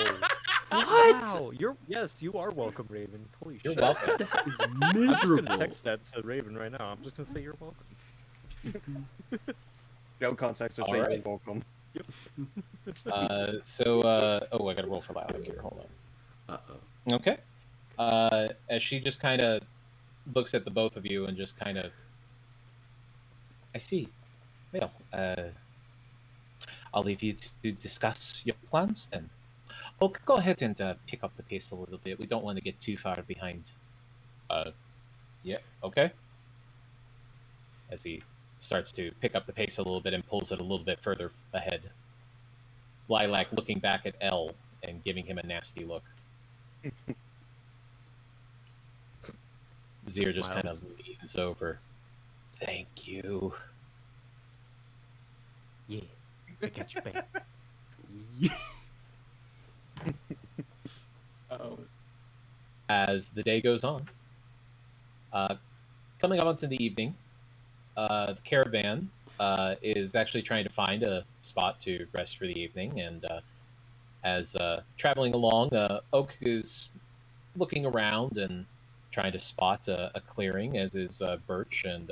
What? Wow. Yes, you are welcome, Raven. Holy You're shit. welcome. That is I'm just gonna miserable. text that to Raven right now. I'm just gonna say you're welcome. No context or All say you're right. welcome. Oh, I gotta roll for Lilac here. Hold on. Uh-oh. Okay. As she just kind of looks at the both of you and just kind of, I see. Well, I'll leave you to discuss your plans then. Oh, go ahead and pick up the pace a little bit. We don't want to get too far behind. Yeah, okay. As he starts to pick up the pace a little bit and pulls it a little bit further ahead. Lilac looking back at L and giving him a nasty look. Zir just kind of leans over. Thank you. Yeah. I got your back. Uh-oh. As the day goes on, coming up into the evening, the caravan is actually trying to find a spot to rest for the evening, and as traveling along, Oak is looking around and trying to spot a clearing, as is Birch and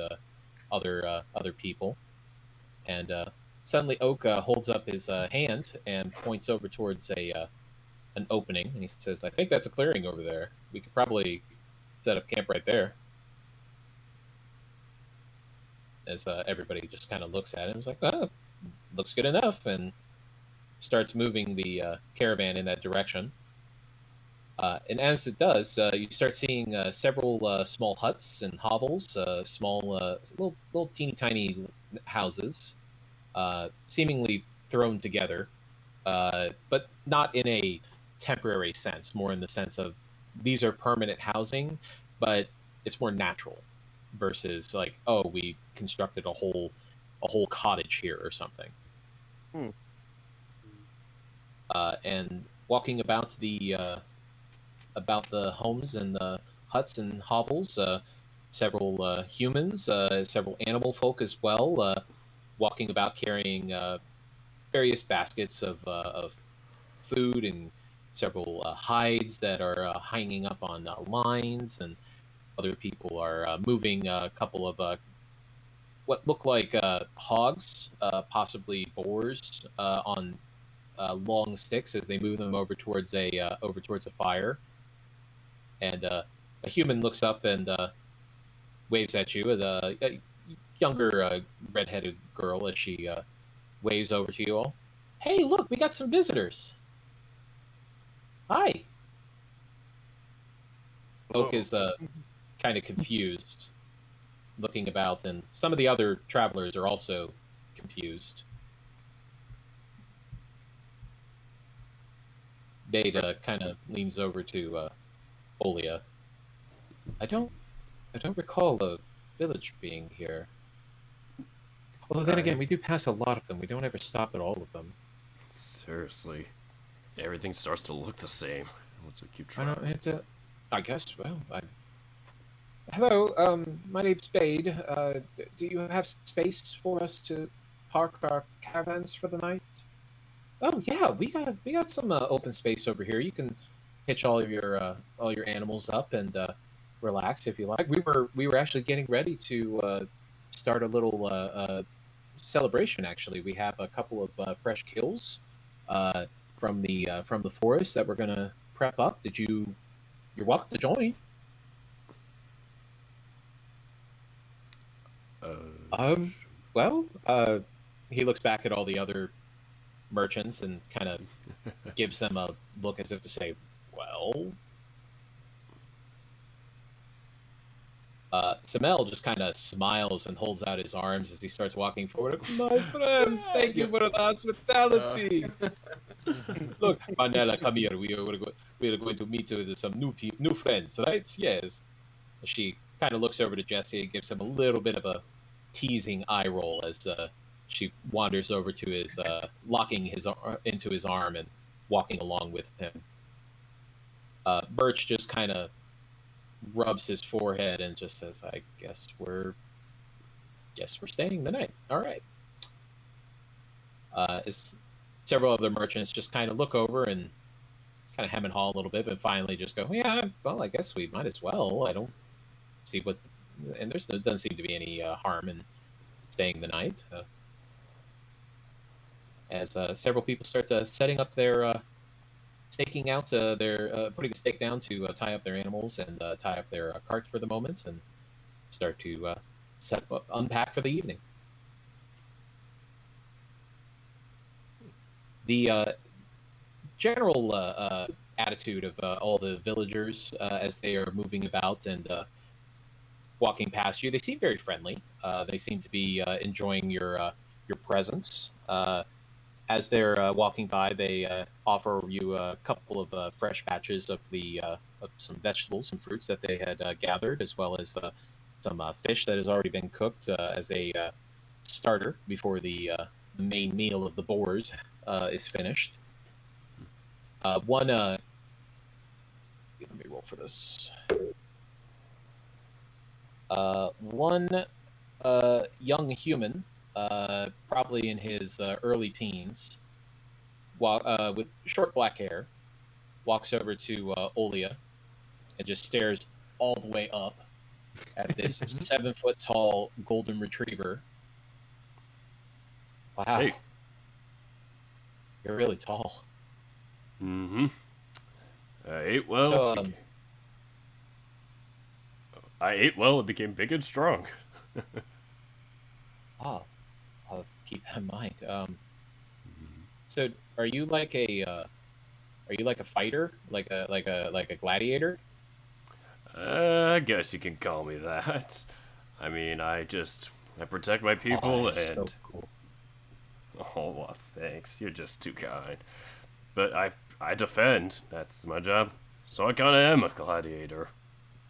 other people. And suddenly, Oak holds up his hand and points over towards an opening, and he says, "I think that's a clearing over there. We could probably set up camp right there." As everybody just kind of looks at him, it's like, "Oh, looks good enough," and starts moving the caravan in that direction. And as it does, you start seeing several small huts and hovels, small, little teeny tiny houses, seemingly thrown together, but not in a temporary sense, more in the sense of these are permanent housing, but it's more natural versus like, oh, we constructed a whole cottage here or something. And walking about the homes and the huts and hovels, several humans, several animal folk as well, walking about carrying various baskets of food and several hides that are hanging up on lines, and other people are moving a couple of what look like hogs, possibly boars, on long sticks as they move them over towards a fire. And a human looks up and waves at you. A younger redheaded girl as she waves over to you all. Hey, look, we got some visitors. Hi. Oak is kind of confused, looking about, and some of the other travelers are also confused. Data kind of leans over to Olia. I don't recall the village being here. Although then again, we do pass a lot of them. We don't ever stop at all of them. Seriously. Everything starts to look the same once we keep I trying. don't. I guess. Well, hello. My name's Spade. Do you have space for us to park our caravans for the night? Oh yeah, we got some open space over here. You can hitch all your animals up and relax if you like. We were actually getting ready to start a little celebration. Actually, we have a couple of fresh kills from the forest that we're gonna prep up. You're welcome to join. Well, he looks back at all the other merchants and kind of gives them a look as if to say, well. Samel just kind of smiles and holds out his arms as he starts walking forward. My friends, thank you for the hospitality. Look, Manella, come here. We are going to meet with some new friends, right? Yes. She kind of looks over to Jesse and gives him a little bit of a teasing eye roll as she wanders over to his, locking his into his arm and walking along with him. Birch just kind of rubs his forehead and just says, "I guess we're staying the night. All right." As several other merchants just kind of look over and kind of hem and haw a little bit, but finally just go, "Yeah, well, I guess we might as well. I don't see what," and there doesn't seem to be any harm in staying the night. As several people start setting up their staking out their putting a stake down to tie up their animals and tie up their carts for the moment, and start to unpack for the evening. The general attitude of all the villagers as they are moving about and walking past you, they seem very friendly. They seem to be enjoying your presence. As they're walking by, they offer you a couple of fresh batches of of some vegetables and fruits that they had gathered, as well as some fish that has already been cooked as a starter before the main meal of the boars is finished. Let me roll for this. One young human, probably in his early teens, with short black hair, walks over to Olia and just stares all the way up at this 7-foot tall golden retriever. Wow. Hey. You're really tall. Mm-hmm. I ate well. So, I ate well and became big and strong. I'll have to keep that in mind. So are you like a fighter, like a gladiator? I guess you can call me that. I mean, I protect my people and. So cool. Oh, well, thanks. You're just too kind. But I defend. That's my job. So I kind of am a gladiator,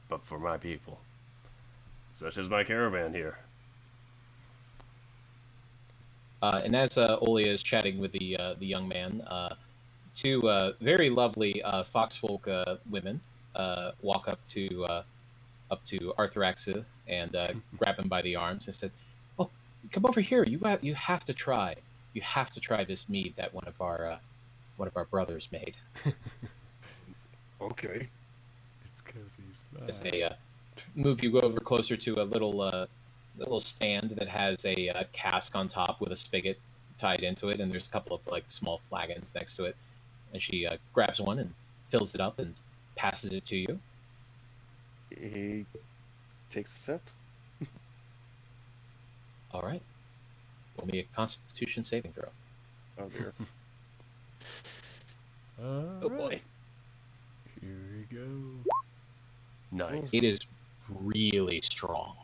but for my people. Such as my caravan here. And as Olia is chatting with the young man, two very lovely foxfolk women walk up to Arthuraxa and grab him by the arms and said, "Oh, come over here! You have to try. You have to try this mead that one of our brothers made." Okay. It's because he's As they move you over closer to a little stand that has a cask on top with a spigot tied into it, and there's a couple of like small flagons next to it. And she grabs one and fills it up and passes it to you. He takes a sip. All right. Roll me a Constitution saving throw. Oh dear. Oh boy. Here we go. Nice. It is really strong.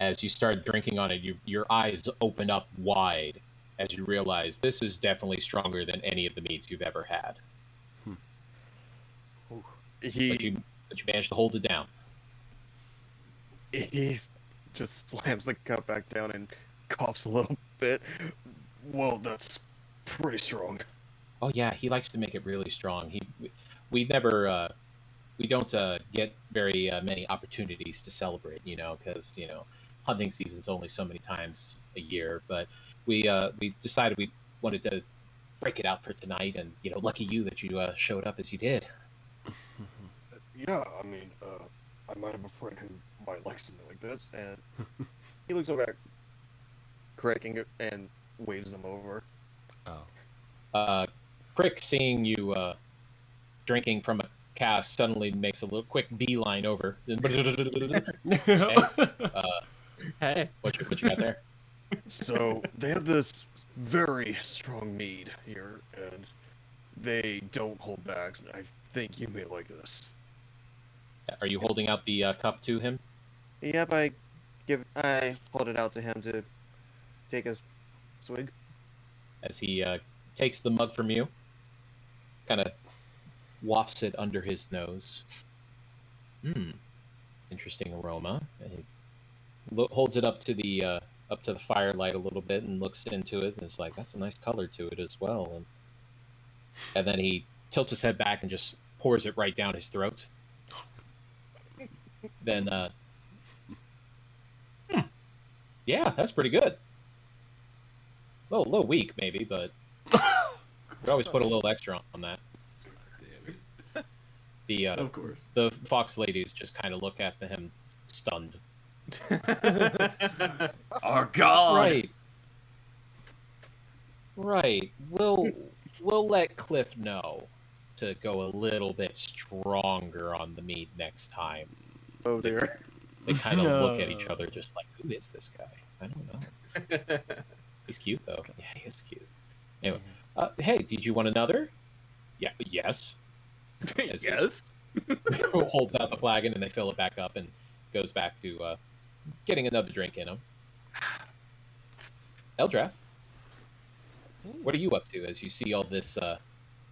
As you start drinking on it, your eyes open up wide as you realize this is definitely stronger than any of the meats you've ever had. He But you managed to hold it down. he just slams the cup back down and coughs a little bit. Whoa, that's pretty strong. Oh yeah, he likes to make it really strong. We don't get very many opportunities to celebrate, because hunting season's only so many times a year. But we decided we wanted to break it out for tonight, and lucky you that you showed up as you did. Yeah, I mean, I might have a friend who might like something like this, and he looks over at cracking it and waves them over. Oh. Crick, seeing you drinking from a cask, suddenly makes a little quick beeline over. Hey. What you got there? So they have this very strong mead here, and they don't hold back. I think you may like this. Are you holding out the cup to him? Yep, I hold it out to him to take a swig. As he takes the mug from you, kind of wafts it under his nose. Interesting aroma. He holds it up to the firelight a little bit and looks into it, and is like, "That's a nice color to it as well." And then he tilts his head back and just pours it right down his throat. Then, yeah, that's pretty good. A little weak, maybe, but we always put a little extra on that. Of course. The fox ladies just kind of look at him, stunned. Our God. Right. We'll let Cliff know to go a little bit stronger on the meat next time. Oh dear. They kind of look at each other, just like, "Who is this guy? I don't know." He's cute though. Yeah, he is cute. Anyway, hey, did you want another? Yeah. Yes. Yes. Holds out the flagon and they fill it back up and goes back to getting another drink in him. Eldrath, what are you up to as you see all this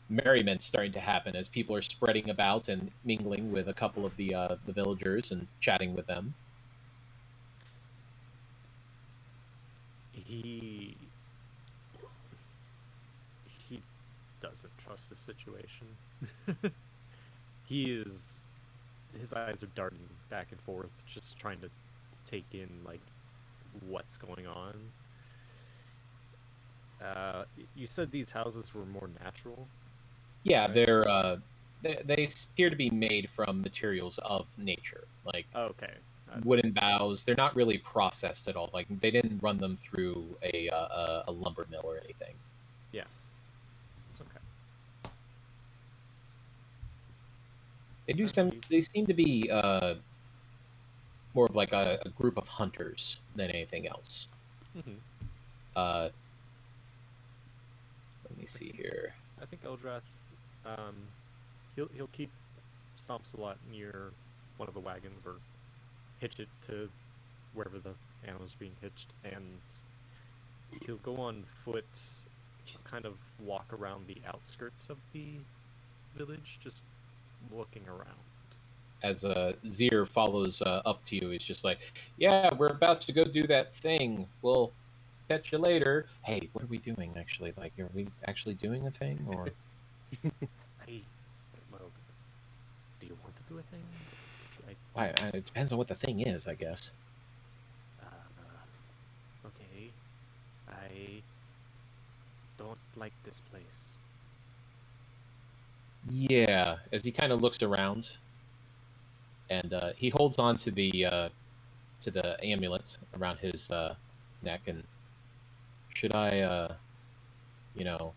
merriment starting to happen as people are spreading about and mingling with a couple of the villagers and chatting with them? He doesn't trust the situation. His eyes are darting back and forth, just trying to take in like what's going on. You said these houses were more natural? Yeah, right? they appear to be made from materials of nature, like Okay. wooden boughs. They're not really processed at all. Like they didn't run them through a lumber mill or anything. Yeah. Okay. They seem to be more of like a group of hunters than anything else. Mm-hmm. Let me see here. I think Eldrath, he'll keep Stomps a lot near one of the wagons or hitch it to wherever the animal's being hitched, and he'll go on foot kind of walk around the outskirts of the village, just looking around. As Zir follows up to you, he's just like, "Yeah, we're about to go do that thing. We'll catch you later." Hey, what are we doing actually? Like, are we actually doing a thing, or? Well, do you want to do a thing? It depends on what the thing is, I guess. Okay. I don't like this place. Yeah, as he kind of looks around, and he holds on to the amulet around his neck, and should I, you know,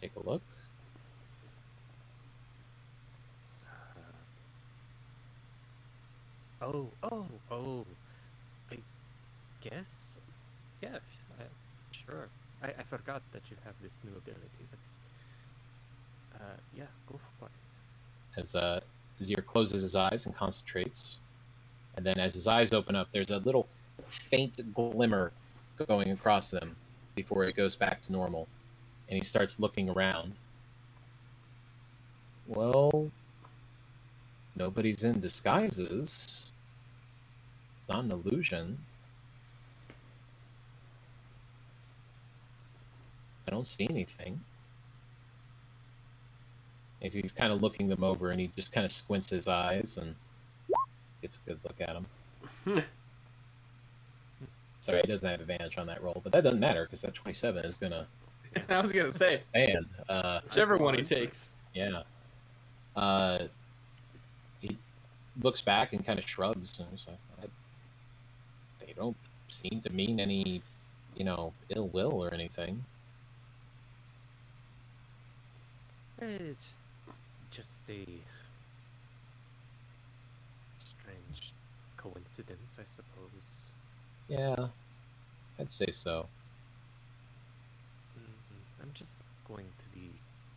take a look? Oh. I guess. Yeah. Sure. I forgot that you have this new ability. That's. Yeah. Go for it. As Zir closes his eyes and concentrates, and then as his eyes open up, there's a little faint glimmer going across them before it goes back to normal, and he starts looking around. Well, nobody's in disguises. It's not an illusion. I don't see anything. As he's kind of looking them over, and he just kind of squints his eyes and gets a good look at them. Sorry, he doesn't have advantage on that roll, but that doesn't matter because that 27 is gonna I was gonna say, stand. whichever one he takes. Yeah. He looks back and kind of shrugs, and he's like, "They don't seem to mean any, ill will or anything." It's just a strange coincidence, I suppose. Yeah, I'd say so. I'm just going to be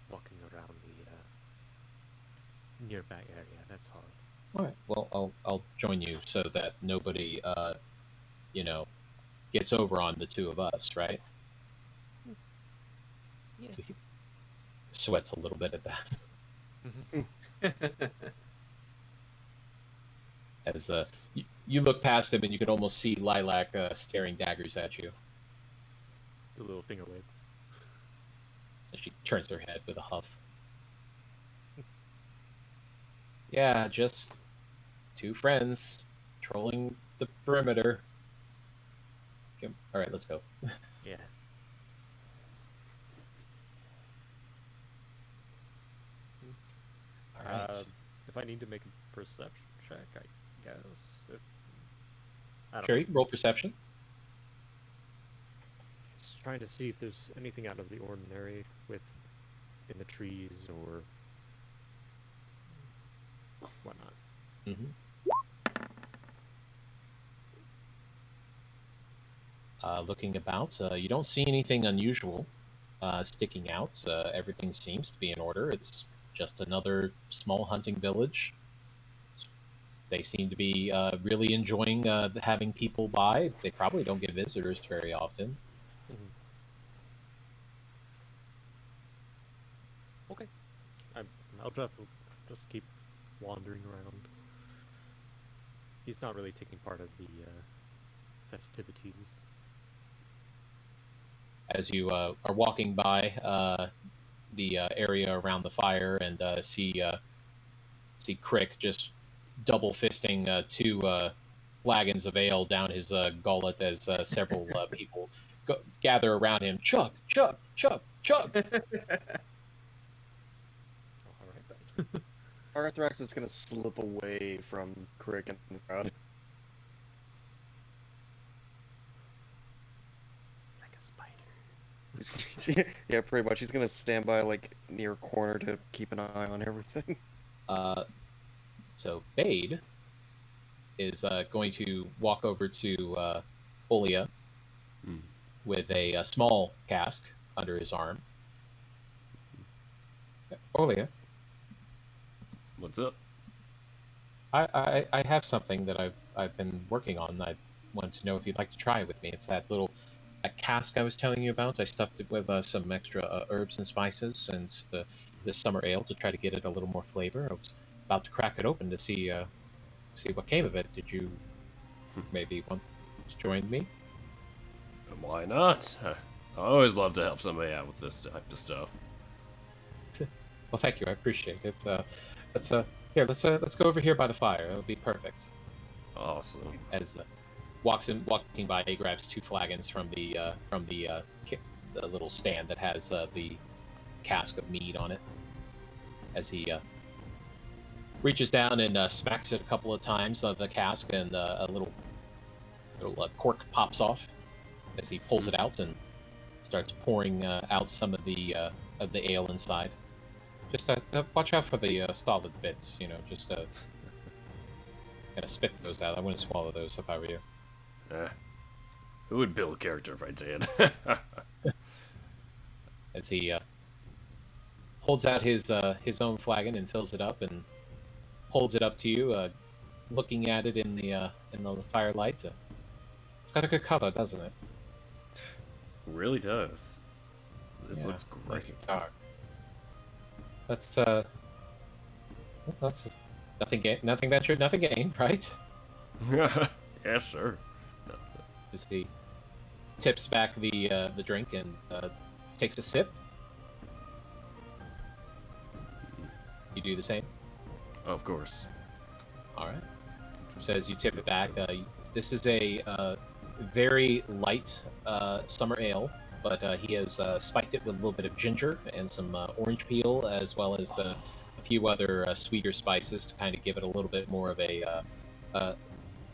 walking around the nearby area. That's all. All right. Well, I'll join you so that nobody, gets over on the two of us, right? Yeah. So he sweats a little bit at that. As you look past him, and you can almost see Lilac staring daggers at you. The little finger wave. So she turns her head with a huff. Yeah, just two friends trolling the perimeter. Okay, all right, let's go. Yeah. All right. If I need to make a perception check, I guess. I don't Sure, know. you can roll perception. Just trying to see if there's anything out of the ordinary in the trees or whatnot. Mm-hmm. Looking about, you don't see anything unusual sticking out. Everything seems to be in order. It's just another small hunting village. They seem to be really enjoying having people by. They probably don't get visitors very often. Okay. Eldrath will just keep wandering around. He's not really taking part of the festivities. As you are walking by the area around the fire and see Crick just double fisting two flagons of ale down his gullet as several people gather around him. Chug, chug, chug, chug. All right then. Arthrax is gonna slip away from Crick and the crowd. Like a spider. Yeah, pretty much. He's gonna stand by like near a corner to keep an eye on everything. So Bade is going to walk over to Olia with a small cask under his arm. Olia, What's up? I have something that I've been working on. I wanted to know if you'd like to try it with me. It's that that cask I was telling you about. I stuffed it with some extra herbs and spices and this summer ale to try to get it a little more flavor. I was about to crack it open to see what came of it. Did you maybe want to join me? Why not? I always love to help somebody out with this type of stuff. Well, thank you. I appreciate it. Let's go over here by the fire. It'll be perfect. Awesome. As walking by, he grabs 2 flagons from the little stand that has the cask of mead on it. As he reaches down and smacks it a couple of times on the cask, and a little cork pops off as he pulls it out and starts pouring out some of the ale inside. Just watch out for the solid bits, just kind of spit those out. I wouldn't swallow those if I were you. Who would build character if I did? As he holds out his own flagon and fills it up and holds it up to you, looking at it in the firelight. It's got a good color, doesn't it? Really does. This looks great. Nice and dark. That's nothing ventured, nothing gained, right? Yeah, sure. No. As he tips back the drink and takes a sip. You do the same? Of course. All right. So as you tip it back, this is a very light summer ale, but he has spiked it with a little bit of ginger and some orange peel, as well as a few other sweeter spices to kind of give it a little bit more of a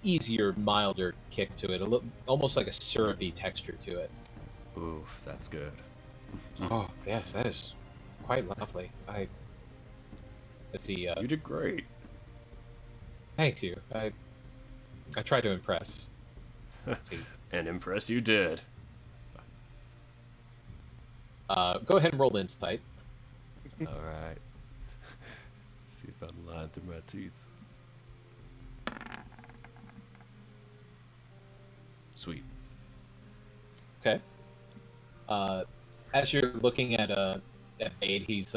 easier, milder kick to it, almost like a syrupy texture to it. Oof, that's good. Oh yes, that is quite lovely. Let's see. You did great. Thank you. I try to impress. Let's see. And impress you did. Go ahead and roll insight. Alright. See if I'm lying through my teeth. Sweet. Okay. As you're looking at Bade, he's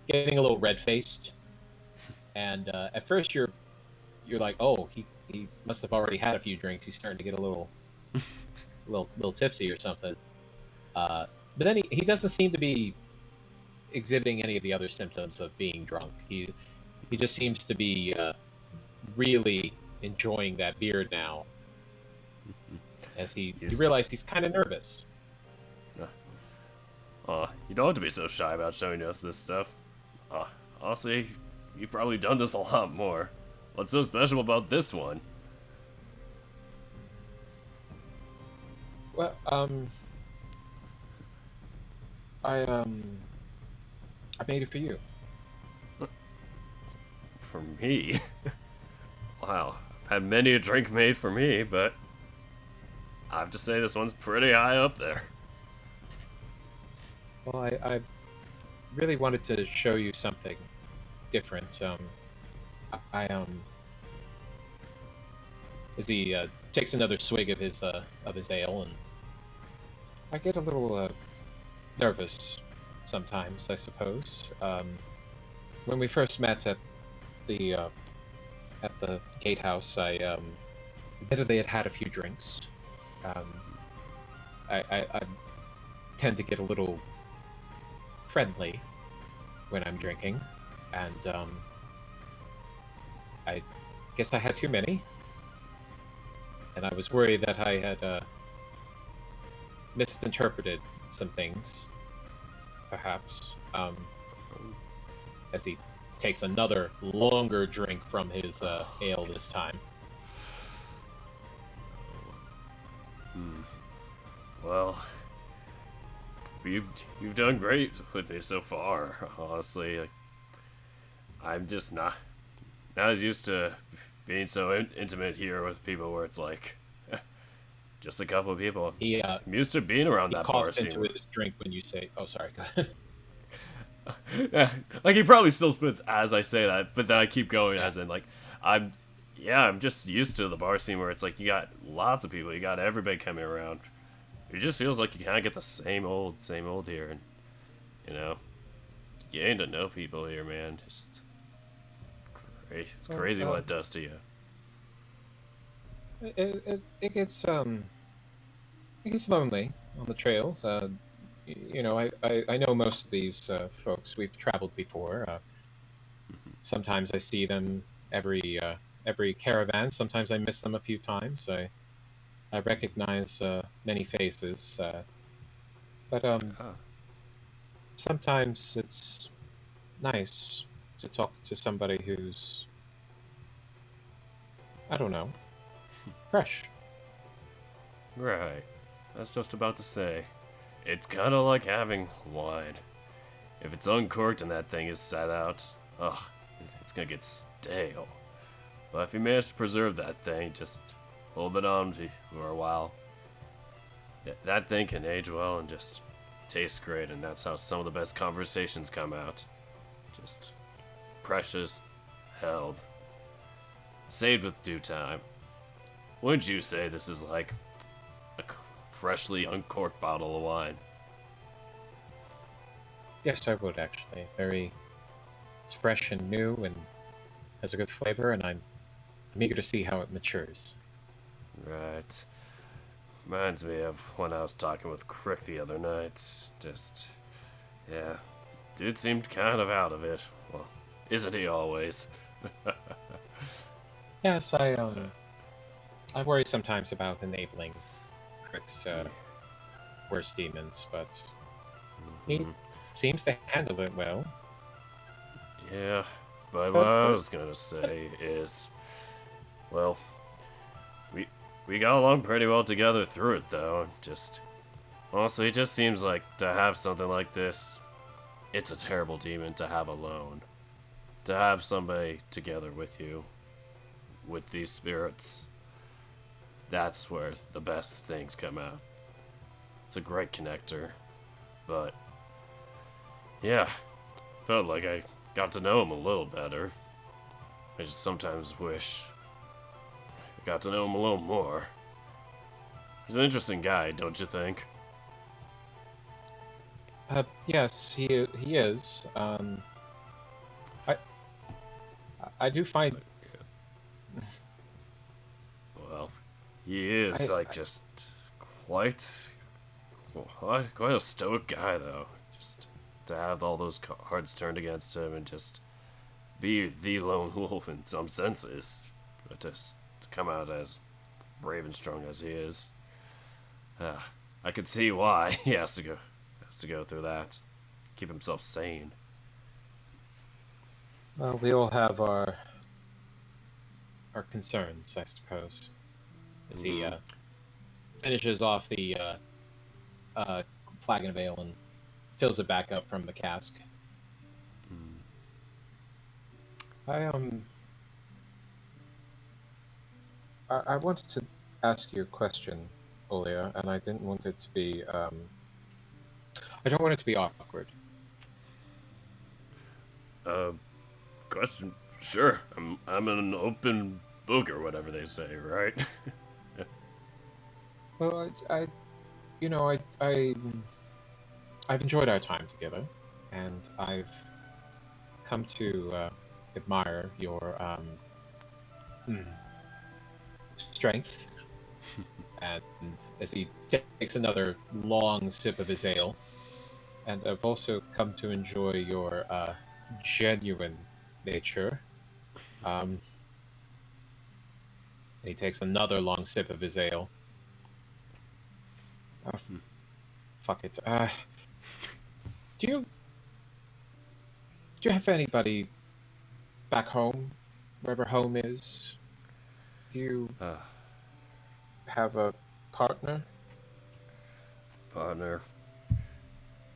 getting a little red-faced, and at first you're like, oh, he must have already had a few drinks. He's starting to get a little tipsy or something. But then he doesn't seem to be exhibiting any of the other symptoms of being drunk. He just seems to be really enjoying that beer now. As you realize he's kind of nervous. You don't have to be so shy about showing us this stuff. Honestly, you've probably done this a lot more. What's so special about this one? Well, I made it for you. For me? Wow, I've had many a drink made for me, but I have to say this one's pretty high up there. Well, I really wanted to show you something different. As he takes another swig of his ale, and I get a little nervous sometimes, I suppose. When we first met at the gatehouse, I admittedly had a few drinks. I tend to get a little friendly when I'm drinking, and I guess I had too many, and I was worried that I had misinterpreted some things, perhaps. As he takes another longer drink from his ale this time. Well, you've done great with me so far. Honestly, I'm just not as used to being so intimate here with people where it's like just a couple of people. I'm used to being around that bar scene. He coughs into his drink when you say, "Oh, sorry." Go ahead. Like he probably still spits as I say that, but then I keep going as in like I'm just used to the bar scene where it's like you got lots of people, you got everybody coming around. it just feels like you kind of get the same old here, and you know, you getting to know people here, man. It's Well, crazy what it does to you. It gets lonely on the trails. You know, I know most of these folks. We've traveled before. Sometimes I see them every caravan. Sometimes I miss them a few times. I recognize many faces, but Ah, sometimes it's nice to talk to somebody who's, I don't know, fresh. right. I was just about to say, it's kind of like having wine. If it's uncorked and that thing is sat out, ugh, it's gonna get stale. But if you manage to preserve that thing, just hold it on for a while. That thing can age well and just taste great, and that's how some of the best conversations come out. Just precious, held, saved with due time. Wouldn't you say this is like a freshly uncorked bottle of wine? Yes, I would actually. It's fresh and new and has a good flavor, and I'm eager to see how it matures. Right. Reminds me of when I was talking with Crick the other night. Yeah, dude seemed kind of out of it. Well, isn't he always? Yes, I worry sometimes about enabling Crick's worst demons, but he Mhm. seems to handle it well. Yeah, but what I was gonna say is, well, we got along pretty well together through it, though. Just honestly, it just seems like to have something like this, it's a terrible demon to have alone. To have somebody together with you, with these spirits, that's where the best things come out. It's a great connector, but yeah, felt like I got to know him a little better. I just sometimes wish I got to know him a little more. He's an interesting guy, don't you think? Yes, he is. I I do find Well, he is I, like I just quite, quite a stoic guy, though. Just to have all those cards turned against him and just be the lone wolf in some senses, but just to come out as brave and strong as he is. Uh, I could see why he has to go through that, keep himself sane. well, we all have our concerns, I suppose. As he Mhm. finishes off the flagon of ale and fills it back up from the cask. Mm. I I wanted to ask you a question, Olia, and I didn't want it to be I don't want it to be awkward. Uh, question? Sure. I'm an open book or whatever they say, right? Well, you know, I've enjoyed our time together, and I've come to admire your hmm, strength. And as he takes another long sip of his ale, and I've also come to enjoy your genuine nature. Um, he takes another long sip of his ale. Oh, fuck it. Do you do you have anybody back home, wherever home is? Do you uh, have a partner? Partner,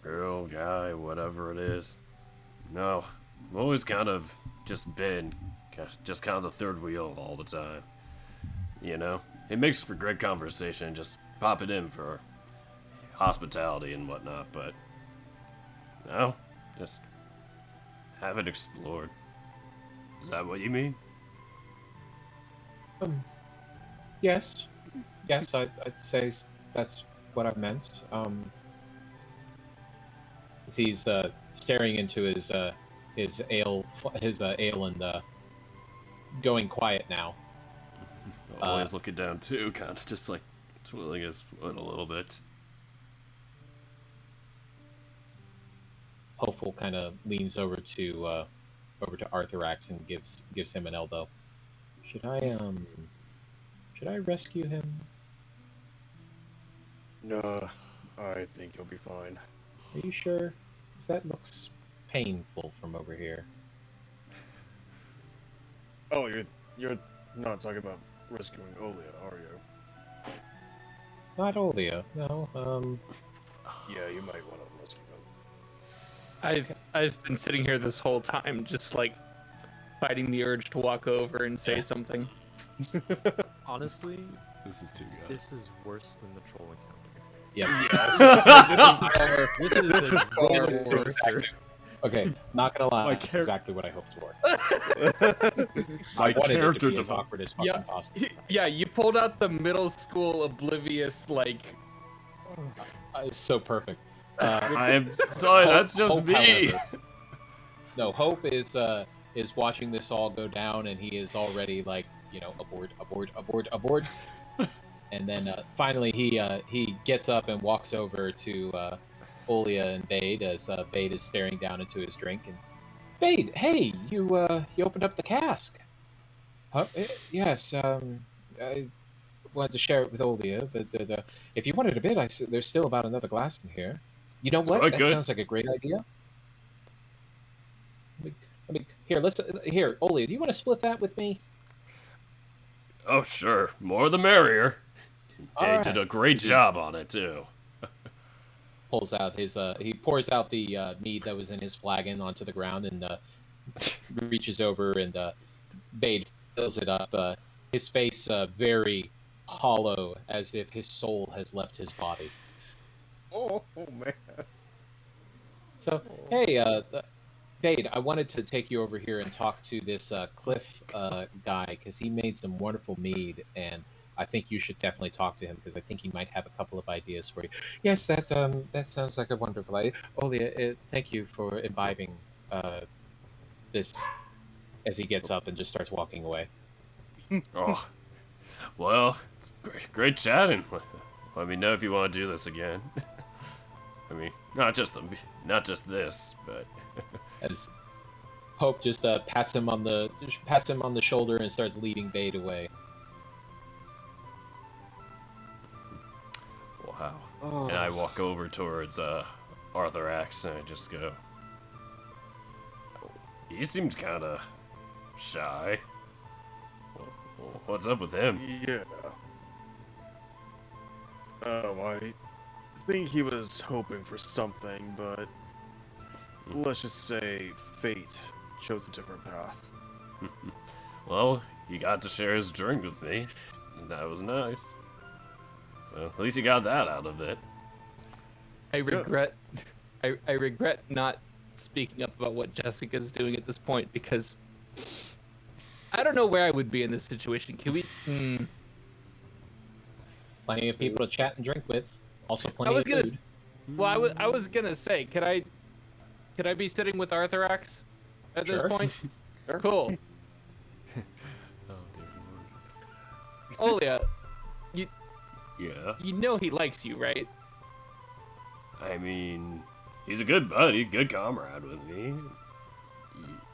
girl, guy, whatever it is. No, I've always kind of just been just kind of the third wheel all the time. You know, it makes for great conversation. Just pop it in for hospitality and whatnot, but no, just haven't explored. Is that what you mean? Um, yes, yes, I'd say that's what I meant. He's staring into his ale and going quiet now. Always looking down too, kind of just like twiddling his foot a little bit. Hopeful kind of leans over to Arthurax and gives him an elbow. Should I rescue him? No, I think you'll be fine. Are you sure? Because that looks painful from over here. Oh, you're not talking about rescuing Olia, are you? Not Olia, no. Yeah, you might want to rescue him. I've been sitting here this whole time, just like fighting the urge to walk over and say something. Honestly, This is too good. this is worse than the troll encounter. Yep. This is far worse. Okay, not gonna lie, My that's char- exactly what I hoped for. My I wanted it character to be as develop- awkward as fucking Yeah. possible. Yeah, you pulled out the middle school oblivious, like, It's so perfect. I am sorry, Hope- that's just Hope, me. however- No, Hope is watching this all go down, and he is already like, aboard. And then finally he gets up and walks over to Olia and Bade as Bade is staring down into his drink. And Bade, hey, you opened up the cask. Yes. I wanted to share it with Olia, but if you wanted a bit, there's still about another glass in here. You know what? quite That good. sounds like a great idea. Here, Olia, do you want to split that with me? Oh, sure. More the merrier. All He right. did a great job on it, too. Pulls out he pours out the mead that was in his flagon onto the ground and reaches over and Bade fills it up. His face very hollow, as if his soul has left his body. Oh man. So, hey, Bade, I wanted to take you over here and talk to this Cliff guy, because he made some wonderful mead, and I think you should definitely talk to him, because I think he might have a couple of ideas for you. Yes, that sounds like a wonderful idea. Olia, thank you for imbibing this, as he gets up and just starts walking away. Oh, well, it's great chatting. Let me know if you want to do this again. I mean, not just this, but As Hope just pats him on the shoulder and starts leading Bade away. wow. Oh. And I walk over towards Arthurax and I just go, he seems kind of shy. What's up with him? Yeah. I think he was hoping for something, but let's just say fate chose a different path. Well, he got to share his drink with me, and that was nice. So at least he got that out of it. I regret, I regret not speaking up about what Jessica's doing at this point, because I don't know where I would be in this situation. Can we? Plenty of people to chat and drink with. Also, plenty was of gonna food. Well, I was gonna say, could I be sitting with Arthurax at Sure. this point? Cool. Oh dear lord. Olia, Yeah. you know he likes you, right? I mean, he's a good buddy, good comrade with me.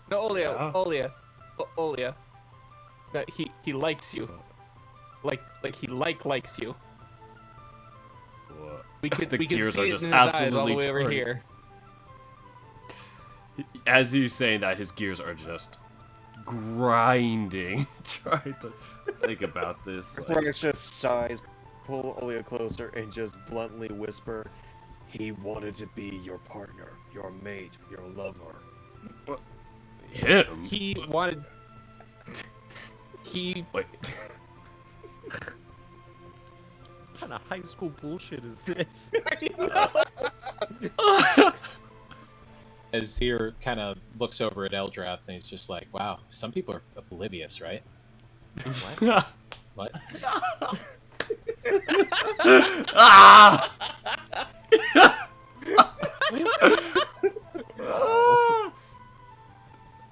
No, Olia, Yeah. Olia. That he likes you. Like he likes you. What? We could The we could gears see are it just in his eyes all the absolutely way over turning. here. As he's saying that, his gears are just grinding, trying to think about this. Like, Arthurax just sighs, pull Olia closer, and just bluntly whisper, "He wanted to be your partner, your mate, your lover." him? He wanted. He Wait. What kind of high school bullshit is this? As Zir kind of looks over at Eldrath and he's just like, wow, some people are oblivious, right? What? Ah!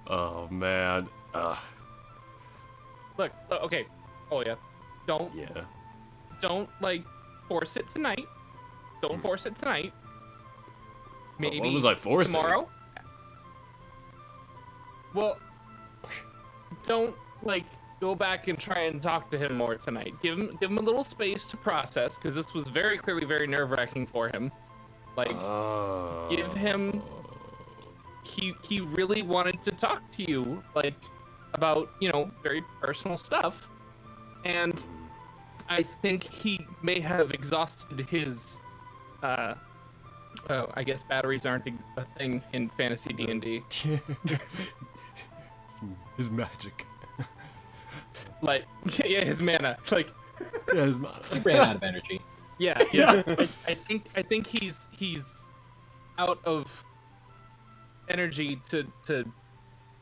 Oh man. Look, okay. Oh yeah. Don't Yeah. like force it tonight. Don't force it tonight. Maybe What was I forcing? tomorrow. Well, don't like go back and try and talk to him more tonight. Give him a little space to process, because this was very clearly very nerve-wracking for him. Like, give him. He really wanted to talk to you, like, about, you know, very personal stuff, and I think he may have exhausted his. I guess batteries aren't a thing in fantasy D&D. His magic. Like, yeah, his mana. Like, Yeah, his mana. He ran out of energy. yeah. I think he's out of energy to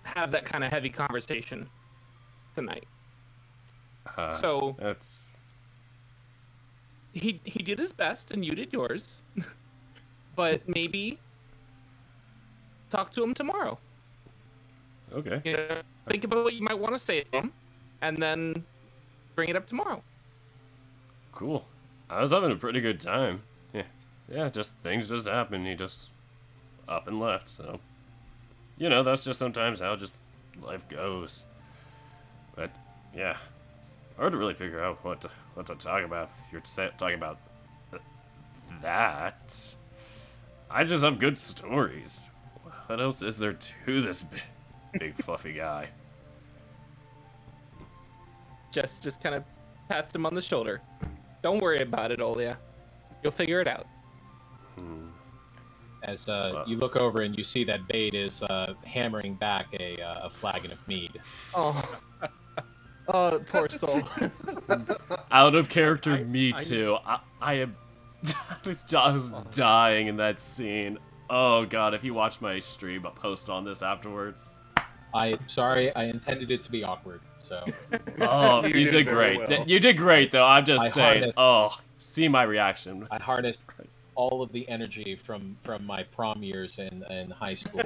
have that kind of heavy conversation tonight. So that's he did his best and you did yours. But maybe talk to him tomorrow. okay. You know, think about what you might want to say to him, and then bring it up tomorrow. Cool. I was having a pretty good time. Yeah, just things just happened. He just up and left, so you know, that's just sometimes how just life goes. But yeah, it's hard to really figure out what to talk about if you're talking about that. I just have good stories. What else is there to this big fluffy guy? Just kind of pats him on the shoulder. Don't worry about it, Olia. You'll figure it out. As you look over and you see that Bade is hammering back a flagon of mead. Oh, oh, poor soul. Out of character, me too. I am. I was dying in that scene. Oh god, if you watch my stream, I'll post on this afterwards. Sorry, I intended it to be awkward, so. Oh, you did very great. well. You did great, though. I'm just I saying. harnessed- Oh, see my reaction. I harnessed all of the energy from my prom years in high school.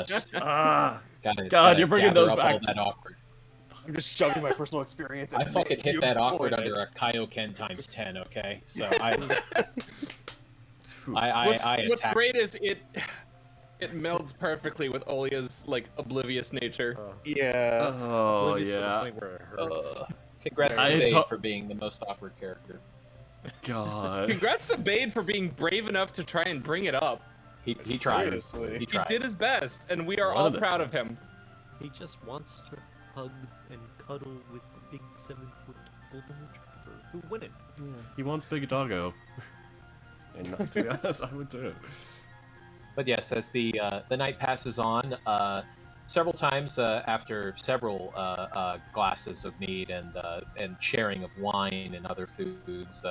Just Ah, gotta, God, gotta you're bringing gather those up back all to- that awkward. I'm just shoving my personal experience. I into fucking making hit you that avoid awkward it. under a Kaioken times 10, okay? So I What's attack. great is it melds perfectly with Olia's like oblivious nature. Yeah. Oh oblivious to the yeah. point where it hurts. Congrats to It's Bade for being the most awkward character. God. Congrats to Bade for being brave enough to try and bring it up. He tried. Seriously. He He tried. did his best, and we are One all of the proud of him. He just wants to hug and cuddle with the big 7-foot golden retriever who win it. He wants big doggo. And not, to be honest, I would too. But yes, as the night passes on, several times after several glasses of mead and sharing of wine and other foods,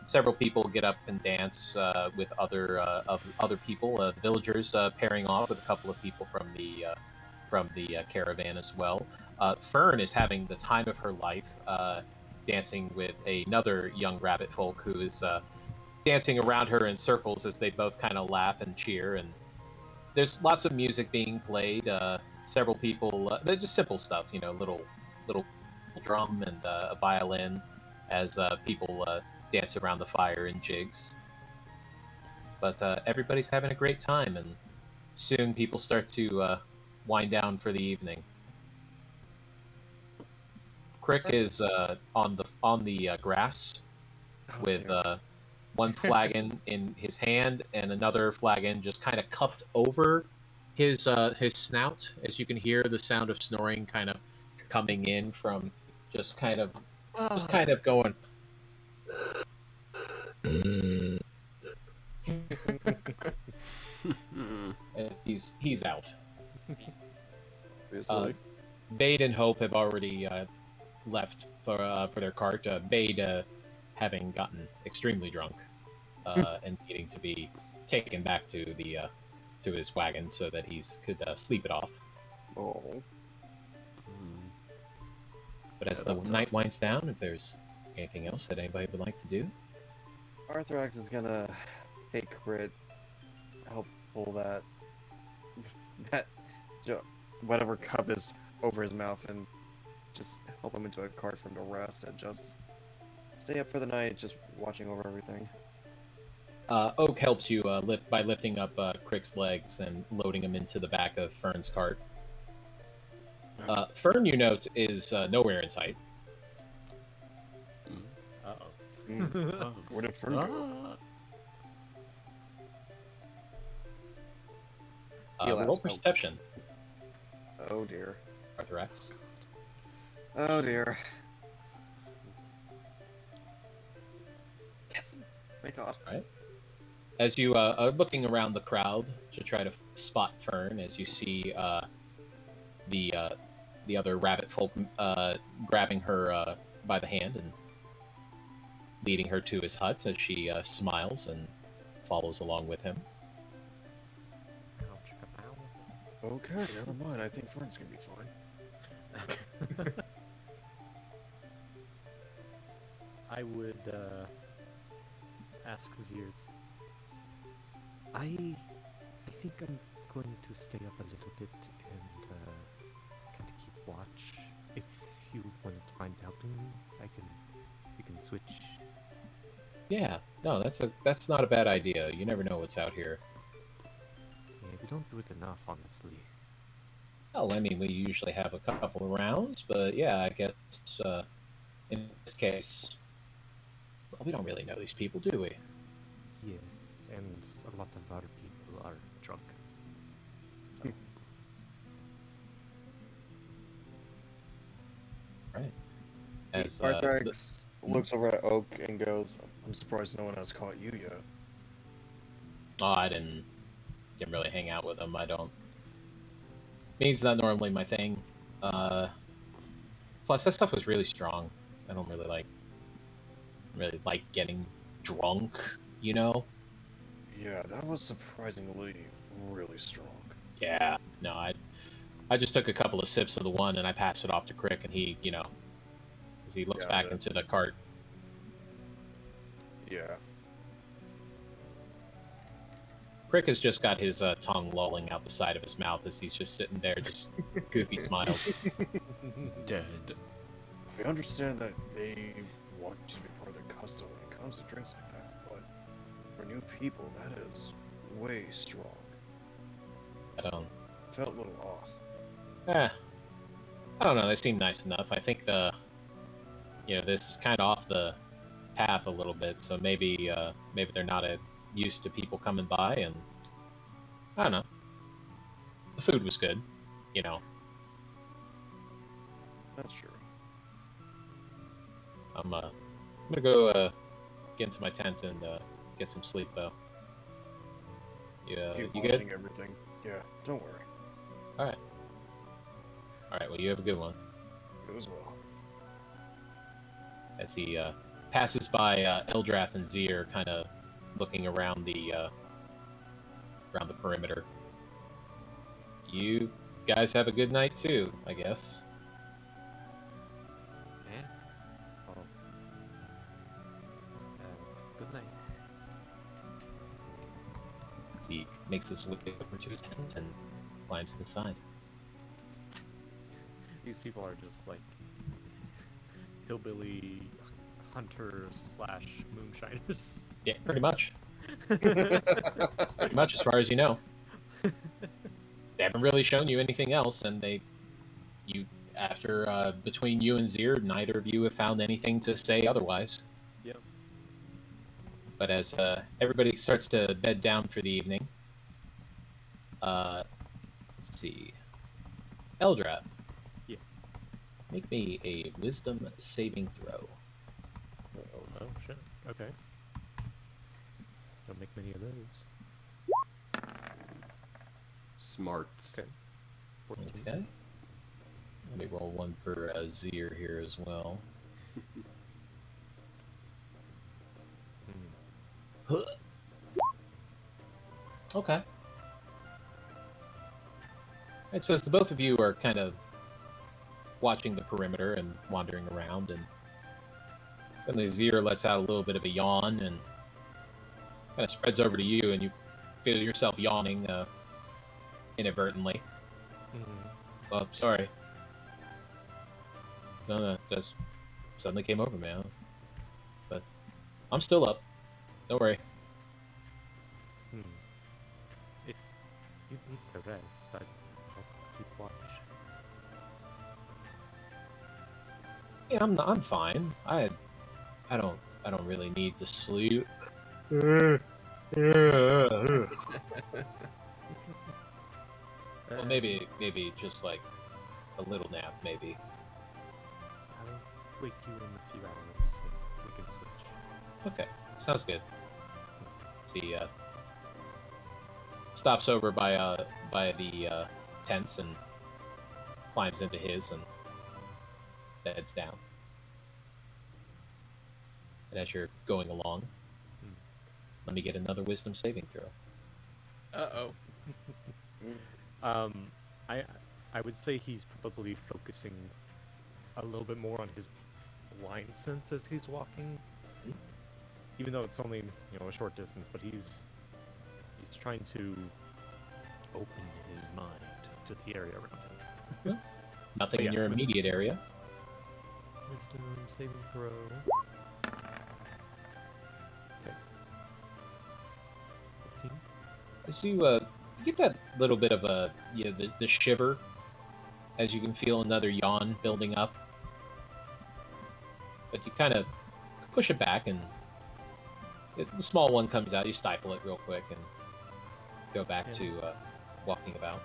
several people get up and dance with other people, villagers pairing off with a couple of people from the caravan as well. Fern is having the time of her life, dancing with another young rabbit folk who is dancing around her in circles as they both kind of laugh and cheer. And there's lots of music being played. Several people, they're just simple stuff, you know, little drum and a violin as people dance around the fire in jigs. But everybody's having a great time, and soon people start to wind down for the evening. Crick is on the grass with one flagon in his hand and another flagon just kind of cupped over his snout, as you can hear the sound of snoring kind of coming in from just kind of going. And he's out. Bade and Hope have already left for their cart. Bade having gotten extremely drunk and needing to be taken back to his wagon so that he could sleep it off. Oh. But as the night winds down, if there's Anything else that anybody would like to do? Arthrax is gonna take crit, help pull that that whatever cup is over his mouth, and just help him into a cart for him to rest and just stay up for the night, just watching over everything. Oak helps you lift by lifting up Crick's legs and loading him into the back of Fern's cart. Fern, you note, is nowhere in sight. Uh-oh. Where did Fern go? Roll perception, Oh dear. Arthrax. Oh dear. Yes. Thank God. Right. As you are looking around the crowd to try to spot Fern, as you see the other rabbit folk grabbing her by the hand and leading her to his hut, as she smiles and follows along with him. Okay, never mind. I think Fern's gonna be fine. I would ask Zeers. I think I'm going to stay up a little bit and kind of keep watch. If you wouldn't mind helping me, you can switch. Yeah, no, that's not a bad idea. You never know what's out here. Yeah, we don't do it enough, honestly. Well, I mean, we usually have a couple of rounds, but yeah, I guess in this case, well, we don't really know these people, do we? Yes, and a lot of our people are drunk. Right. As Arthrax looks over at Oak and goes, "I'm surprised no one has caught you yet." oh, I didn't really hang out with them. I don't. I mean, it's not normally my thing. Plus, that stuff was really strong. I don't really like getting drunk, you know? Yeah, that was surprisingly really strong. Yeah. No, I just took a couple of sips of the one and I passed it off to Crick, and he, as he looks back into the cart. Yeah. Crick has just got his tongue lolling out the side of his mouth as he's just sitting there, just goofy smiles. Dead. We understand that they want you to be part of the custom when it comes to drinks like that, but for new people, that is way strong. I don't. Felt a little off. I don't know. They seem nice enough. I think this is kind of off the path a little bit, so maybe they're not used to people coming by, and I don't know. The food was good, That's true. I'm gonna go get into my tent and get some sleep though. Keep You watching good? everything. Yeah, don't worry. All right. Well, you have a good one. You as well. As he passes by Eldrath and Zier, kind of looking around the perimeter. You guys have a good night too, I guess. Yeah. Oh. Good night. He makes his way over to his tent and climbs inside. These people are just like hillbilly hunters / moonshiners. Yeah, pretty much. Pretty much, as far as you know. They haven't really shown you anything else, and after between you and Zier, neither of you have found anything to say otherwise. Yep. But as everybody starts to bed down for the evening, let's see, Eldrath. Yeah. Make me a Wisdom saving throw. Oh shit. Okay. Don't make many of those. Smarts. Okay. 14. Okay. Let me roll one for Zier here as well. Okay. Right, so as the both of you are kind of watching the perimeter and wandering around, and Suddenly Zir lets out a little bit of a yawn and kind of spreads over to you, and you feel yourself yawning inadvertently. Oh, sorry. No, just suddenly came over, man. But I'm still up. Don't worry. If you need to rest, I'll keep watch. Yeah, I'm fine. I don't really need to sleep. Well, maybe just like a little nap, maybe. I'll wake you in a few hours and we can switch. Okay, sounds good. He stops over by the tents and climbs into his and beds down. And as you're going along, let me get another wisdom saving throw. Uh-oh. I would say he's probably focusing a little bit more on his blind sense as he's walking. Even though it's only, a short distance, but he's trying to open his mind to the area around him. Nothing But in yeah, your wisdom- immediate area. Wisdom saving throw. Okay. 15. As you get that little bit of a the shiver, as you can feel another yawn building up, but you kind of push it back, and the small one comes out. You stifle it real quick and go back Yeah. to walking about.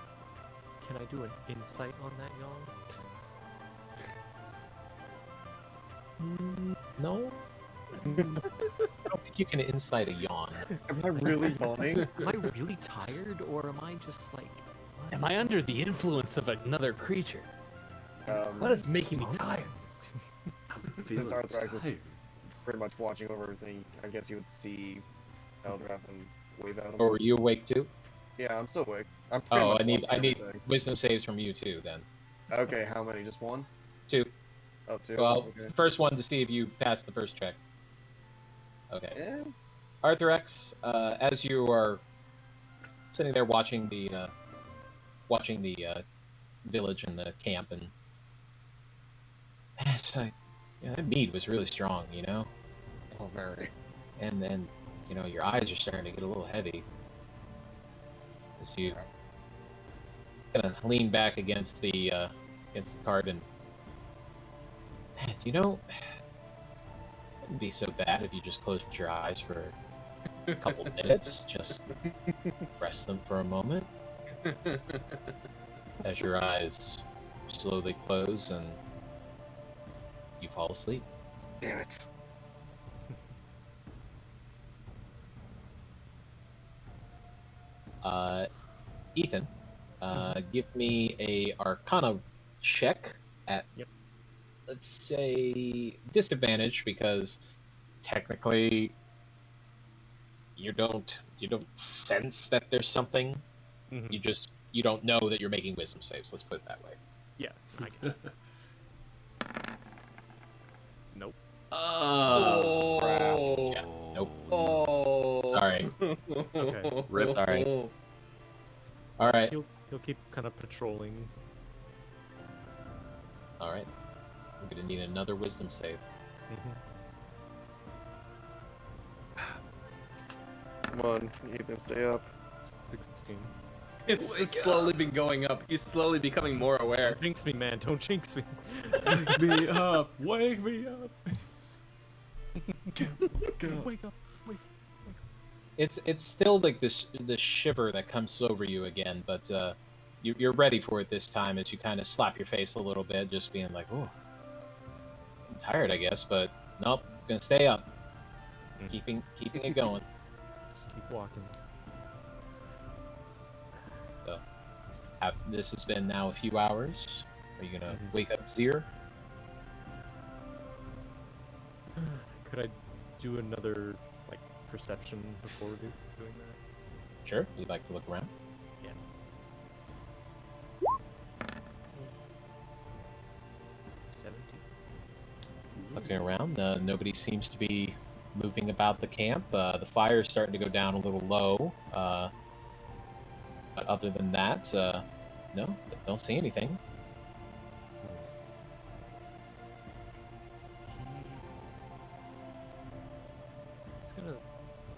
Can I do an insight on that yawn? No, I don't think you can incite a yawn. Am I really yawning? Am I really tired, or am I just like... what? Am I under the influence of another creature? What is making me tired? Since Arthrax is tired. pretty much watching over everything, I guess you would see Eldrath and wave at him. Or were you awake too? Yeah, I'm still awake. I'm pretty Oh, much I need watching everything. wisdom saves from you too. Then Okay, how many? Just one? 2. Oh, two. Well, Okay. first one to see if you passed the first check. Okay. Yeah. Arthur X, as you are sitting there watching the village and the camp, and it's like, that mead was really strong, Oh, very. and then your eyes are starting to get a little heavy as you kind of lean back against the cart, and it wouldn't be so bad if you just closed your eyes for a couple minutes, just rest them for a moment. As your eyes slowly close and you fall asleep. Damn it. Ethan, give me a Arcana check at, Yep. let's say, disadvantage, because technically you don't sense that there's something. Mhm. You don't know that you're making wisdom saves. Let's put it that way. Yeah, I get it. Nope. Oh. Yeah, nope. Oh. Sorry. Okay. Rip. Sorry. All right. He'll keep kind of patrolling. All right. I'm gonna need another wisdom save. Come on, you can stay up. 16. It's slowly been going up. He's slowly becoming more aware. Don't jinx me, man. Don't jinx me. Wake me up! Wake me up! Wake up. It's still like this shiver that comes over you again, but you're ready for it this time as you kind of slap your face a little bit, just being like, oh, I'm tired, I guess, but nope, gonna stay up, keeping it going. Just keep walking. So, this has been now a few hours. Are you gonna wake up Zir? Could I do another perception before doing that? Sure. You'd like to look around? Yeah. 17. Looking around, Nobody seems to be moving about the camp. The fire is starting to go down a little low. But other than that, no, don't see anything. He's gonna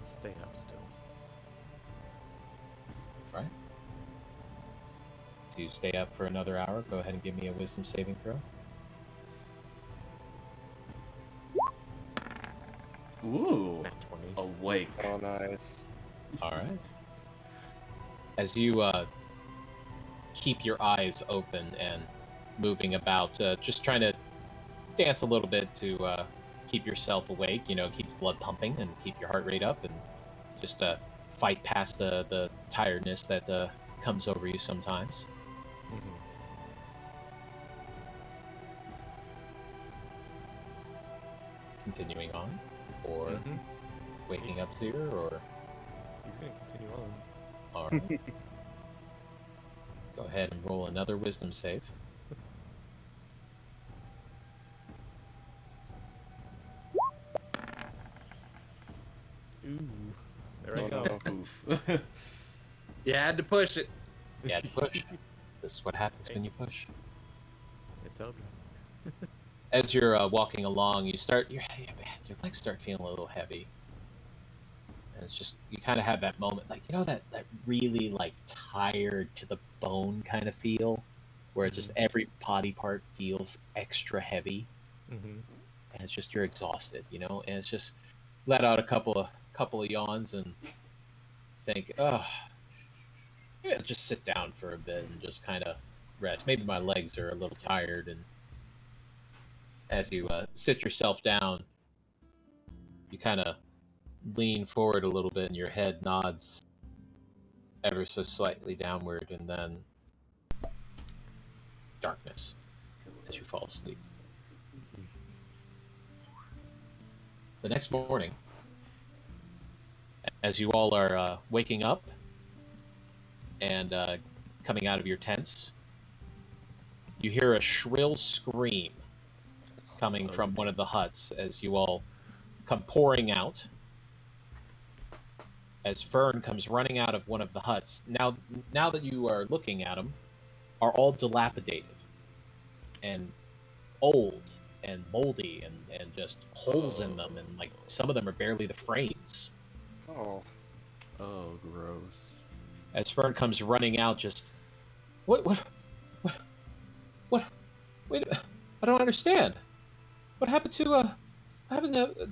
stay up still. Right. To stay up for another hour, go ahead and give me a wisdom saving throw. Ooh, Nat 20. awake. Oh, nice. All right. As you keep your eyes open and moving about, just trying to dance a little bit to keep yourself awake, keep the blood pumping and keep your heart rate up, and just fight past the tiredness that comes over you sometimes. Mm-hmm. Continuing on, or Mm-hmm. waking up here, or He's gonna continue on. all right. Go ahead and roll another wisdom save. Ooh. There I Oh, go. no. Oof. You had to push it. You had to push. This is what happens when you push. It's Eldrath. As you're walking along, your legs start feeling a little heavy, and it's just you kind of have that moment, like that really like tired to the bone kind of feel, where just every body part feels extra heavy, Mm-hmm. and it's just you're exhausted, and it's just let out a couple of yawns and think, oh, maybe I'll just sit down for a bit and just kind of rest. Maybe my legs are a little tired, and as you sit yourself down, you kind of lean forward a little bit and your head nods ever so slightly downward, and then darkness as you fall asleep. The next morning, as you all are waking up and coming out of your tents, you hear a shrill scream coming from one of the huts as you all come pouring out. As Fern comes running out of one of the huts, now that you are looking at them, are all dilapidated and old and moldy and just holes in them, and like some of them are barely the frames. Oh. Oh, gross. As Fern comes running out, just what wait, I don't understand. What happened to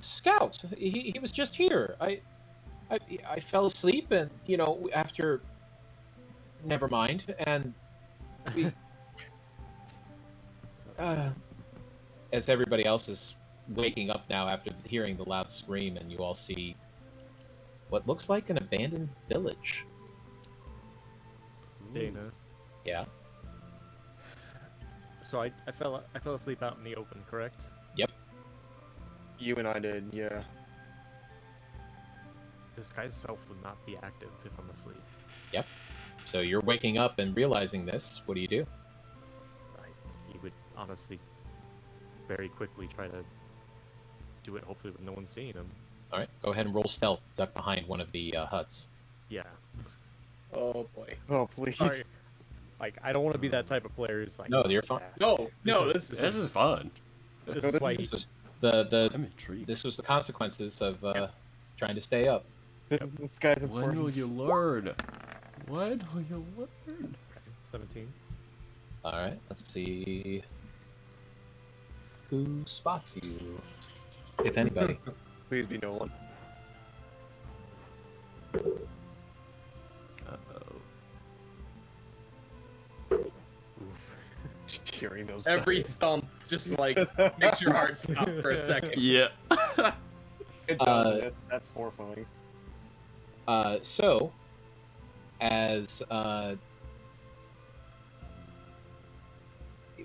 Scout? He was just here. I fell asleep, and after, never mind, and we, as everybody else is waking up now after hearing the loud scream, and you all see what looks like an abandoned village. Dana. Yeah. So I fell asleep out in the open, correct? Yep. You and I did, yeah. Disguise self would not be active if I'm asleep. Yep. So you're waking up and realizing this. What do you do? He would honestly very quickly try to do it, hopefully with no one seeing him. All right. Go ahead and roll stealth. Duck behind one of the huts. Yeah. Oh boy. Oh, please. Sorry. I don't want to be that type of player who's like, No, you're fine. No, This is fun. This is why This was the I'm intrigued. this was the consequences of trying to stay up. This guy's When will important. you learn? When will you learn? 17. All right. Let's see who spots you, if anybody. Please be no one. Uh-oh. Hearing those Every thump just like makes your heart stop for a second. Yeah. It does. That's horrifying. So, as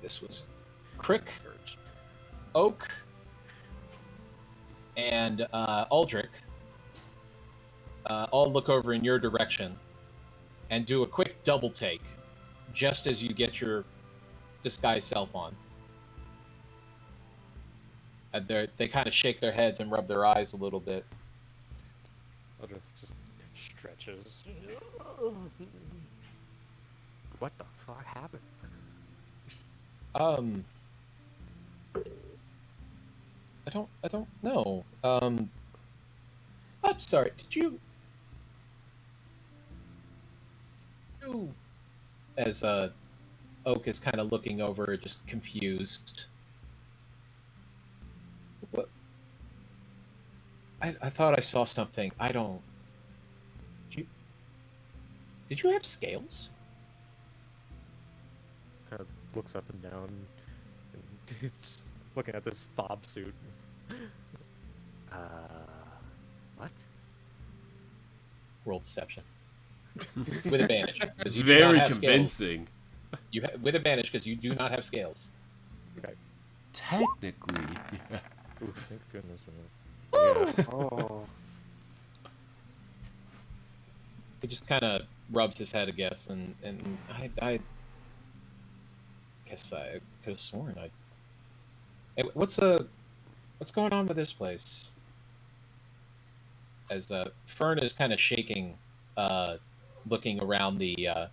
this was Crick, Oak, and Aldrich all look over in your direction and do a quick double take just as you get your disguise self on. They kind of shake their heads and rub their eyes a little bit. Eldras just stretches. What the fuck happened? I don't know. I'm sorry. Did you? As Oak is kind of looking over, just confused. What? I thought I saw something. I don't. Did you have scales? Kind of looks up and down, and he's just looking at this fob suit. What? Roll deception with advantage because you do Very not have convincing. Scales. With advantage because you do not have scales. Okay. Technically, yeah. Ooh, thank goodness. Yeah. Oh. He just kind of rubs his head, I guess, and I guess I could have sworn I. Hey, what's going on with this place? As Fern is kind of shaking, looking around the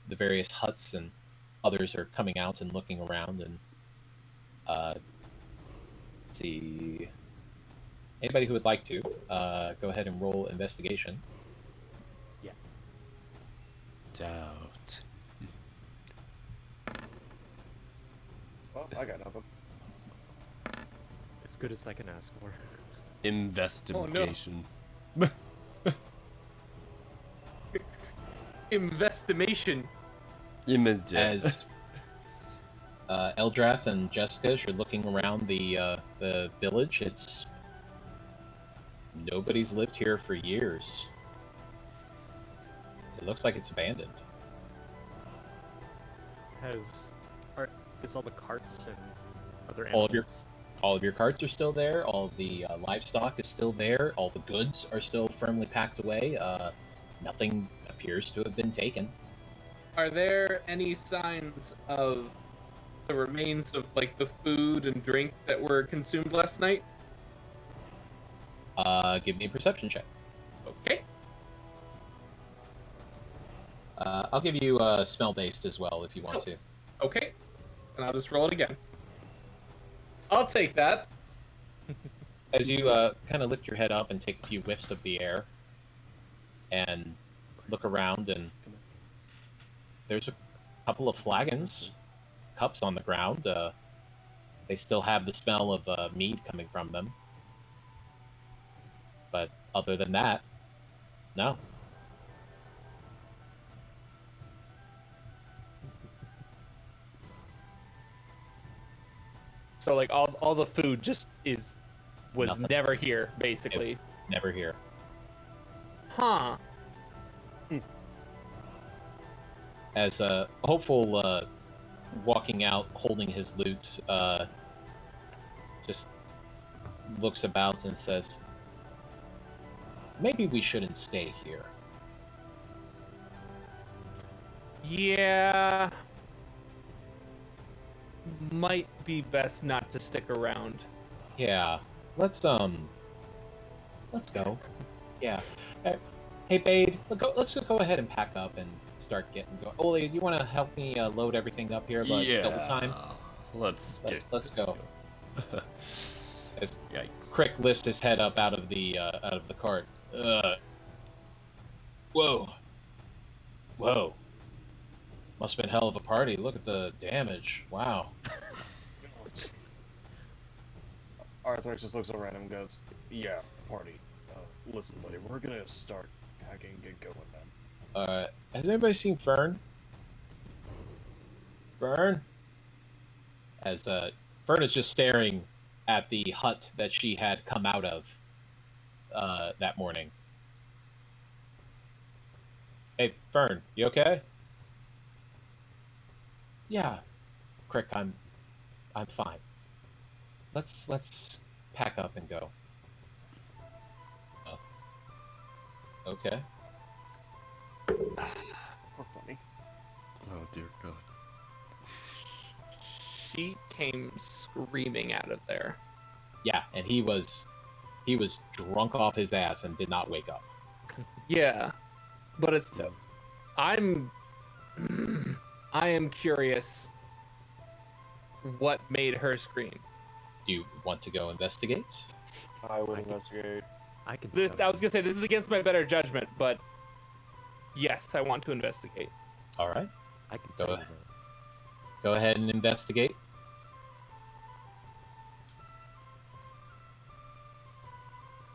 various huts, and others are coming out and looking around, and let's see. Anybody who would like to go ahead and roll investigation. Yeah. Doubt. Well, I got nothing. As good as I can ask for. Investigation. Investimation. As Eldrath and Jessica, as you're looking around the village, it's nobody's lived here for years. It looks like it's abandoned. Is all the carts and other All of your- animals? All of your carts are still there. All of the livestock is still there. All the goods are still firmly packed away. Nothing appears to have been taken. Are there any signs of the remains of like the food and drink that were consumed last night? Give me a perception check. Okay. I'll give you smell-based as well if you want to. Okay. And I'll just roll it again. I'll take that. As you kind of lift your head up and take a few whiffs of the air and look around, and there's a couple of flagons, cups on the ground. They still have the smell of mead coming from them. But other than that, no. So like all the food just was Nothing. never here, basically. Never here. Huh. As Hopeful walking out holding his loot just looks about and says, maybe we shouldn't stay here. Yeah. Might be best not to stick around. Yeah, let's go. Yeah. Hey, Bade, let's go ahead and pack up and start getting going. Oli, do you want to help me load everything up here, but Yeah. double time? Let's Let's go. As Yikes. Crick lifts his head up out of the cart. Whoa. Must have been hell of a party. Look at the damage. Wow. Arthur just looks around and goes, "Yeah, party. Listen, buddy, we're gonna start packing and get going then." Has anybody seen Fern? Fern? As Fern is just staring at the hut that she had come out of that morning. Hey, Fern, you okay? Yeah, Crick, I'm fine. Let's pack up and go. Okay. Poor bunny. Oh dear God. She came screaming out of there. Yeah, and he was drunk off his ass and did not wake up. Yeah, but it's So I'm I am curious what made her scream. do you want to go investigate? I would I can- investigate. I can. This tell I was you. gonna say this is against my better judgment, but yes, I want to investigate. All right, I can Go tell you ahead. though. go ahead and investigate.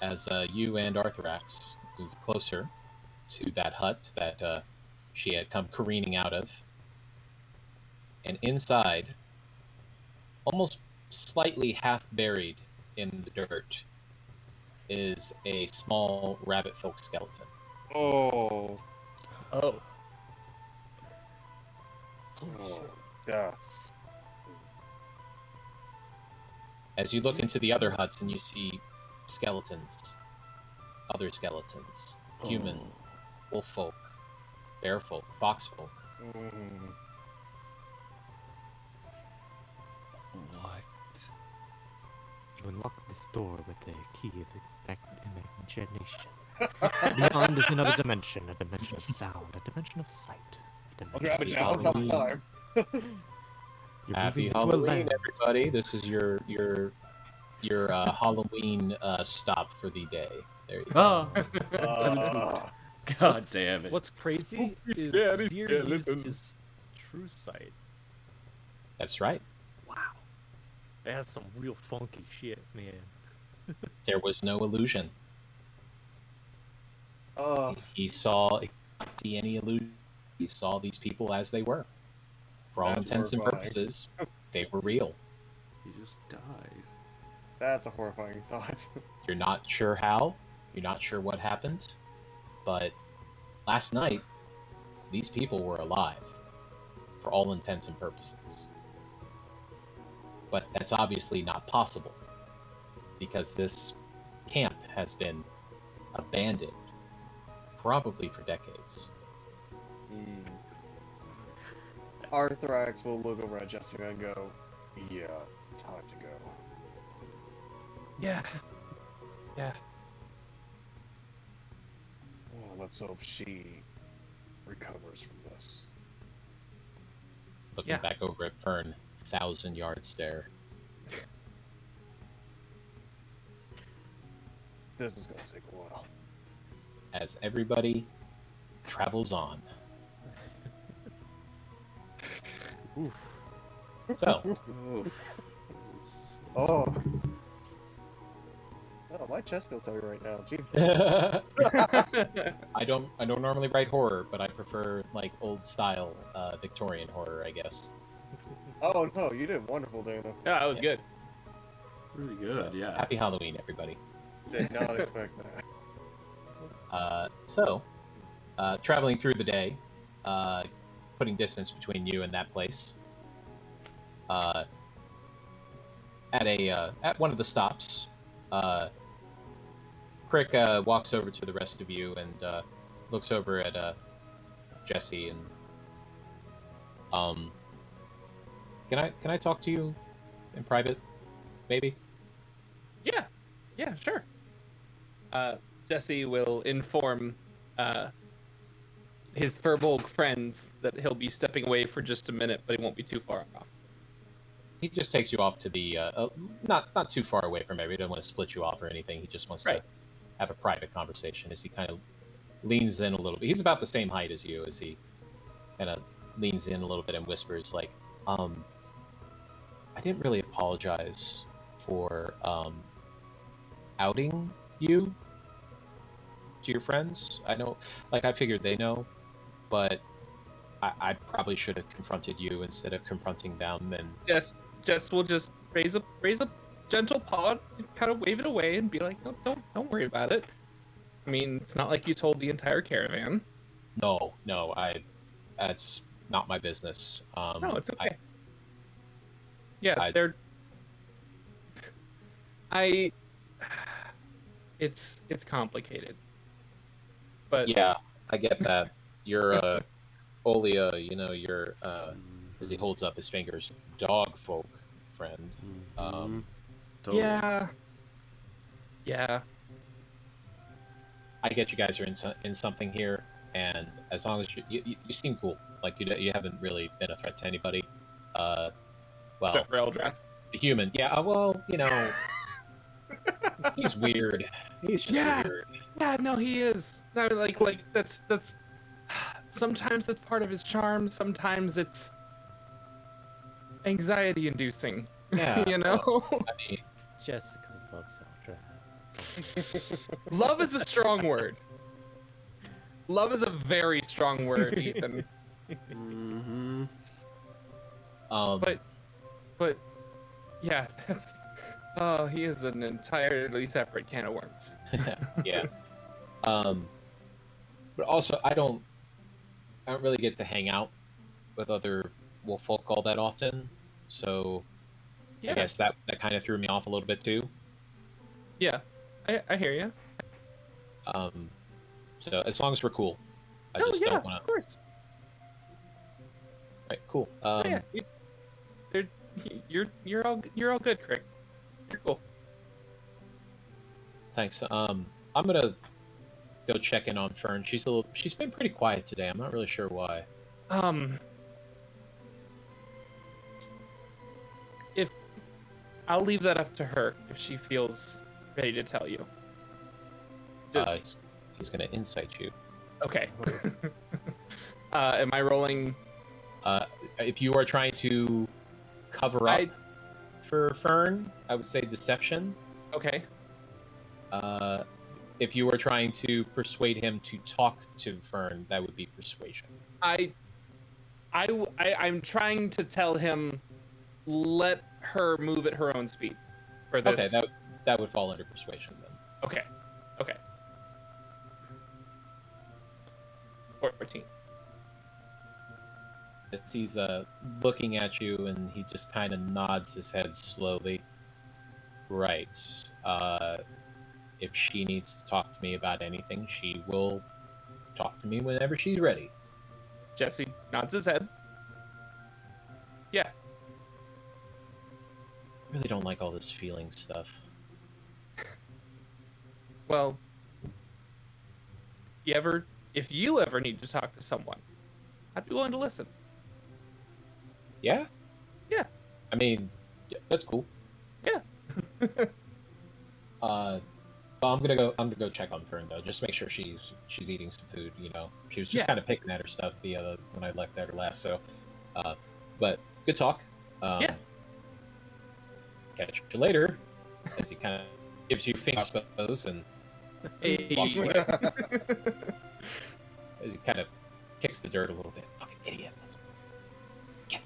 As you and Arthrax move closer to that hut that she had come careening out of, and inside, almost slightly half buried in the dirt, is a small rabbit folk skeleton. Oh, Oh, oh, that's As you look into the other huts and you see skeletons, other skeletons, human, wolf folk, bear folk, fox folk. mm, What? You unlock this door with the key of imagination. Beyond is another dimension, a dimension of sound, a dimension of sight. A I'll dimension grab it of now. Halloween. It's not time. You're Happy moving into a Halloween, land. everybody! This is your Halloween stop for the day. There you go. Oh, God damn it. What's crazy is scary Zir used skeletons. his true sight. That's right. Wow. It has some real funky shit, man. There was no illusion. Oh, He saw he did not see any illusion. He saw these people as they were. For all That's intents and horrifying. purposes, they were real. He just died. that's a horrifying thought. You're not sure how, you're not sure what happened, but last night, these people were alive. For all intents and purposes. But that's obviously not possible. Because this camp has been abandoned, probably for decades. Arthrax will look over at Jessica and go, "Yeah, it's time to go." yeah, yeah. Well, let's hope she recovers from this. Looking Yeah. back over at Fern, 1,000-yard stare. This is gonna take a while. As everybody travels on. Oof. So, Oh. Oh, my chest feels heavy right now. Jesus. I don't normally write horror, but I prefer like old style Victorian horror, I guess. Oh no, you did wonderful, Dana. Yeah, that was good. Pretty good, yeah. Happy Halloween, everybody. Did not expect that. Traveling through the day, putting distance between you and that place. At one of the stops, Crick walks over to the rest of you and looks over at Jesse and can I talk to you in private, maybe? Yeah, yeah, sure. Jesse will inform his Furbolg friends that he'll be stepping away for just a minute, but he won't be too far off. He just takes you off to the not too far away from everybody. He doesn't want to split you off or anything. He just wants to Right. have a private conversation as he kind of leans in a little bit. He's about the same height as you as he kind of leans in a little bit and whispers like, I didn't really apologize for outing you to your friends. I know, like, I figured they know, but I probably should have confronted you instead of confronting them. And Jess will just raise a gentle paw and kind of wave it away and be like, no, don't worry about it. I mean, it's not like you told the entire caravan. no, that's not my business. No, it's okay. I- Yeah, they're. It's complicated. But Yeah, I get that. You're Olia, you know, you're as he holds up his fingers, dog folk friend. Totally. Yeah. I get you guys are in something here, and as long as you seem cool, like you haven't really been a threat to anybody. Well, Except for Eldrath. the human, yeah. Well, he's weird. He's just Yeah. weird. Yeah, no, he is. No, like that's sometimes that's part of his charm. Sometimes it's anxiety inducing. Yeah. You know? Well, I mean, Jessica loves Eldrath. Love is a strong word. Love is a very strong word, Ethan. Mm-hmm. But yeah, that's he is an entirely separate can of worms. yeah. But also, I don't really get to hang out with other wolf folk all that often, so Yeah. I guess that kind of threw me off a little bit too. Yeah. I hear you. So as long as we're cool, I Oh just yeah, don't want of course. Right, cool. Yeah, you're all good, Crick. You're cool. Thanks. I'm gonna go check in on Fern. She's been pretty quiet today. I'm not really sure why. If I'll leave that up to her if she feels ready to tell you. He's gonna insight you. Okay. Am I rolling? If you are trying to cover up for Fern, I would say deception. Okay. If you were trying to persuade him to talk to Fern, that would be persuasion. I'm trying to tell him, let her move at her own speed. For this. Okay, that would fall under persuasion then. Okay. 14. As he's looking at you, and he just kind of nods his head slowly. Right. If she needs to talk to me about anything, she will talk to me whenever she's ready. Jesse nods his head. Yeah. I really don't like all this feeling stuff. Well, if you ever need to talk to someone, I'd be willing to listen. Yeah? Yeah. I mean, yeah, that's cool. Yeah. Well, I'm gonna go check on Fern though. Just make sure she's eating some food. She was just kind of picking at her stuff when I left at her last. So, but good talk. Yeah. Catch you later. As he kind of gives you fingers, I suppose, and walks away. As he kind of kicks the dirt a little bit. Fucking idiot. I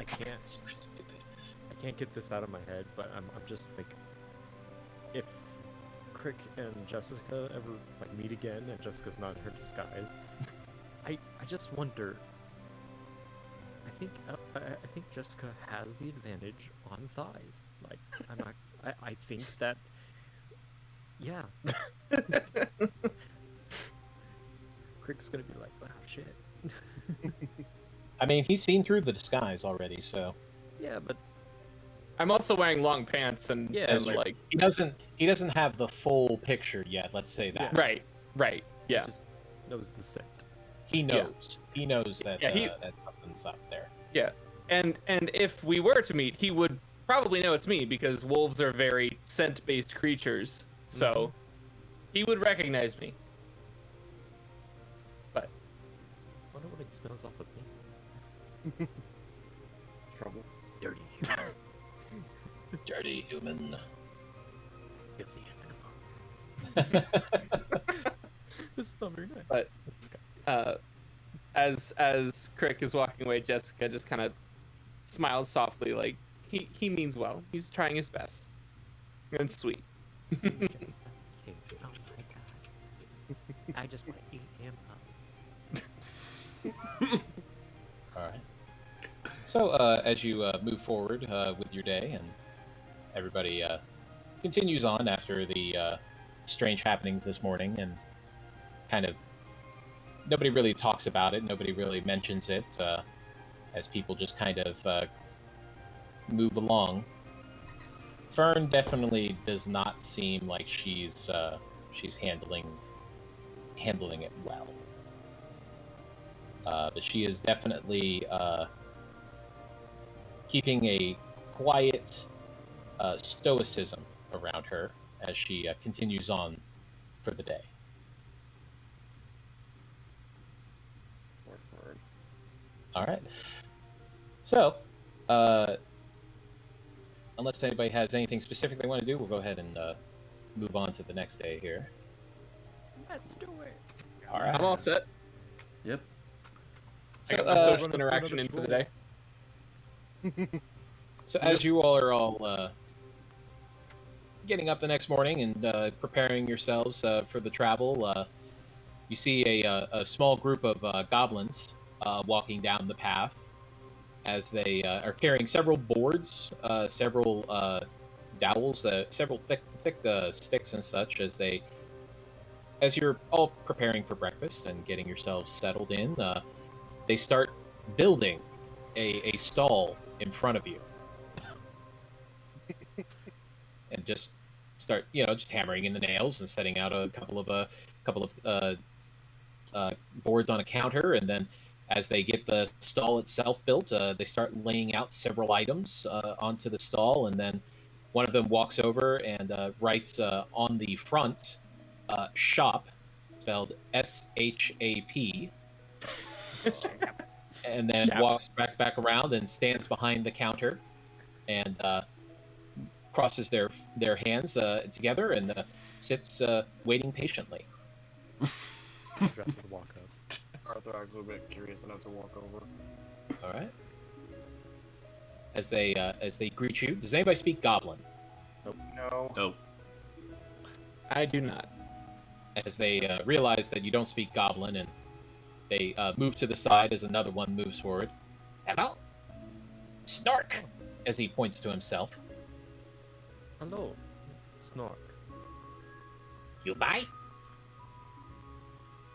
can't. Stupid. I can't get this out of my head, but I'm just like, if Crick and Jessica ever meet again, and Jessica's not in her disguise, I just wonder. I think Jessica has the advantage on thighs. I think that. Yeah. Crick's gonna be like, wow, shit. I mean, he's seen through the disguise already, so. Yeah, but I'm also wearing long pants and he doesn't have the full picture yet. Let's say that. Right. Yeah. He just knows the scent. He knows. He knows that that something's up there. Yeah. And if we were to meet, he would probably know it's me because wolves are very scent-based creatures. So he would recognize me. But I wonder what he smells off of me. Trouble. Dirty. Dirty human. Filthy animal. This is not very nice. But as Crick is walking away, Jessica just kind of smiles softly, like he means well. He's trying his best. And sweet. Oh my god. I just want to eat him up. All right. So as you move forward with your day, and everybody continues on after the strange happenings this morning, and kind of nobody really talks about it, nobody really mentions it, as people just kind of move along. Fern definitely does not seem like she's handling it well. But she is definitely keeping a quiet stoicism around her as she continues on for the day. All right. So, unless anybody has anything specific they want to do, we'll go ahead and move on to the next day here. Let's do it. All right. I'm all set. Yep. I got my So, social interaction in for the day. So as you all are all getting up the next morning and preparing yourselves for the travel, you see a small group of goblins walking down the path as they are carrying several boards, several dowels, several thick sticks and such as you're all preparing for breakfast and getting yourselves settled in, they start building a stall in front of you. And just start, just hammering in the nails and setting out a couple of boards on a counter, and then as they get the stall itself built, they start laying out several items onto the stall, and then one of them walks over and writes on the front, shop, spelled SHAP, and then walks back around and stands behind the counter and crosses their hands together and sits waiting patiently. Drop and walk up. Arthur, I'm a little bit curious enough to walk over. All right. As they greet you, does anybody speak Goblin? No. Oh. I do not. As they realize that you don't speak Goblin, and they move to the side as another one moves forward. Hello, Snark, as he points to himself. Hello, Snork. You buy?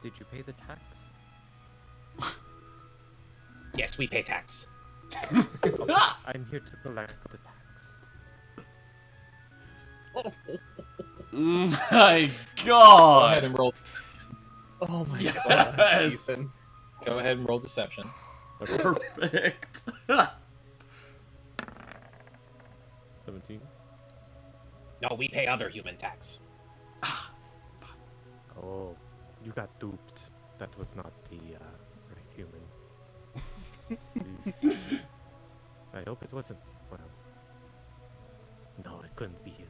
Did you pay the tax? Yes, we pay tax. I'm here to collect the tax. My Go ahead God! and roll. Oh my Yes! god, Ethan. Go ahead and roll deception. Perfect. 17. No, we pay other human tax. Oh, you got duped. That was not the right human. I hope it wasn't. Well, no, it couldn't be him.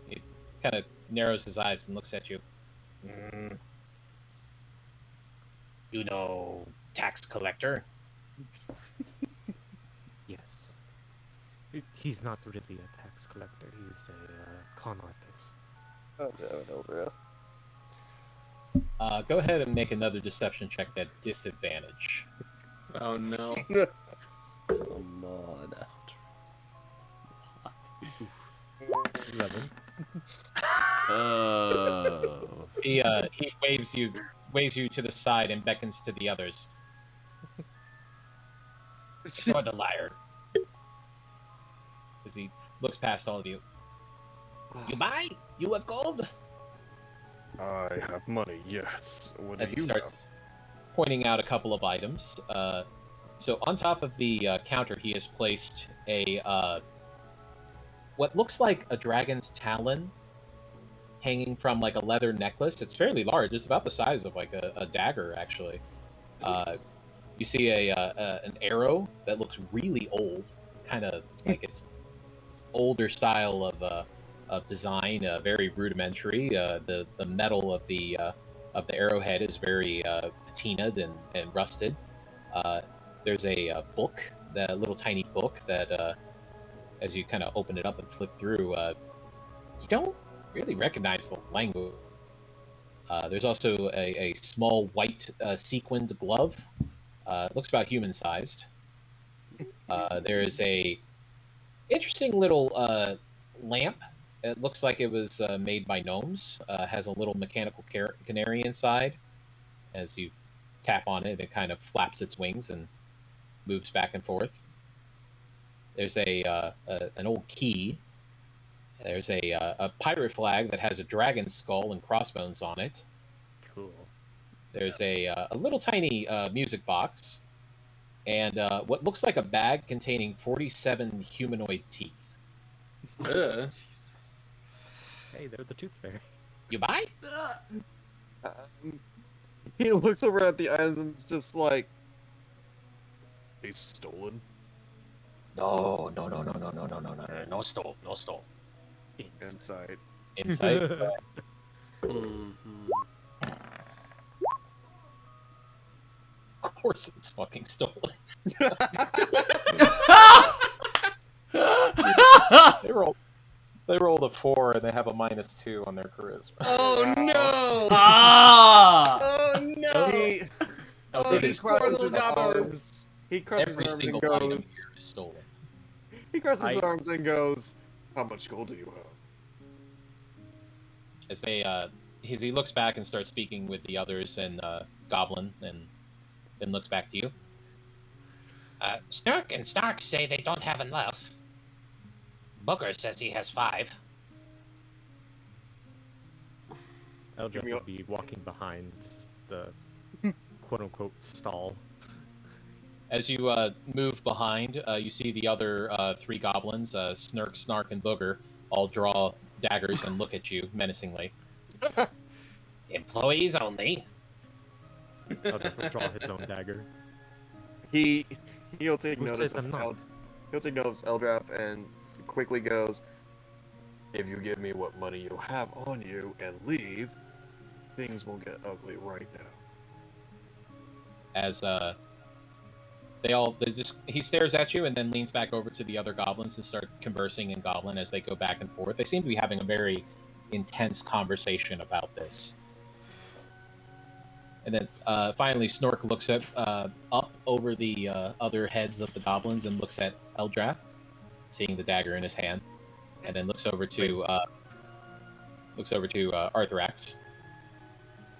He kind of narrows his eyes and looks at you. You know, tax collector? Yes. He's not really a tax collector. He's a con artist. Oh, no, Eldrath. Go ahead and make another deception check at disadvantage. Oh no. Come on out. 11. Oh. He waves you to the side and beckons to the others. You're the liar. As he looks past all of you. You buy? You have gold? I have money, yes. What do As he you starts pointing out a couple of items. So on top of the counter, he has placed a what looks like a dragon's talon hanging from like a leather necklace. It's fairly large. It's about the size of like a dagger, actually. You see an arrow that looks really old, kind of like it's older style of design, very rudimentary. The metal of the arrowhead is very patinaed and rusted. There's a book, that little tiny book that, as you kind of open it up and flip through, you don't really recognize the language. There's also a small white sequined glove. It looks about human-sized. There is a interesting little lamp. It looks like it was made by gnomes. Has a little mechanical canary inside. As you tap on it, it kind of flaps its wings and moves back and forth. There's an old key. There's a pirate flag that has a dragon skull and crossbones on it. Cool. There's a little tiny music box, and what looks like a bag containing 47 humanoid teeth. Ugh. Jesus. Hey, they're the tooth fairy. You buy? He looks over at the items and it's just like, he's stolen. No, stole. Inside. Inside. Mhm. Of course, it's fucking stolen. They rolled a 4 and they have a -2 on their charisma. Oh no! Ah! Oh no! He, Oh, It these is poor crosses little his goblins. arms. He crosses Every his arms single and item goes. here is stolen. He crosses his I- arms and goes, "How much gold do you have?" As he looks back and starts speaking with the others and Goblin, and then looks back to you. Snark and Stark say they don't have enough. Booker says he has 5. Eldrath me would a- be walking behind the quote-unquote stall. As you move behind, you see the other 3 goblins, Snark, Snark, and Booger, all draw daggers and look at you menacingly. Employees only. Eldrath will draw his own dagger. He'll take Who notice says of I'm not? he'll take notice of Eldrath and quickly goes, "If you give me what money you have on you and leave, things will get ugly right now." As he stares at you and then leans back over to the other goblins and start conversing in Goblin as they go back and forth. They seem to be having a very intense conversation about this. And then finally, Snork looks up over the other heads of the goblins and looks at Eldrath, seeing the dagger in his hand, and then looks over to Arthurax.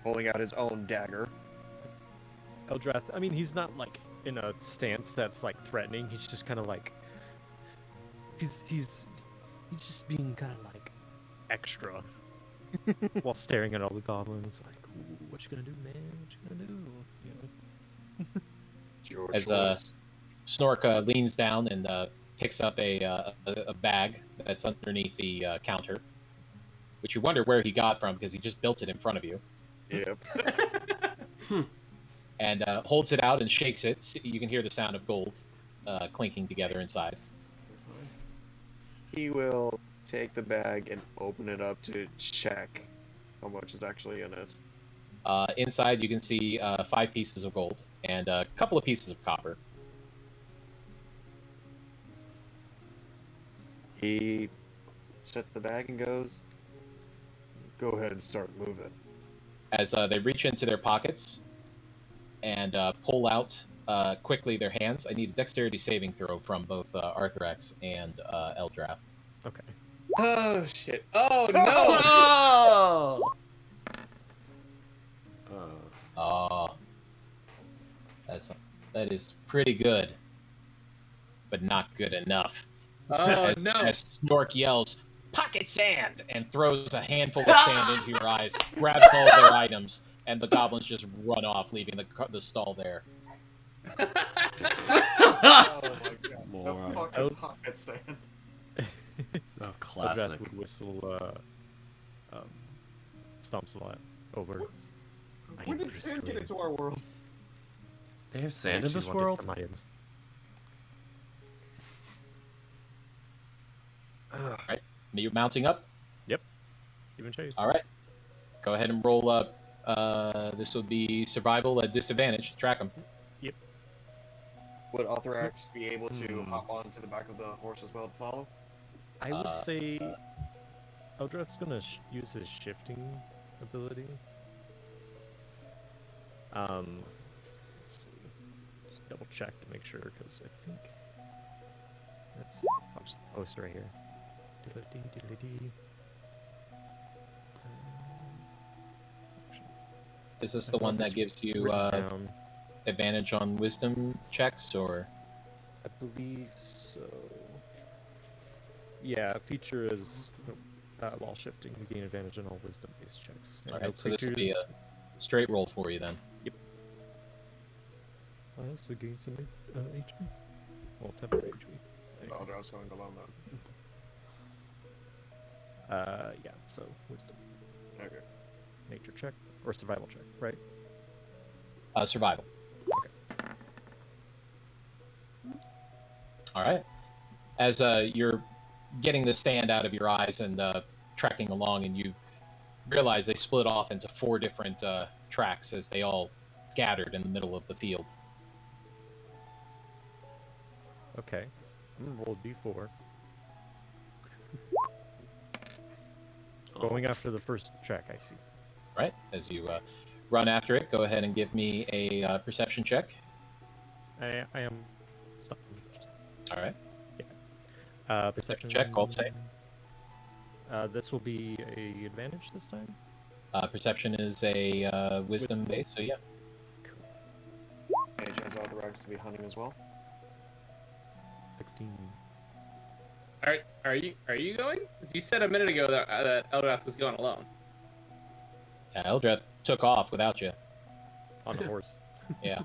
Holding out his own dagger. Eldrath, I mean, he's not like in a stance that's like threatening. He's just kind of like he's just being kind of like extra while staring at all the goblins. Like, ooh, what you gonna do, man? What you gonna do? You know? It's your As choice. Snork leans down and picks up a bag that's underneath the counter, which you wonder where he got from because he just built it in front of you, Yep. and holds it out and shakes it. So you can hear the sound of gold clinking together inside. He will take the bag and open it up to check how much is actually in it. Inside, you can see 5 pieces of gold and a couple of pieces of copper. He shuts the bag and goes, "Go ahead and start moving." As they reach into their pockets and pull out quickly their hands. I need a dexterity saving throw from both Arthurax and Eldrath. Okay. Oh shit! Oh no! Oh! Oh, that is pretty good, but not good enough. Oh as, no! as Snork yells, "Pocket sand!" and throws a handful of sand into your eyes, grabs all their items, and the goblins just run off, leaving the stall there. Oh my god. Moron. The fucking pocket sand. So Eldrath classic. would whistle, stomps a lot over. I When am did sand get pursuing- into our world? They have I sand in actually this wanted world? some items. Ugh. Are you mounting up? Even chase. All right. Go ahead and roll up. This will be survival at disadvantage. Track them. Would Arthurax be able to Hmm. hop onto the back of the horse as well to follow? I would Uh, say Eldrath's gonna use his shifting ability. Let's see. Just double check to make sure, because I think that's. I'll just post it right here. Diddly-dee, diddly-dee. Is this I the don't know one if that it's gives you written down. advantage on wisdom checks, or I believe so. Yeah, feature is while shifting, you gain advantage on all wisdom-based checks. And All no right, so this will be creatures. a straight roll for you then. I also gain some HP. Well, temporary HP. Eldrath's going alone then. Yeah. So wisdom, Okay. nature check, or survival check, right? Survival. All right. As you're getting the sand out of your eyes and trekking along, and you realize they split off into 4 different tracks as they all scattered in the middle of the field. Okay. I'm gonna roll a d4. Going after the first track I see. Right? As you run after it, go ahead and give me a perception check. I am stopping. Just, All right. perception check, called save. This will be a advantage this time. Perception is a wisdom base, so yeah. Mage has all the rights to be hunting as well. 16. Are you going? 'Cause you said a minute ago that Eldrath was going alone. Yeah, Eldrath took off without you. On a horse. Yeah.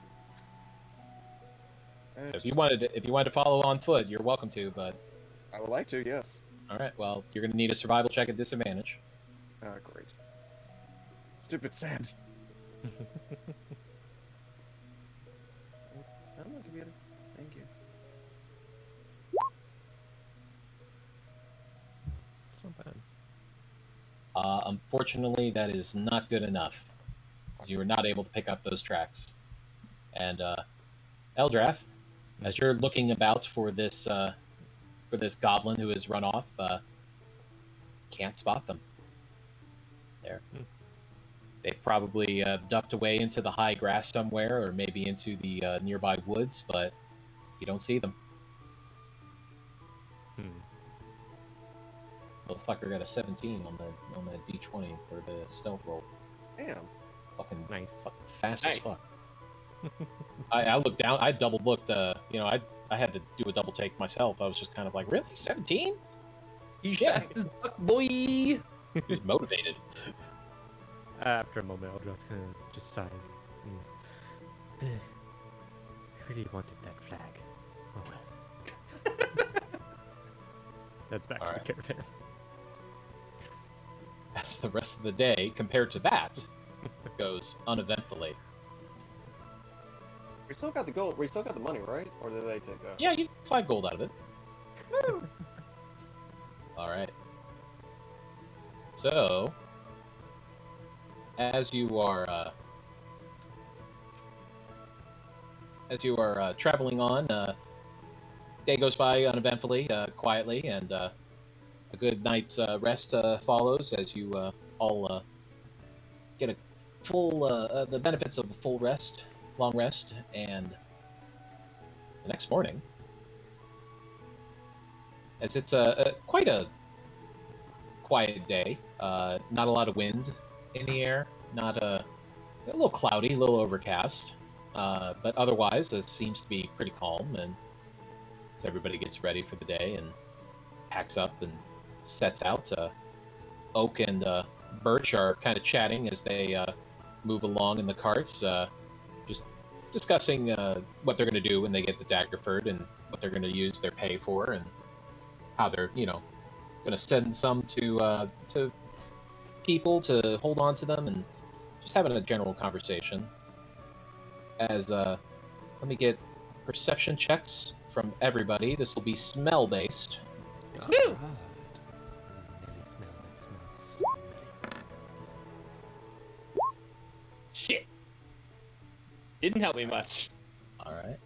So if you wanted to follow on foot, you're welcome to, but I would like to, yes. all right, well, you're going to need a survival check at disadvantage. Ah, great. Stupid sand. I'm not gonna Thank you. It's not bad. Unfortunately, that is not good enough. 'Cause you were not able to pick up those tracks. And Eldrath, as you're looking about for this goblin who has run off, can't spot them. They've probably ducked away into the high grass somewhere, or maybe into the nearby woods, but you don't see them. Motherfucker got a 17 on the D20 for the stealth roll. Damn. Fucking Nice. fucking fast as Nice. fuck. I looked down. I double looked. I had to do a double take myself. I was just kind of like, really, 17? He's Yeah. fast as fuck, boy. He's motivated. After a moment, Eldrath kind of just sighs. And he's, I really wanted that flag. Oh well. That's back to Alright. the caravan. As the rest of the day, compared to that, goes uneventfully. We still got the gold. We still got the money, right? Or did they take that? Yeah, you 5 gold out of it. All right. So, as you are traveling on, day goes by uneventfully, quietly, and a good night's rest follows as you all get a full the benefits of a full rest, long rest, and the next morning, as it's quite a quiet day, not a lot of wind in the air, not a little cloudy, a little overcast, but otherwise it seems to be pretty calm, and as everybody gets ready for the day and packs up and sets out, Oak and Birch are kind of chatting as they move along in the carts, just discussing what they're going to do when they get to Daggerford and what they're going to use their pay for, and how they're, going to send some to people to hold on to them, and just having a general conversation. As let me get perception checks from everybody. This will be smell based. Smelly smell, that smells smelly. Shit. Didn't help me much. All right.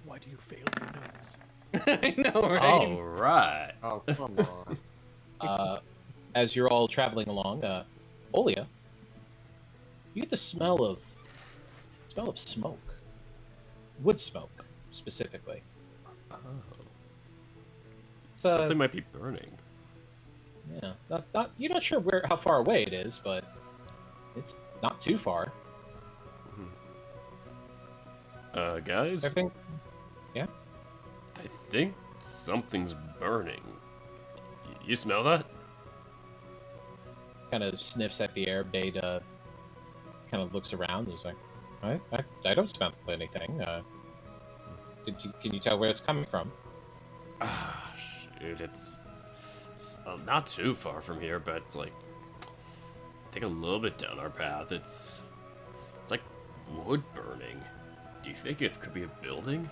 Why do you fail your nose? I know, right? All right. Oh, come on. As you're all traveling along, Olia, you get the smell of smoke, wood smoke specifically. Oh. It's, Something might be burning. yeah, not you're not sure how far away it is, but it's not too far. Guys, I think. I think something's burning. You smell that? Kind of sniffs at the air. Bade kind of looks around. He's like, I don't smell anything. Can you tell where it's coming from? Ah, shoot, it's not too far from here, but it's like, I think a little bit down our path. It's like wood burning. Do you think it could be a building?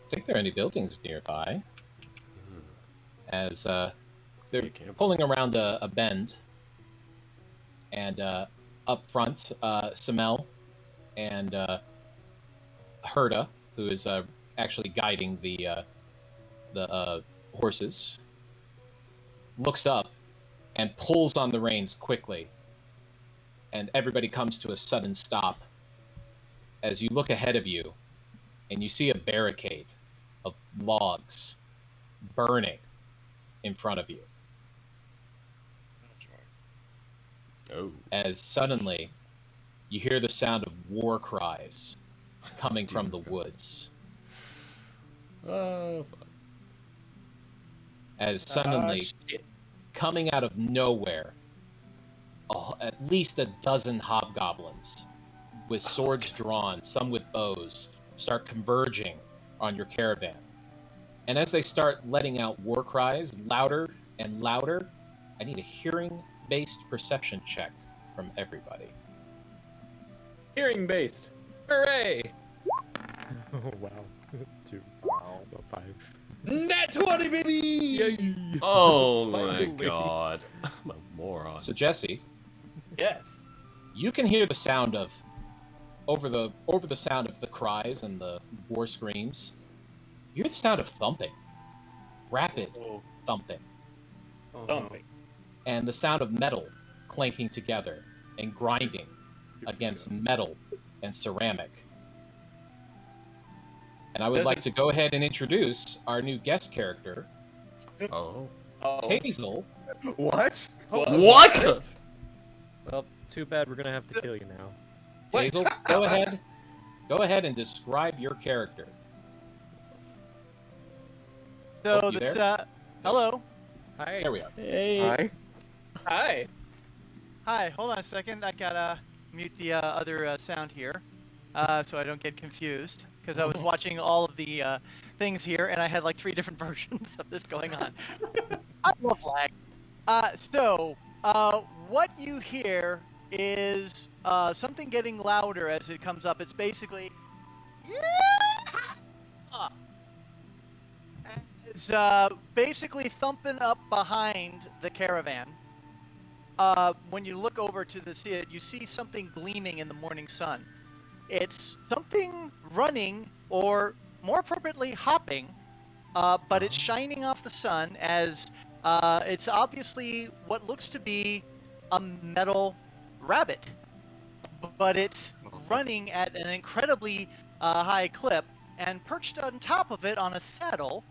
I think there are any buildings nearby. As they're pulling around a bend, and up front, Samel and Herda, who is actually guiding the horses, looks up and pulls on the reins quickly, and everybody comes to a sudden stop as you look ahead of you, and you see a barricade of logs burning in front of you. Oh. As suddenly you hear the sound of war cries coming from the woods. Oh, fuck. As suddenly, Shit. coming out of nowhere, at least a dozen hobgoblins with swords drawn, some with bows, start converging on your caravan. And as they start letting out war cries louder and louder, I need a hearing-based perception check from everybody. Hearing based. Hooray! Oh, wow. 2. Wow. About 5. Nat 20, baby! Oh my Finally. god. I'm a moron. So Jesse, Yes. you can hear the sound of over the sound of the cries and the war screams. You hear the sound of thumping, rapid Oh, thumping, oh, Thumping. and the sound of metal clanking together and grinding against metal and ceramic. And I would Does like it- to go ahead and introduce our new guest character, Oh. Oh. Hazel. No. What? What? Well, too bad we're gonna have to kill you now. What? Hazel, go ahead and describe your character. So Oh, you this, there? hello. Hi. There we are. Hey. Hi. Hi. Hi, hold on a second. I gotta mute the other sound here, so I don't get confused. Because I was watching all of the things here, and I had like 3 different versions of this going on. I love lag. What you hear is something getting louder as it comes up. It's basically, yeah! It's basically thumping up behind the caravan. When you look over to you see something gleaming in the morning sun. It's something running, or more appropriately, hopping, but it's shining off the sun as it's obviously what looks to be a metal rabbit, but it's running at an incredibly high clip, and perched on top of it on a saddle.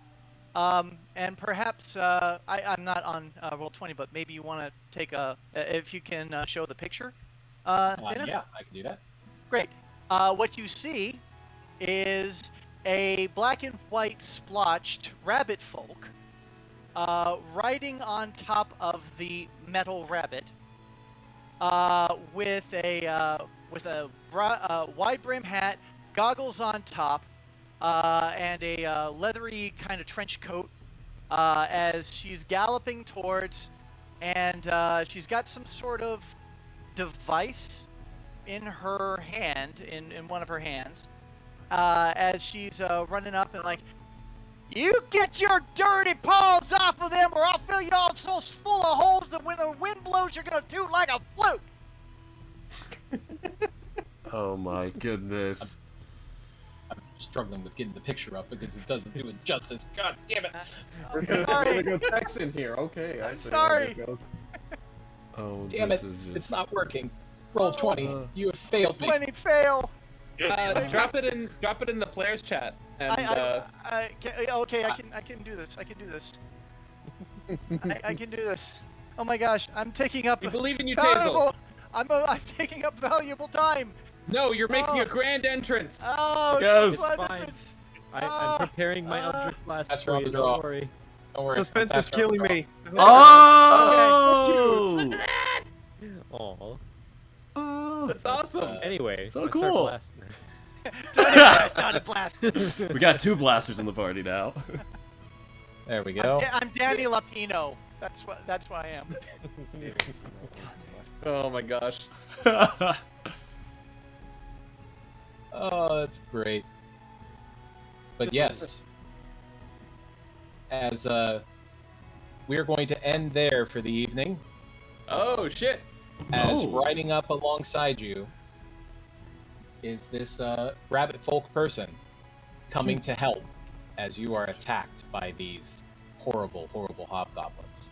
And perhaps I'm not on Roll20, but maybe you want to take if you can show the picture. Dana? Yeah, I can do that. Great. What you see is a black and white splotched rabbit folk riding on top of the metal rabbit with a wide brim hat, goggles on top, and a leathery kind of trench coat as she's galloping towards, and she's got some sort of device in her hand, in one of her hands, as she's running up and like, "You get your dirty paws off of them, or I'll fill you all so full of holes that when the wind blows, you're gonna toot like a flute." Oh my goodness. I'm struggling with getting the picture up because it doesn't do it justice. God damn it! I'm sorry. Go text in here. Okay, I I'm see. sorry. There it goes. Oh, Damn this it! is just... It's not working. Roll 20. You have failed me. 20 fail. Drop it in the players chat. And Okay, I can do this. I can do this. I can do this. Oh my gosh, I'm taking up we believe in you, Tazel. valuable. I'm taking up valuable time. No, you're making Oh. a grand entrance. Oh, Yes. it's a Fine. entrance. I'm preparing my Eldritch Blast That's for rough you. to draw. Don't worry. Don't worry. Suspense That's is killing rough to me. Oh! Aw. Oh! That's awesome. Anyway, So let's start cool. blasting. Done it, blast. We got 2 blasters in the party now. draw. There we go. I'm Danny Lapino. That's why I am. Oh my gosh. Oh, that's great. But yes, as we're going to end there for the evening, Oh shit. as Oh. riding up alongside you is this rabbit folk person coming to help as you are attacked by these horrible, horrible hobgoblins.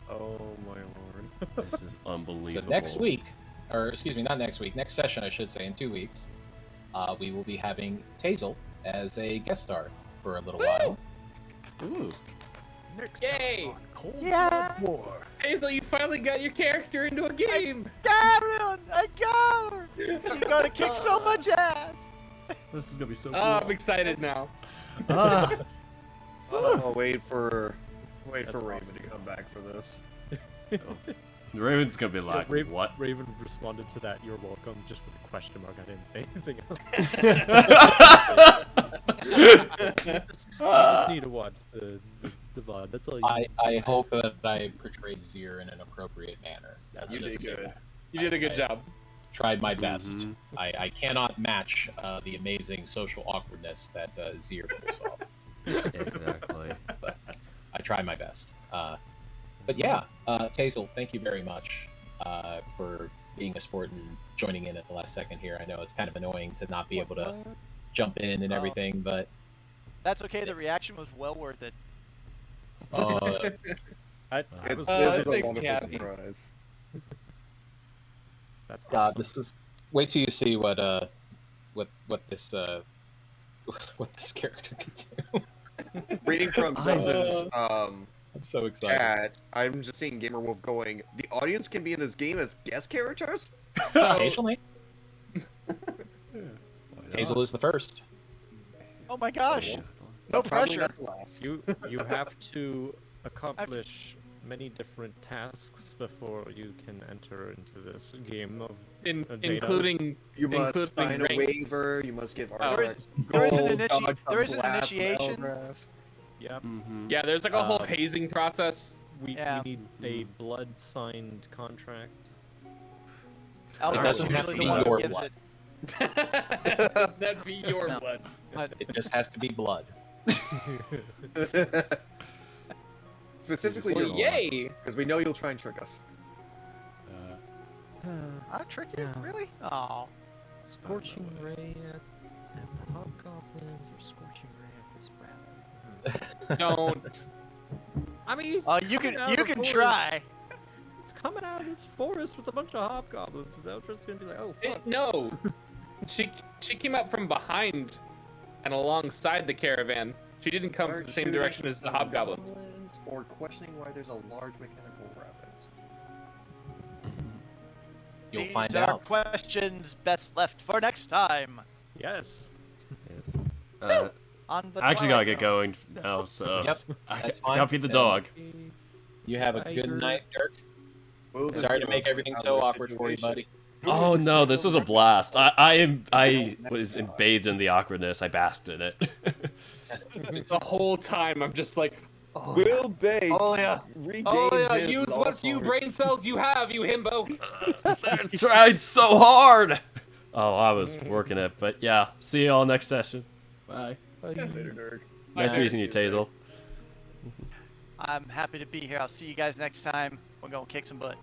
Oh my lord. This is unbelievable. So next week, or excuse me, not next week, next session I should say, in 2 weeks, we will be having Tazel as a guest star for a little while. Ooh. Next Yay! time on Cold Yeah. Blood War. Hazel, you finally got your character into a game. Got him! I got her! She's gonna kick so much ass! This is gonna be so cool. Oh, I'm excited now. Ah. Oh, wait for That's Raven awesome. to come back for this. The Raven's gonna be like, Raven, what? Raven responded to that, "You're welcome," just with a question mark. I didn't say anything else. You just need to watch the VOD. That's all you need. I hope that I portrayed Zir in an appropriate manner. That's You did just- good. You did a good job. Tried my best. Mhm. I cannot match the amazing social awkwardness that Zir pulls off. Exactly. I try my best. But yeah, Tazel, thank you very much for being a sport and joining in at the last second here. I know it's kind of annoying to not be able to jump in and Oh. everything, but That's okay, the reaction was well worth it. uh, I It's, was, this that is a makes me wonderful happy. surprise. that's God, awesome. this is. Wait till you see what this what this character can do. Reading from I- Dustin's I'm so excited. chat, I'm just seeing Gamerwolf going, the audience can be in this game as guest characters? Occasionally, Why Tazel not? is the first. Oh my gosh! No Probably pressure. not the last. You have to accomplish many different tasks before you can enter into this game of Including You must including sign a rank. waiver, you must give There is- artifacts there is an gold, initi- dodge a there is an blast from initiation. Eldrath. Yep. Mhm. Yeah, there's like a whole hazing process. We Yeah. need a blood signed contract. Eldrath doesn't is have to usually be the one who your gives blood. it. Does that be your No. blood? It just has to be blood. Specifically, Well, your Yay! because we know you'll try and trick us. I'll trick you? Yeah. Really? Oh. Scorching ray at the hobgoblins or scorching ray at this rabbit. Don't. I mean, he's You coming can out you of can forest. try. It's coming out of this forest with a bunch of hobgoblins. Is Eldrath's gonna be like, oh fuck. No. She came up from behind and alongside the caravan. She didn't come from the same direction as the hobgoblins. Or questioning why there's a large mechanical rabbit. You'll These find are out. questions best left for next time Yes. Yes. on the I actually gotta Twilight get Zone. going now, so Yep, I that's gotta fine. feed the Yeah. dog. You have a good Tiger. night, Dirk. We'll just Sorry give to make up everything our so awkward for you, situation. buddy. Oh no, this was a blast. I was bathed in the awkwardness. I basked in it. The whole time I'm just like, oh, Will Bay oh yeah, regain oh yeah, his use what few Alzheimer's. brain cells you have, you himbo. I tried so hard. Oh, I was working it, but yeah. See you all next session. Bye. Later, Dirk. Nice Bye. meeting you, Tazel. I'm happy to be here. I'll see you guys next time. We're gonna kick some butt.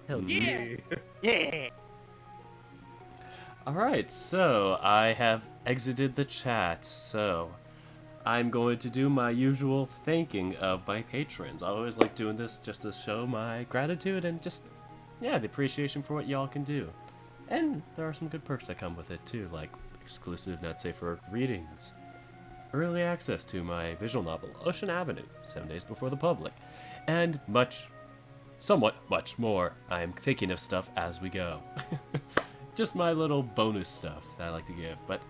Hell Yeah. Yeah. Alright, so I have exited the chat, so I'm going to do my usual thanking of my patrons. I always like doing this just to show my gratitude and just, yeah, the appreciation for what y'all can do. And there are some good perks that come with it too, like exclusive Net Safer readings, early access to my visual novel, Ocean Avenue, 7 days before the public, and somewhat much more. I am thinking of stuff as we go. Just my little bonus stuff that I like to give, but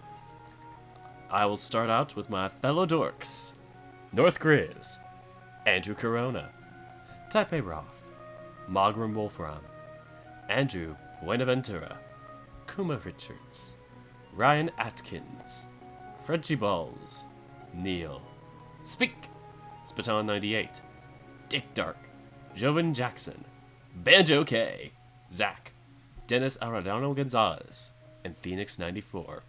I will start out with my fellow dorks. North Grizz, Andrew Corona, Taipei Roth, Magram Wolfram, Andrew Buenaventura, Kuma Richards, Ryan Atkins, Fredgy Balls, Neil, Speak, Spaton98, Dick Dark, Jovan Jackson, Banjo K, Zach, Dennis Arellano Gonzalez, and Phoenix94.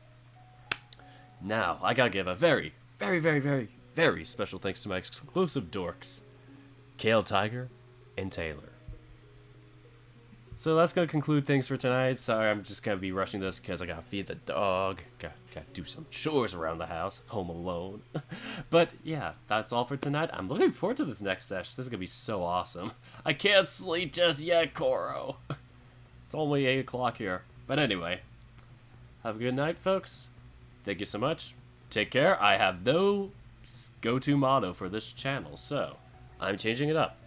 Now, I gotta give a very, very, very, very, very special thanks to my exclusive dorks, Kale Tiger and Taylor. So that's gonna conclude things for tonight. Sorry, I'm just gonna be rushing this because I gotta feed the dog, gotta do some chores around the house, home alone. But yeah, that's all for tonight. I'm looking forward to this next session. This is gonna be so awesome. I can't sleep just yet, Koro. It's only 8 o'clock here. But anyway, have a good night, folks. Thank you so much. Take care. I have no go-to motto for this channel, so I'm changing it up.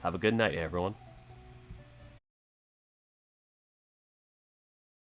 Have a good night, everyone.